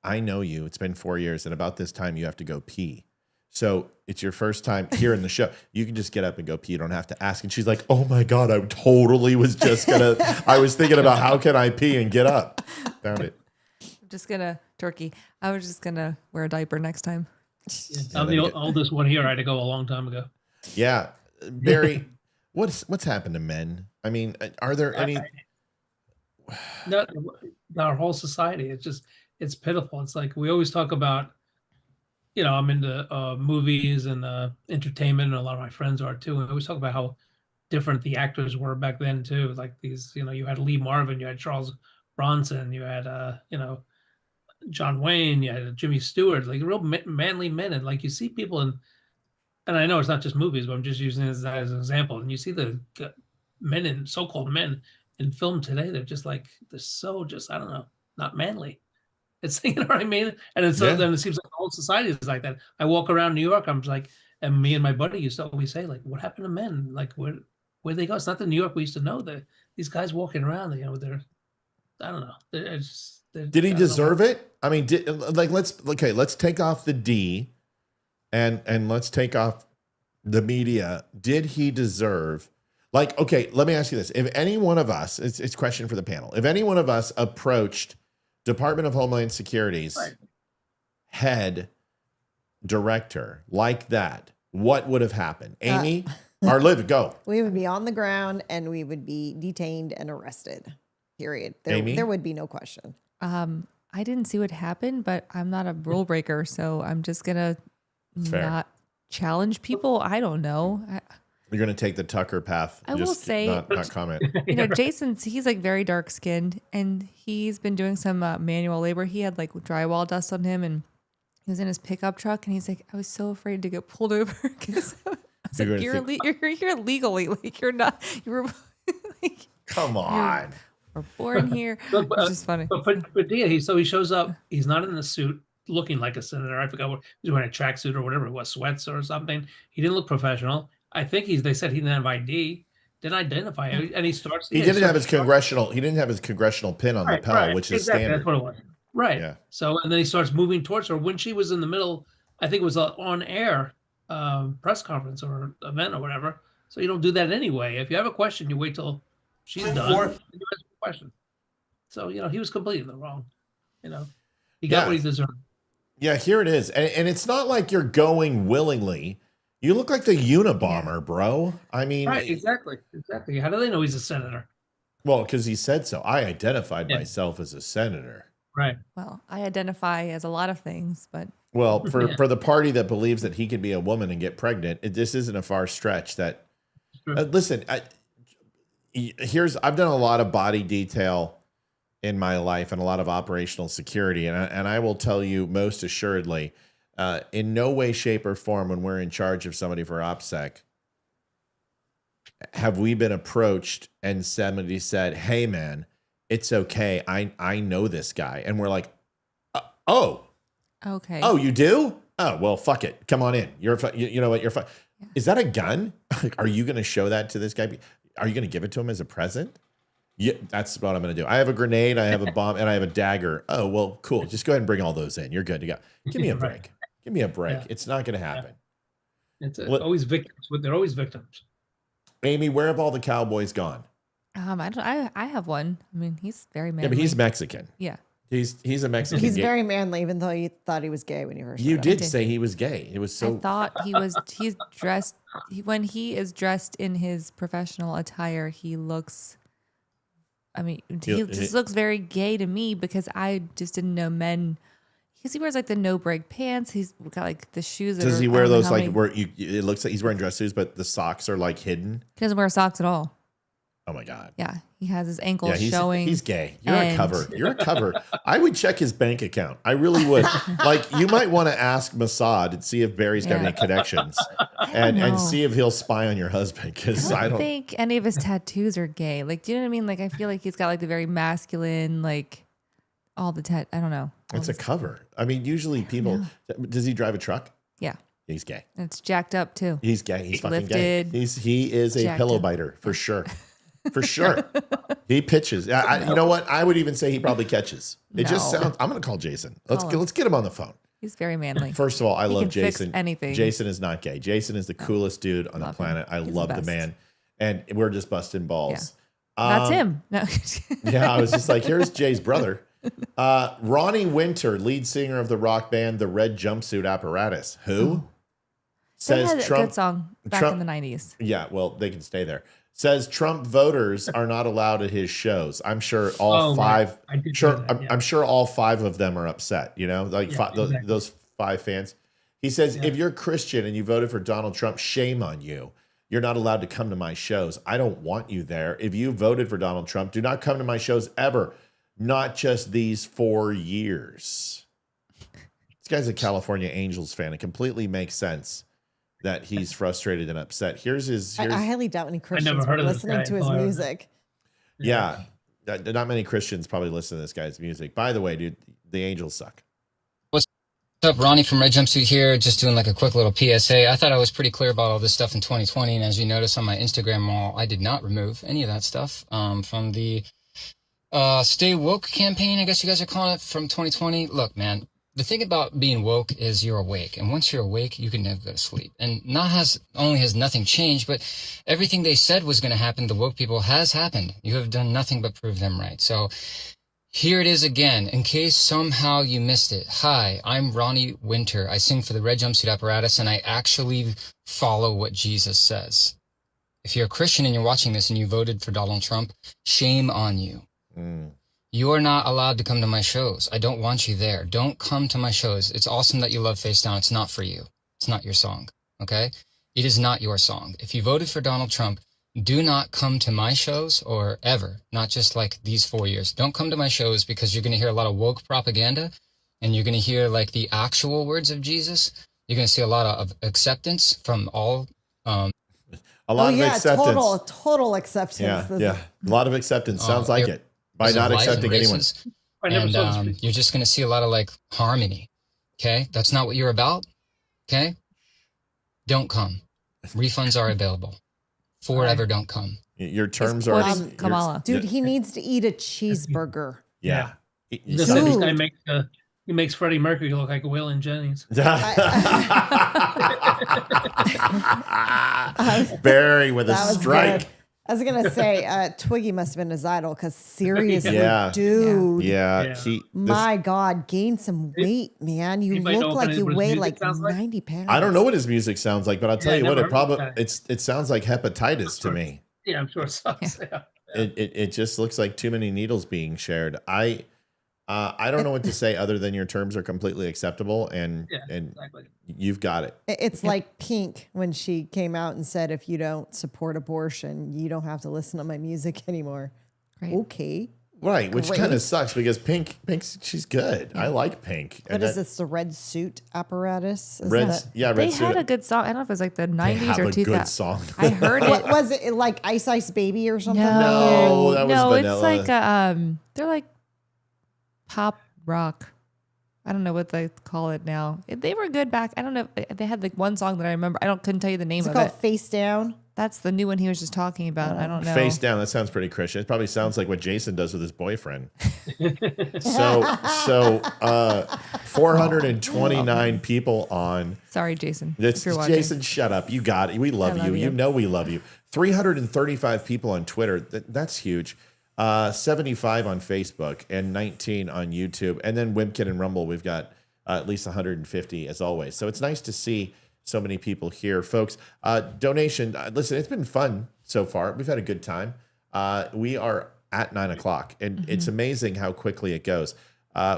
I know you. It's been 4 years, and about this time you have to go pee. So it's your first time here in the show. You can just get up and go pee. You don't have to ask." And she's like, "Oh my God, I totally was just gonna. I was thinking about how can I pee and get up. Found it. I'm just gonna I was just gonna wear a diaper next time. I'm the oldest one here. I had to go a long time ago. Yeah, Barry, what's happened to men? I mean, are there any? No, our whole society. It's pitiful. It's like we always talk about. You know, I'm into movies and entertainment, and a lot of my friends are too. And we always talk about how different the actors were back then too. Like these, you know, you had Lee Marvin, you had Charles Bronson, you had John Wayne, you had Jimmy Stewart, like real manly men. And like you see people and I know it's not just movies, but I'm just using this as an example. And you see the men and so-called men in film today, they're so just, I don't know, not manly. It's, you know what I mean? And then it seems like the whole society is like that. I walk around New York, I'm like, and me and my buddy used to always say, like, what happened to men? Like, where'd they go? It's not the New York we used to know. These guys walking around, you know, I don't know. Did he deserve it? I mean, let's take off the D and let's take off the media. Did he deserve, okay, let me ask you this. If any one of us, it's a question for the panel. If any one of us approached Department of Homeland Security's head director like that, what would have happened? Amy or Liv, go. We would be on the ground and we would be detained and arrested. Period. There would be no question. I didn't see what happened, but I'm not a rule breaker, so I'm just gonna not challenge people. I don't know. You're gonna take the Tucker path. I will say, not comment. Jason's he's very dark skinned, and he's been doing some manual labor. He had drywall dust on him, and he was in his pickup truck, and he's like, I was so afraid to get pulled over because you're here legally, you're not. You're come on. We're born here. It's just funny. But yeah, he shows up. He's not in the suit looking like a senator. I forgot what he's wearing, a tracksuit or whatever it was, sweats or something. He didn't look professional. I think they said he didn't have ID, didn't identify him, and he starts. He didn't have his congressional. He didn't have his congressional pin on the lapel, which is standard. That's what it was. Right. Yeah. So and then he starts moving towards her when she was in the middle. I think it was on air press conference or event or whatever. So you don't do that anyway. If you have a question, you wait till she's done. And you ask a question. So he was completely in the wrong. He got what he deserved. Yeah, here it is, and it's not like you're going willingly. You look like the Unabomber, bro. I mean, right? Exactly. How do they know he's a senator? Well, because he said so. I identified myself as a senator. Right. Well, I identify as a lot of things, but for the party that believes that he could be a woman and get pregnant, this isn't a far stretch. That listen, I've done a lot of body detail in my life and a lot of operational security, and I will tell you most assuredly, in no way, shape, or form, when we're in charge of somebody for OPSEC, have we been approached and somebody said, "Hey, man, it's okay. I know this guy," and we're like, "Oh, okay. Oh, you do? Oh, well, fuck it. Come on in. You know what? You're fine." Yeah. Is that a gun? Are you going to show that to this guy? Are you going to give it to him as a present? Yeah, that's what I'm going to do. I have a grenade, I have a bomb, and I have a dagger. Oh, well, cool. Just go ahead and bring all those in. You're good to go. Give me a break. Give me a break. Yeah. It's not going to happen. Yeah. It's always victims. They're always victims. Amy, where have all the cowboys gone? I have one. I mean, he's very manly. Yeah, but he's Mexican. Yeah. He's a Mexican. He's very manly, even though you thought he was gay when you first. You did say he was gay. It was so. I thought he was. He's dressed. When he is dressed in his professional attire, he looks. I mean, he just looks very gay to me because I just didn't know men. Because he wears the no break pants. He's got the shoes. Does he wear those where it looks like he's wearing dress shoes, but the socks are hidden? He doesn't wear socks at all. Oh my God. Yeah. He has his ankles showing. He's gay. You're a cover. You're a cover. I would check his bank account. I really would. You might want to ask Mossad and see if Barry's got any connections and see if he'll spy on your husband. Because I don't think any of his tattoos are gay. Do you know what I mean? I feel like he's got the very masculine, all the I don't know. It's a cover. I mean, usually people, does he drive a truck? Yeah. He's gay. It's jacked up too. He's gay. He's fucking lifted, gay. He is a pillow biter for sure. For sure. He pitches. You know what? I would even say he probably catches. It just sounds. I'm going to call Jason. Let's get him on the phone. He's very manly. First of all, I love Jason. Fix anything. Jason is not gay. Jason is the coolest dude on the planet. I love the man. And we're just busting balls. Yeah. That's him. No. Yeah, I was just like, here's Jay's brother. Ronnie Winter, lead singer of the rock band The Red Jumpsuit Apparatus. Who? Says they had a good song back in the 90s. Yeah, well, they can stay there. Says Trump voters are not allowed at his shows. I'm sure all five. I'm sure all five of them are upset. Those five fans. He says, if you're Christian and you voted for Donald Trump, shame on you. You're not allowed to come to my shows. I don't want you there. If you voted for Donald Trump, do not come to my shows ever. Not just these 4 years. This guy's a California Angels fan. It completely makes sense that he's frustrated and upset. Here's I highly doubt any Christians are listening to his music. Yeah. Not many Christians probably listen to this guy's music. By the way, dude, the Angels suck. What's up? Ronnie from Red Jumpsuit here. Just doing a quick little PSA. I thought I was pretty clear about all this stuff in 2020. And as you notice on my Instagram wall, I did not remove any of that stuff from the Stay woke campaign, I guess you guys are calling it, from 2020. Look, man, the thing about being woke is you're awake. And once you're awake, you can never go to sleep. And not only has nothing changed, but everything they said was going to happen, the woke people, has happened. You have done nothing but prove them right. So here it is again, in case somehow you missed it. Hi, I'm Ronnie Winter. I sing for the Red Jumpsuit Apparatus, and I actually follow what Jesus says. If you're a Christian and you're watching this and you voted for Donald Trump, shame on you. You are not allowed to come to my shows. I don't want you there. Don't come to my shows. It's awesome that you love Face Down. It's not for you. It's not your song, okay? It is not your song. If you voted for Donald Trump, do not come to my shows, or ever, not just like these 4 years. Don't come to my shows, because you're going to hear a lot of woke propaganda, and you're going to hear like the actual words of Jesus. You're going to see a lot of acceptance from all. A lot of acceptance. Total acceptance. Yeah. A lot of acceptance. Sounds like it. By not accepting anyone. And you're just going to see a lot of like harmony. Okay. That's not what you're about. Okay. Don't come. Refunds are available. Forever don't come. Your terms are KAMALA. Dude, he needs to eat a cheeseburger. Yeah. This guy makes Freddie Mercury look like Waylon Jennings. Barry with a strike. Good. I was gonna say Twiggy must have been his idol, because seriously, Yeah. dude. Yeah. My God, gain some weight, man. You Anybody know look what like you his weigh music like sounds like? 90 pounds. I don't know what his music sounds like, but I'll tell Yeah, you what, never heard it sounds like hepatitis to me. Yeah, I'm sure it sucks. Yeah. It just looks like too many needles being shared. I don't know what to say other than your terms are completely acceptable, and exactly. You've got it. It's like Pink when she came out and said, if you don't support abortion, you don't have to listen to my music anymore. Right. Okay. Right, which Great. kind of sucks, because Pink's she's good. I like Pink. What is this? The red suit apparatus? Red Suit. Suit. had a good song. I don't know if it was like the They 90s have or a 2000s. good song. I heard it. What was it, like Ice Ice Baby or something? No, that was vanilla. It's like they're like pop rock. I don't know what they call it now. They were good back. I don't know. They had like one song that I remember. Couldn't tell you the name Is it of called it. Face Down? That's the new one he was just talking about. I don't know. Face Down. That sounds pretty Christian. It probably sounds like what Jason does with his boyfriend. so 429 people on. Sorry, Jason. It's Jason, shut up. You got it. We love you. You know we love you. 335 people on Twitter. That's huge. 75 on Facebook and 19 on YouTube. And then Wimpkin and Rumble, we've got at least 150 as always. So it's nice to see so many people here, folks. Donation. Listen, it's been fun so far. We've had a good time. We are at 9 o'clock, and it's amazing how quickly it goes.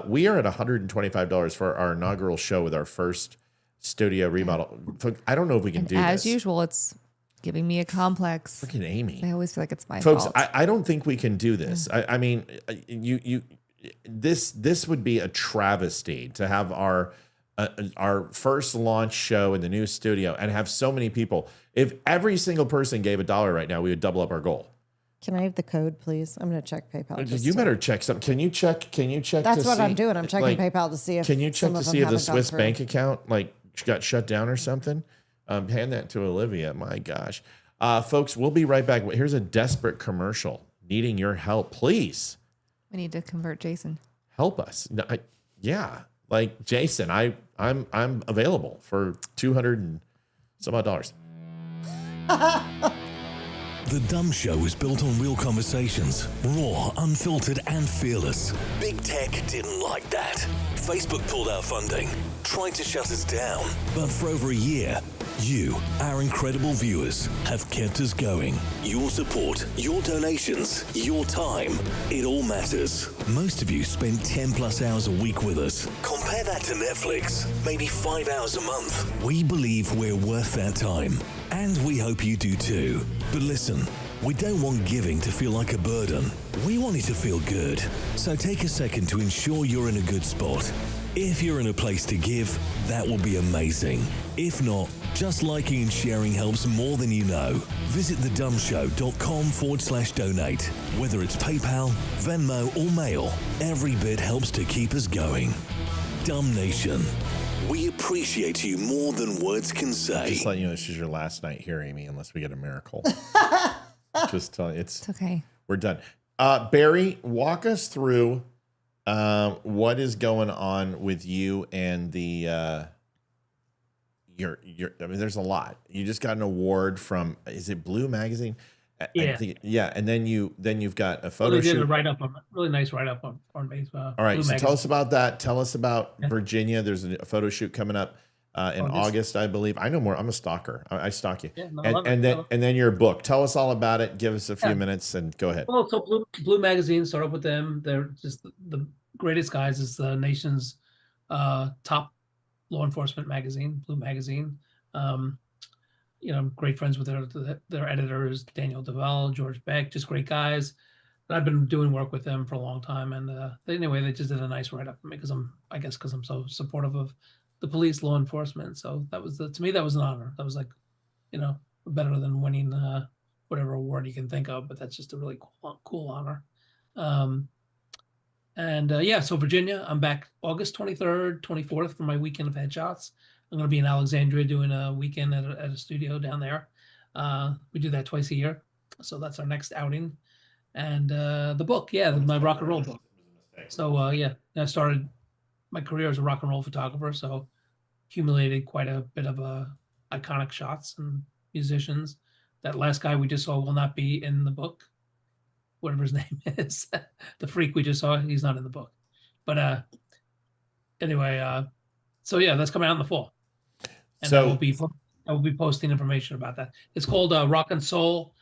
We are at $125 for our inaugural show with our first studio remodel. I don't know if we can do this. As usual, it's giving me a complex. Freaking Amy. I always feel like it's my folks, fault. I don't think we can do this. I mean, this would be a travesty to have our first launch show in the new studio and have so many people. If every single person gave $1 right now, we would double up our goal. Can I have the code, please? I'm going to check PayPal. You better check something. Can you check? That's what I'm doing. I'm checking PayPal to see if. Can you check some to of see them if the haven't gone Swiss through. bank account got shut down or something? Hand that to Olivia. My gosh, folks, we'll be right back. Here's a desperate commercial needing your help. Please, we need to convert Jason. Help us. No, like Jason, I'm available for $200 and some odd dollars. The Dumb Show is built on real conversations, raw, unfiltered, and fearless. Big Tech didn't like that. Facebook pulled our funding, tried to shut us down. But for over a year, you, our incredible viewers, have kept us going. Your support, your donations, your time, it all matters. Most of you spend 10 plus hours a week with us. Compare that to Netflix, maybe 5 hours a month. We believe we're worth that time. And we hope you do too. But listen, we don't want giving to feel like a burden. We want it to feel good. So take a second to ensure you're in a good spot. If you're in a place to give, that will be amazing. If not, just liking and sharing helps more than you know. Visit thedumbshow.com/donate. Whether it's PayPal, Venmo, or Mail, every bit helps to keep us going. Dumb Nation. We appreciate you more than words can say. Just letting you know, this is your last night here, Amy, unless we get a miracle. Just tell you, it's okay. We're done. Barry, walk us through what is going on with you and the your. I mean, there's a lot. You just got an award from, is it Blue Magazine? Yeah. Yeah, and then you've got a photo Well, they did shoot. a write-up on really nice write-up on base. All right, Blue so tell Magazine. us about that. Tell us about Virginia. There's a photo shoot coming up in August, I believe. I know more. I'm a stalker. I stalk you. Yeah, no, I love it. And then your book. Tell us all about it. Give us a few minutes and go ahead. Well, so Blue Magazine, start up with them. They're just the greatest guys. It's the nation's top law enforcement magazine, Blue Magazine. Great friends with their editors, Daniel DeVal, George Beck, just great guys. But I've been doing work with them for a long time, and they just did a nice write-up for me because I'm so supportive of the police, law enforcement. So that was to me that was an honor. That was better than winning whatever award you can think of, but that's just a really cool honor. So Virginia, I'm back August 23rd, 24th for my weekend of headshots. I'm going to be in Alexandria doing a weekend at a studio down there. We do that twice a year. So that's our next outing. And the book, my rock and roll book. So I started my career as a rock and roll photographer. So accumulated quite a bit of iconic shots and musicians. That last guy we just saw will not be in the book, whatever his name is. The freak we just saw, he's not in the book. But anyway, that's coming out in the fall. And I will be posting information about that. It's called Rock and Soul.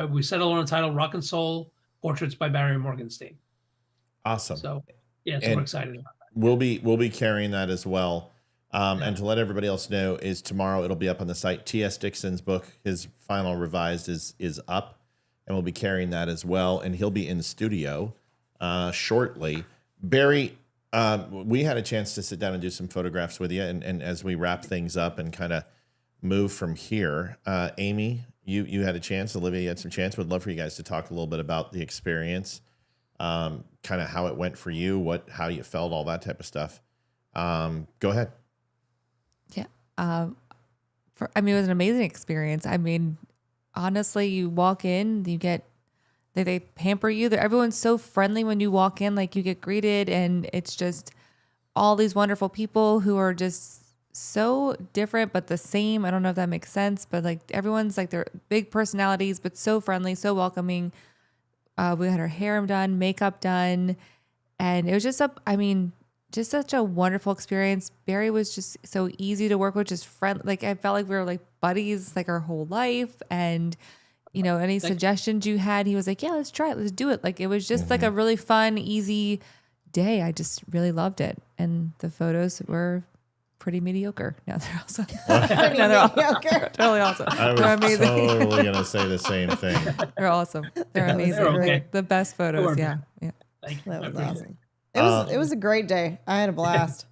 We settled on a title, Rock and Soul, Portraits by Barry Morgenstein. Awesome. So we're excited about that. We'll be carrying that as well. And to let everybody else know, is tomorrow it'll be up on the site. T.S. Dixon's book, his final revised, is up, and we'll be carrying that as well. And he'll be in the studio shortly. Barry, we had a chance to sit down and do some photographs with you, and as we wrap things up and kind of move from here, Amy, you had a chance. Olivia, you had some chance. Would love for you guys to talk a little bit about the experience, kind of how it went for you, how you felt, all that type of stuff. Go ahead. Yeah. It was an amazing experience. I mean, honestly, you walk in, they pamper you. Everyone's so friendly when you walk in, like you get greeted, and it's just all these wonderful people who are just so different, but the same. I don't know if that makes sense, but like everyone's like they're big personalities, but so friendly, so welcoming. We had our hair done, makeup done, and it was just just such a wonderful experience. Barry was just so easy to work with, just friendly. Like I felt like we were like buddies, like our whole life. And any suggestions you had, he was like, yeah, let's try it. Let's do it. Like, it was just like a really fun, easy day. I just really loved it. And the photos were pretty mediocre. Now they're awesome. Pretty mediocre. Totally awesome. I was totally going to say the same thing. They're awesome. They're amazing. They're okay. The best photos. Yeah. Thank you. That was awesome. It was a great day. I had a blast.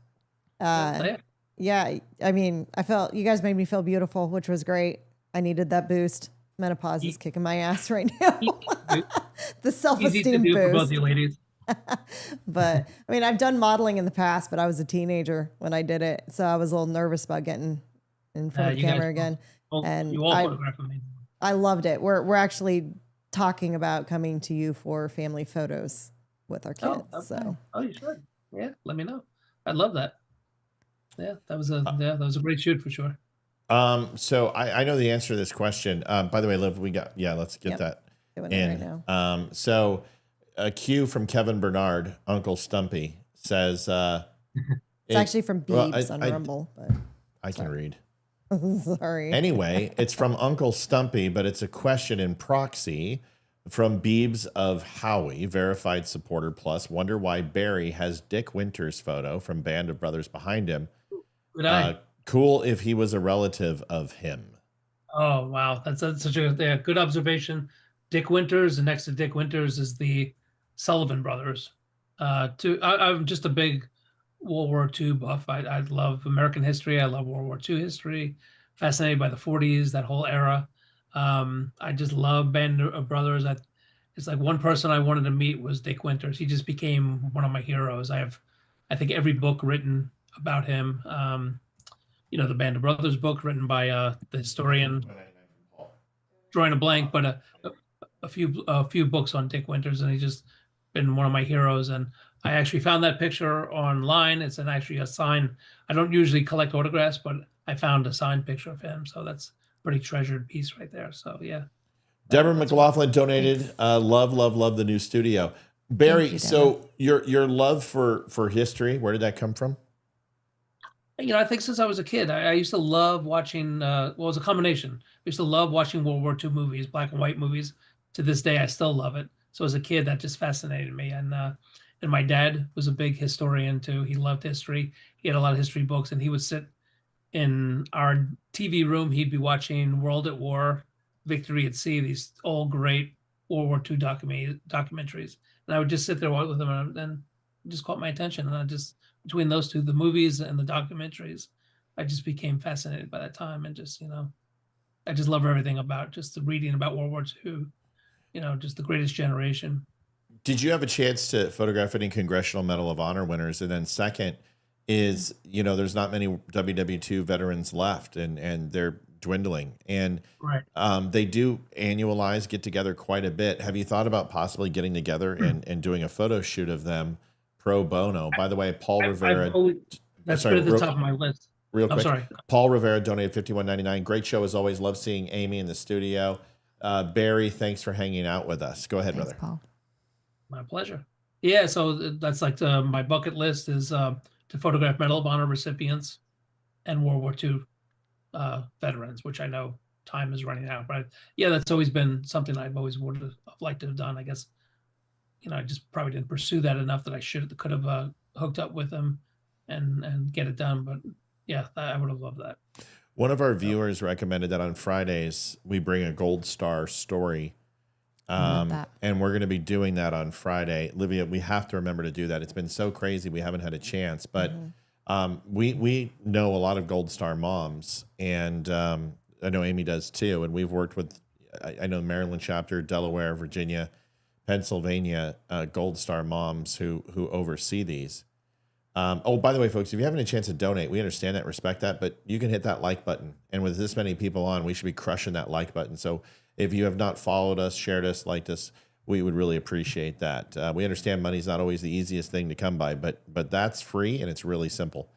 Yeah, I mean, I felt you guys made me feel beautiful, which was great. I needed that boost. Menopause is kicking my ass right now. The self-esteem boost. For both you ladies. But I mean, I've done modeling in the past, but I was a teenager when I did it, so I was a little nervous about getting in front of the camera again. And I loved it. We're actually talking about coming to you for family photos with our kids. So you should. Yeah, let me know. I'd love that. Yeah, that was a great shoot for sure. So I know the answer to this question. By the way, Liv, let's get that in. Right now. So a cue from Kevin Bernard, Uncle Stumpy, says it's actually from Beebs on Rumble. But I can read. Sorry. Anyway, it's from Uncle Stumpy, but it's a question in proxy from Beebs of Howie, verified supporter plus. Wonder why Barry has Dick Winter's photo from Band of Brothers behind him. Cool if he was a relative of him. Oh, wow. That's such a good observation. Dick Winters, and next to Dick Winters is the Sullivan brothers. I'm just a big World War II buff. I love American history. I love World War II history. Fascinated by the 40s, that whole era. I just love Band of Brothers. It's like one person I wanted to meet was Dick Winters. He just became one of my heroes. I think every book written about him. The Band of Brothers book written by the historian, drawing a blank, but a few books on Dick Winters, and he's just been one of my heroes. And I actually found that picture online. It's actually a sign. I don't usually collect autographs, but I found a signed picture of him, so that's a pretty treasured piece right there. So yeah. Deborah McLaughlin donated. Love the new studio. Barry, so your love for history, where did that come from? I think since I was a kid, I used to love watching, it was a combination. I used to love watching World War II movies, black and white movies. To this day, I still love it. So as a kid, that just fascinated me. And my dad was a big historian too. He loved history. He had a lot of history books, and he would sit in our TV room. He'd be watching World at War, Victory at Sea, these old great World War II documentaries. And I would just sit there with him, and it just caught my attention. And I just, between those two, the movies and the documentaries, I just became fascinated by that time. And just, I just love everything about just the reading about World War II, just the greatest generation. Did you have a chance to photograph any Congressional Medal of Honor winners? And then second is, there's not many WW2 veterans left, and they're dwindling. And right. They do get together quite a bit. Have you thought about possibly getting together and doing a photo shoot of them pro bono? By the way, Paul Rivera. That's at the top of my list. Real quick. I'm sorry. Paul Rivera donated $51.99. Great show as always. Love seeing Amy in the studio. Barry, thanks for hanging out with us. Go ahead, brother. Paul. My pleasure. Yeah, so that's like my bucket list is to photograph Medal of Honor recipients and World War II veterans, which I know time is running out. But yeah, that's always been something I've always would have liked to have done. I guess, I just probably didn't pursue that enough that I could have hooked up with them and get it done. But yeah, I would have loved that. One of our viewers recommended that on Fridays we bring a Gold Star story. And we're going to be doing that on Friday. Olivia, we have to remember to do that. It's been so crazy. We haven't had a chance, but we know a lot of Gold Star moms, and I know Amy does too. And we've worked with, I know Maryland chapter, Delaware, Virginia, Pennsylvania, Gold Star moms who oversee these. Oh, by the way, folks, if you haven't a chance to donate, we understand that, respect that, but you can hit that like button. And with this many people on, we should be crushing that like button. So if you have not followed us, shared us, liked us, we would really appreciate that. We understand money's not always the easiest thing to come by, but that's free and it's really simple.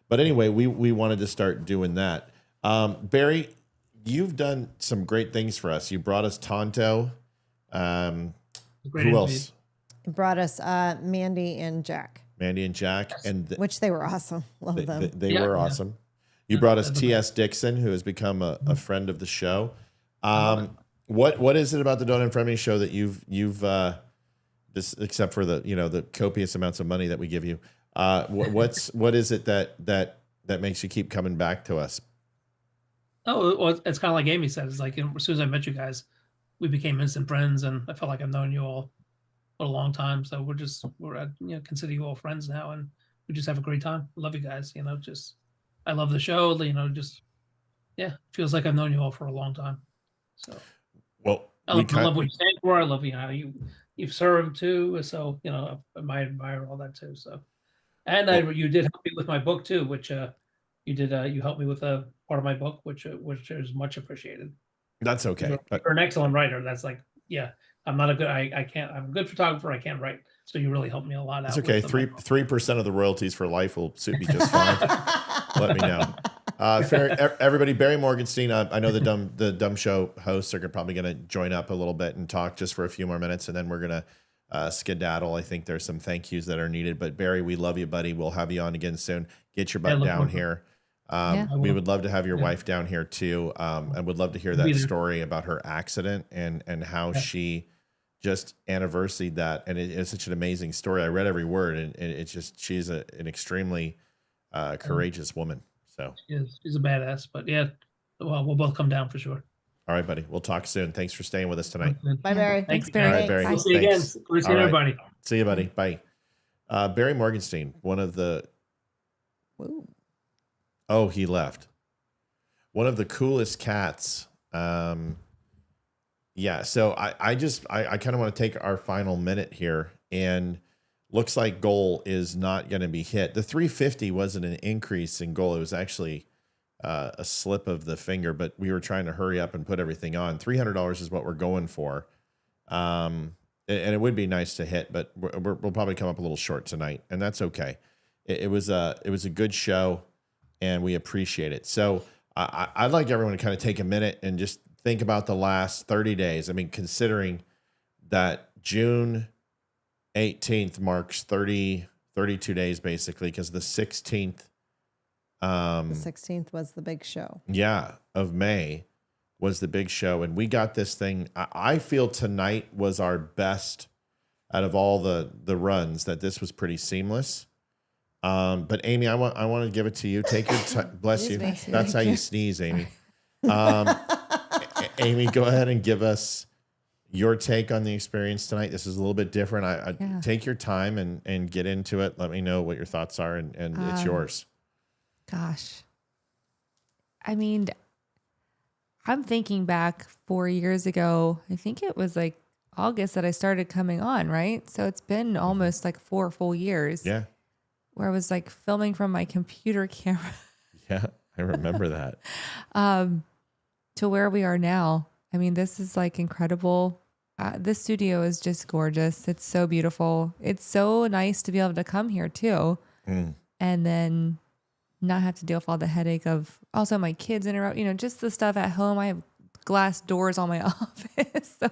But anyway, we wanted to start doing that. Barry, you've done some great things for us. You brought us Tonto. Who else? Brought us Mandy and Jack. Mandy and Jack, and which they were awesome. Love them. They were awesome. You brought us T.S. Dixon, who has become a friend of the show. What is it about the Don't Unfriend Me show that you've just, except for the copious amounts of money that we give you, what is it that makes you keep coming back to us? Oh, well, it's kind of like Amy said. It's like as soon as I met you guys, we became instant friends, and I felt like I've known you all for a long time. So we're consider you all friends now, and we just have a great time. I love you guys. I love the show. Feels like I've known you all for a long time. So well, I love what you stand for. I love how you've served too. So I admire all that too. So, and you did help me with my book too, which you helped me with a part of my book, which is much appreciated. That's okay. You're an excellent writer. That's I'm not a good. I'm a good photographer. I can't write. So you really helped me a lot out. It's okay. 3% of the royalties for life will suit me just fine. Let me know. Everybody, Barry Morgenstein. I know the dumb show hosts are probably going to join up a little bit and talk just for a few more minutes, and then we're going to skedaddle. I think there's some thank yous that are needed. But Barry, we love you, buddy. We'll have you on again soon. Get your butt down here. We would love to have your wife down here too. And would love to hear that story about her accident and how she just anniversaried that. And it's such an amazing story. I read every word, and it's just, she's an extremely courageous woman. So she's a badass, but well, we'll both come down for sure. All right, buddy. We'll talk soon. Thanks for staying with us tonight. Bye, Barry. Thanks, Barry. All right, Barry. We'll see you again. We'll see everybody. See you, buddy. Bye. Barry Morgenstein, one of the... Whoa. Oh, he left. One of the coolest cats. So I kind of want to take our final minute here, and looks like goal is not going to be hit. The 350 wasn't an increase in goal. It was actually a slip of the finger, but we were trying to hurry up and put everything on. $300 is what we're going for. And it would be nice to hit, but we'll probably come up a little short tonight, and that's okay. It was a good show, and we appreciate it. So I'd like everyone to kind of take a minute and just think about the last 30 days. I mean, considering that June 18th marks 32 days basically, because the 16th. The 16th was the big show. Yeah, of May was the big show, and we got this thing. I feel tonight was our best out of all the runs. That this was pretty seamless. But Amy, I want to give it to you. Take your time. Bless you. That's how you sneeze, Amy. Amy, go ahead and give us your take on the experience tonight. This is a little bit different. Yeah. Take your time and get into it. Let me know what your thoughts are, and it's yours. Gosh. I mean, I'm thinking back 4 years ago. I think it was like August that I started coming on, right? So it's been almost like 4 full years. Yeah. Where I was like filming from my computer camera. Yeah, I remember that. To where we are now. I mean, this is like incredible. This studio is just gorgeous. It's so beautiful. It's so nice to be able to come here too. And then not have to deal with all the headache of also my kids interrupt, just the stuff at home. I have glass doors on my office, so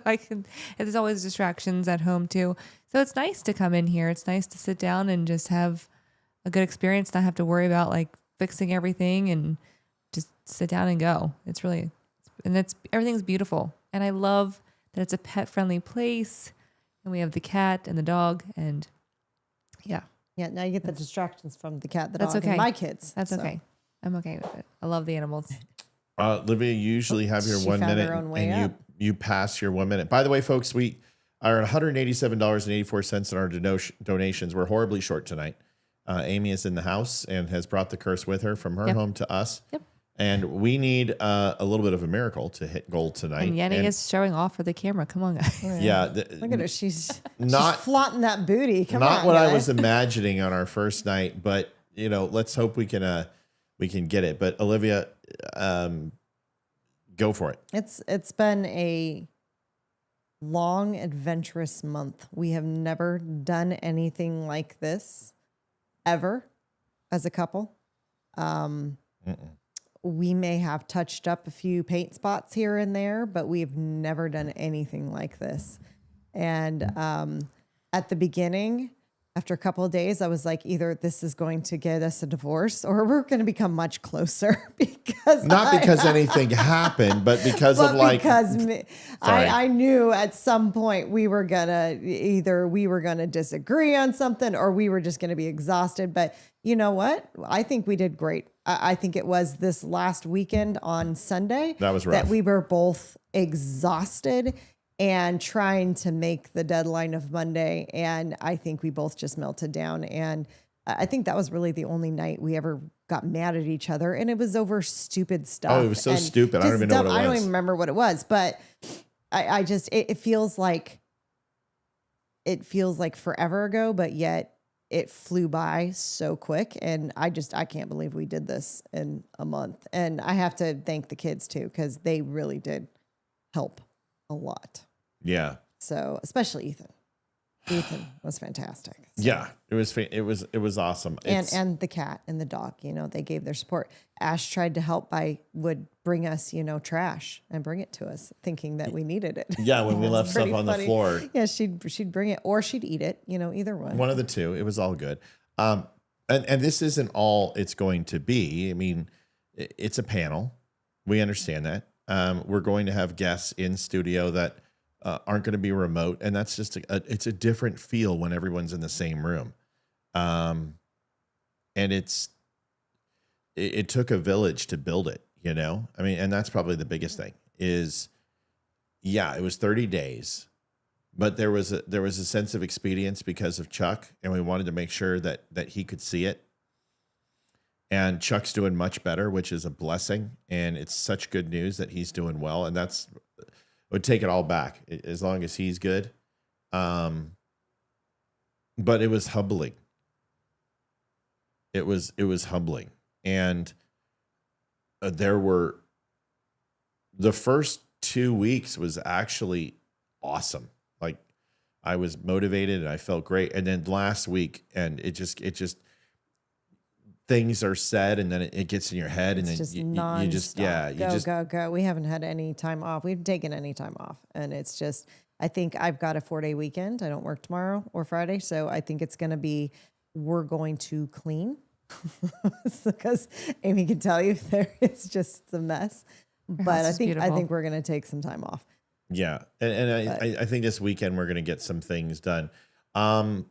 there's always distractions at home too. So it's nice to come in here. It's nice to sit down and just have a good experience, not have to worry about like fixing everything and just sit down and go. Everything's beautiful. And I love that it's a pet friendly place and we have the cat and the dog and yeah. Yeah, now you get the distractions from the cat, the That's dog, okay. and my kids. That's okay. I'm okay with it. I love the animals. Olivia, you usually have your She 1 found her minute own way and up. you pass your 1 minute. By the way, folks, we are at $187.84 in our donations. We're horribly short tonight. Amy is in the house and has brought the curse with her from her home to us. Yep. And we need a little bit of a miracle to hit gold tonight. And Yenny is showing off for the camera. Come on, guys. Yeah. Look at her. She's not flaunting that booty. Come not on, what guys. I was imagining on our first night, but let's hope we can get it. But Olivia, go for it. It's been a long, adventurous month. We have never done anything like this ever as a couple. We may have touched up a few paint spots here and there, but we've never done anything like this. And at the beginning, after a couple of days, I was like, either this is going to get us a divorce or we're going to become much closer because because anything happened, but because I knew at some point we were gonna disagree on something or we were just gonna be exhausted. But you know what? I think we did great. I think it was this last weekend on Sunday that was rough. That we were both exhausted and trying to make the deadline of Monday. And I think we both just melted down. And I think that was really the only night we ever got mad at each other. And it was over stupid stuff. Oh, it was so stupid. I don't even know what it was. I don't even remember what it was, but it feels like forever ago, but yet it flew by so quick. And I can't believe we did this in a month. And I have to thank the kids too, because they really did help a lot. Yeah. So especially Ethan. Ethan was fantastic. So. Yeah, it was awesome. And the cat and the dog, they gave their support. Ash tried to help would bring us, trash and bring it to us, thinking that we needed it. Yeah, when we left stuff on the floor. Yeah, she'd bring it or she'd eat it, either one. One of the two. It was all good. And this isn't all it's going to be. I mean, it's a panel. We understand that. We're going to have guests in studio that aren't going to be remote, and that's just it's a different feel when everyone's in the same room. And it took a village to build it, I mean, and that's probably the biggest thing is, it was 30 days, but there was a sense of expedience because of Chuck, and we wanted to make sure that he could see it. And Chuck's doing much better, which is a blessing. And it's such good news that he's doing well. And would take it all back as long as he's good. But it was humbling. It was humbling. And the first 2 weeks was actually awesome. I was motivated and I felt great. And then last week, and it just things are said, and then it gets in your head, and It's then just you just go. We haven't had any time off. We've taken any time off, and it's just. I think I've got a 4-day weekend. I don't work tomorrow or Friday, so I think it's going to be. We're going to clean because Amy can tell you there is just a mess. But I think we're going to take some time off. Yeah, and I think this weekend we're going to get some things done. I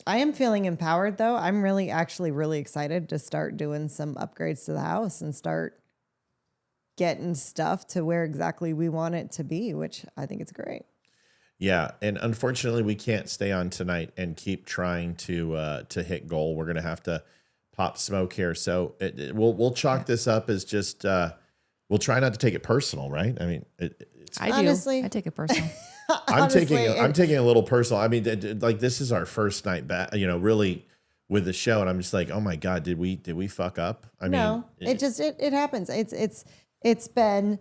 am feeling empowered, though. I'm actually really excited to start doing some upgrades to the house and start getting stuff to where exactly we want it to be, which I think it's great. Yeah, and unfortunately, we can't stay on tonight and keep trying to hit goal. We're going to have to pop smoke here, so we'll chalk this up as just we'll try not to take it personal, right? I mean, honestly, I take it personal. I'm taking it a little personal. I mean, like this is our first night back, really with the show, and I'm just like, oh my god, did we fuck up? I mean, it happens. It's been,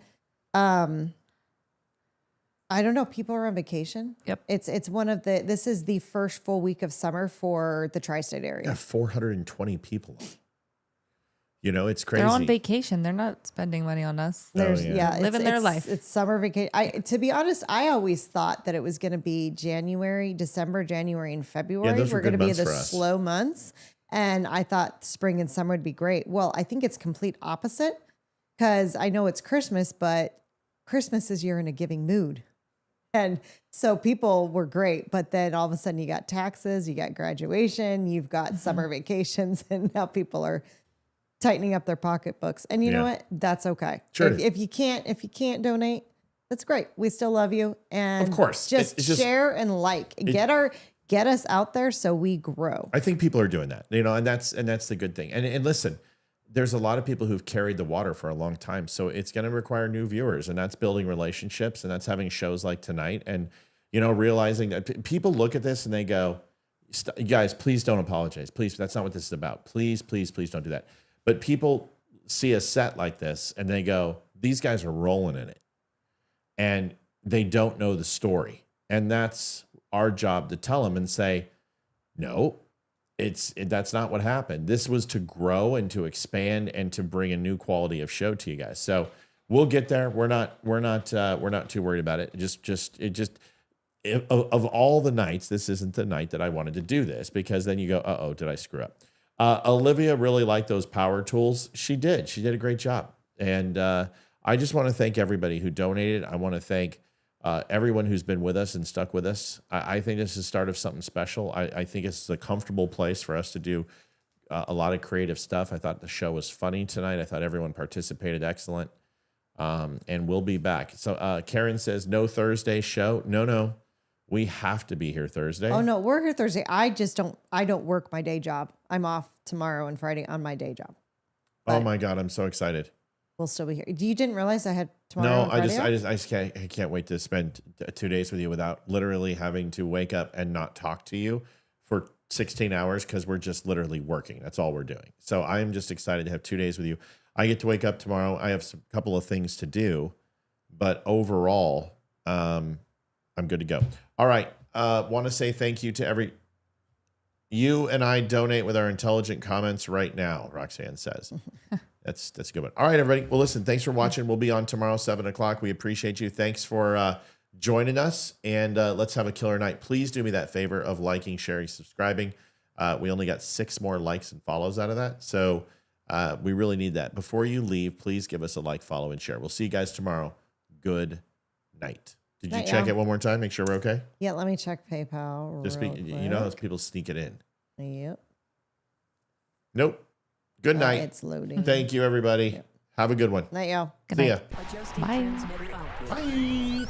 I don't know. People are on vacation. Yep. This is the first full week of summer for the tri-state area. Yeah, 420 people. It's crazy. They're on vacation. They're not spending money on us. They're living their life. It's summer vacation. To be honest, I always thought that it was going to be December, January, and February. Yeah, those were going to be the for us. slow months. And I thought spring and summer would be great. Well, I think it's complete opposite because I know it's Christmas, but Christmas is you're in a giving mood. And so people were great, but then all of a sudden you got taxes, you got graduation, you've got summer vacations, and now people are tightening up their pocketbooks. And you know what? That's okay. Sure. If you can't donate, that's great. We still love you. And of course, just share and get us out there so we grow. I think people are doing that, and that's the good thing. And listen, there's a lot of people who've carried the water for a long time, so it's going to require new viewers, and that's building relationships, and that's having shows like tonight, and realizing that people look at this and they go, guys, please don't apologize. Please, that's not what this is about. Please, please, please don't do that. But people see a set like this and they go, these guys are rolling in it, and they don't know the story, and that's our job to tell them and say, no. That's not what happened. This was to grow and to expand and to bring a new quality of show to you guys. So we'll get there. We're not too worried about it. Of all the nights, this isn't the night that I wanted to do this, because then you go, uh-oh, did I screw up? Olivia really liked those power tools. She did a great job. And I just want to thank everybody who donated. I want to thank everyone who's been with us and stuck with us. I think this is the start of something special. I think it's a comfortable place for us to do a lot of creative stuff. I thought the show was funny tonight. I thought everyone participated excellent. And we'll be back. So Karen says, no Thursday show. No. We have to be here Thursday. Oh no, we're here Thursday. I don't work my day job. I'm off tomorrow and Friday on my day job. But oh my God, I'm so excited. We'll still be here. You didn't realize I had tomorrow? No, I can't wait to spend 2 days with you without literally having to wake up and not talk to you for 16 hours, because we're just literally working. That's all we're doing. So I'm just excited to have 2 days with you. I get to wake up tomorrow. I have a couple of things to do, but overall, I'm good to go. All right. Want to say thank you to you and I donate with our intelligent comments right now, Roxanne says. That's a good one. All right, everybody. Well, listen, thanks for watching. We'll be on tomorrow, 7 o'clock. We appreciate you. Thanks for joining us, and let's have a killer night. Please do me that favor of liking, sharing, subscribing. We only got 6 more likes and follows out of that, so we really need that. Before you leave, please give us a like, follow, and share. We'll see you guys tomorrow. Good night. Did you check it one more time? Make sure we're okay? Yeah, let me check PayPal. Just those people sneak it in. Yep. Nope. Good night. It's loading. Thank you, everybody. Yep. Have a good one. Night, y'all. See ya. Bye. Bye.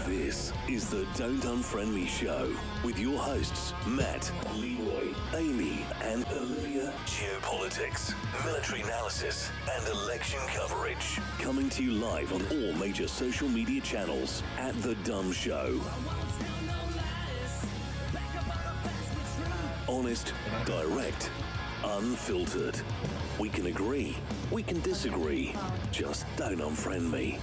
This is the Don't Unfriend Me show with your hosts, Matt, Leroy, Amy, and Olivia. Geopolitics, military analysis, and election coverage. Coming to you live on all major social media channels at The Dumb Show. Honest, direct, unfiltered. We can agree, we can disagree. Just don't unfriend me.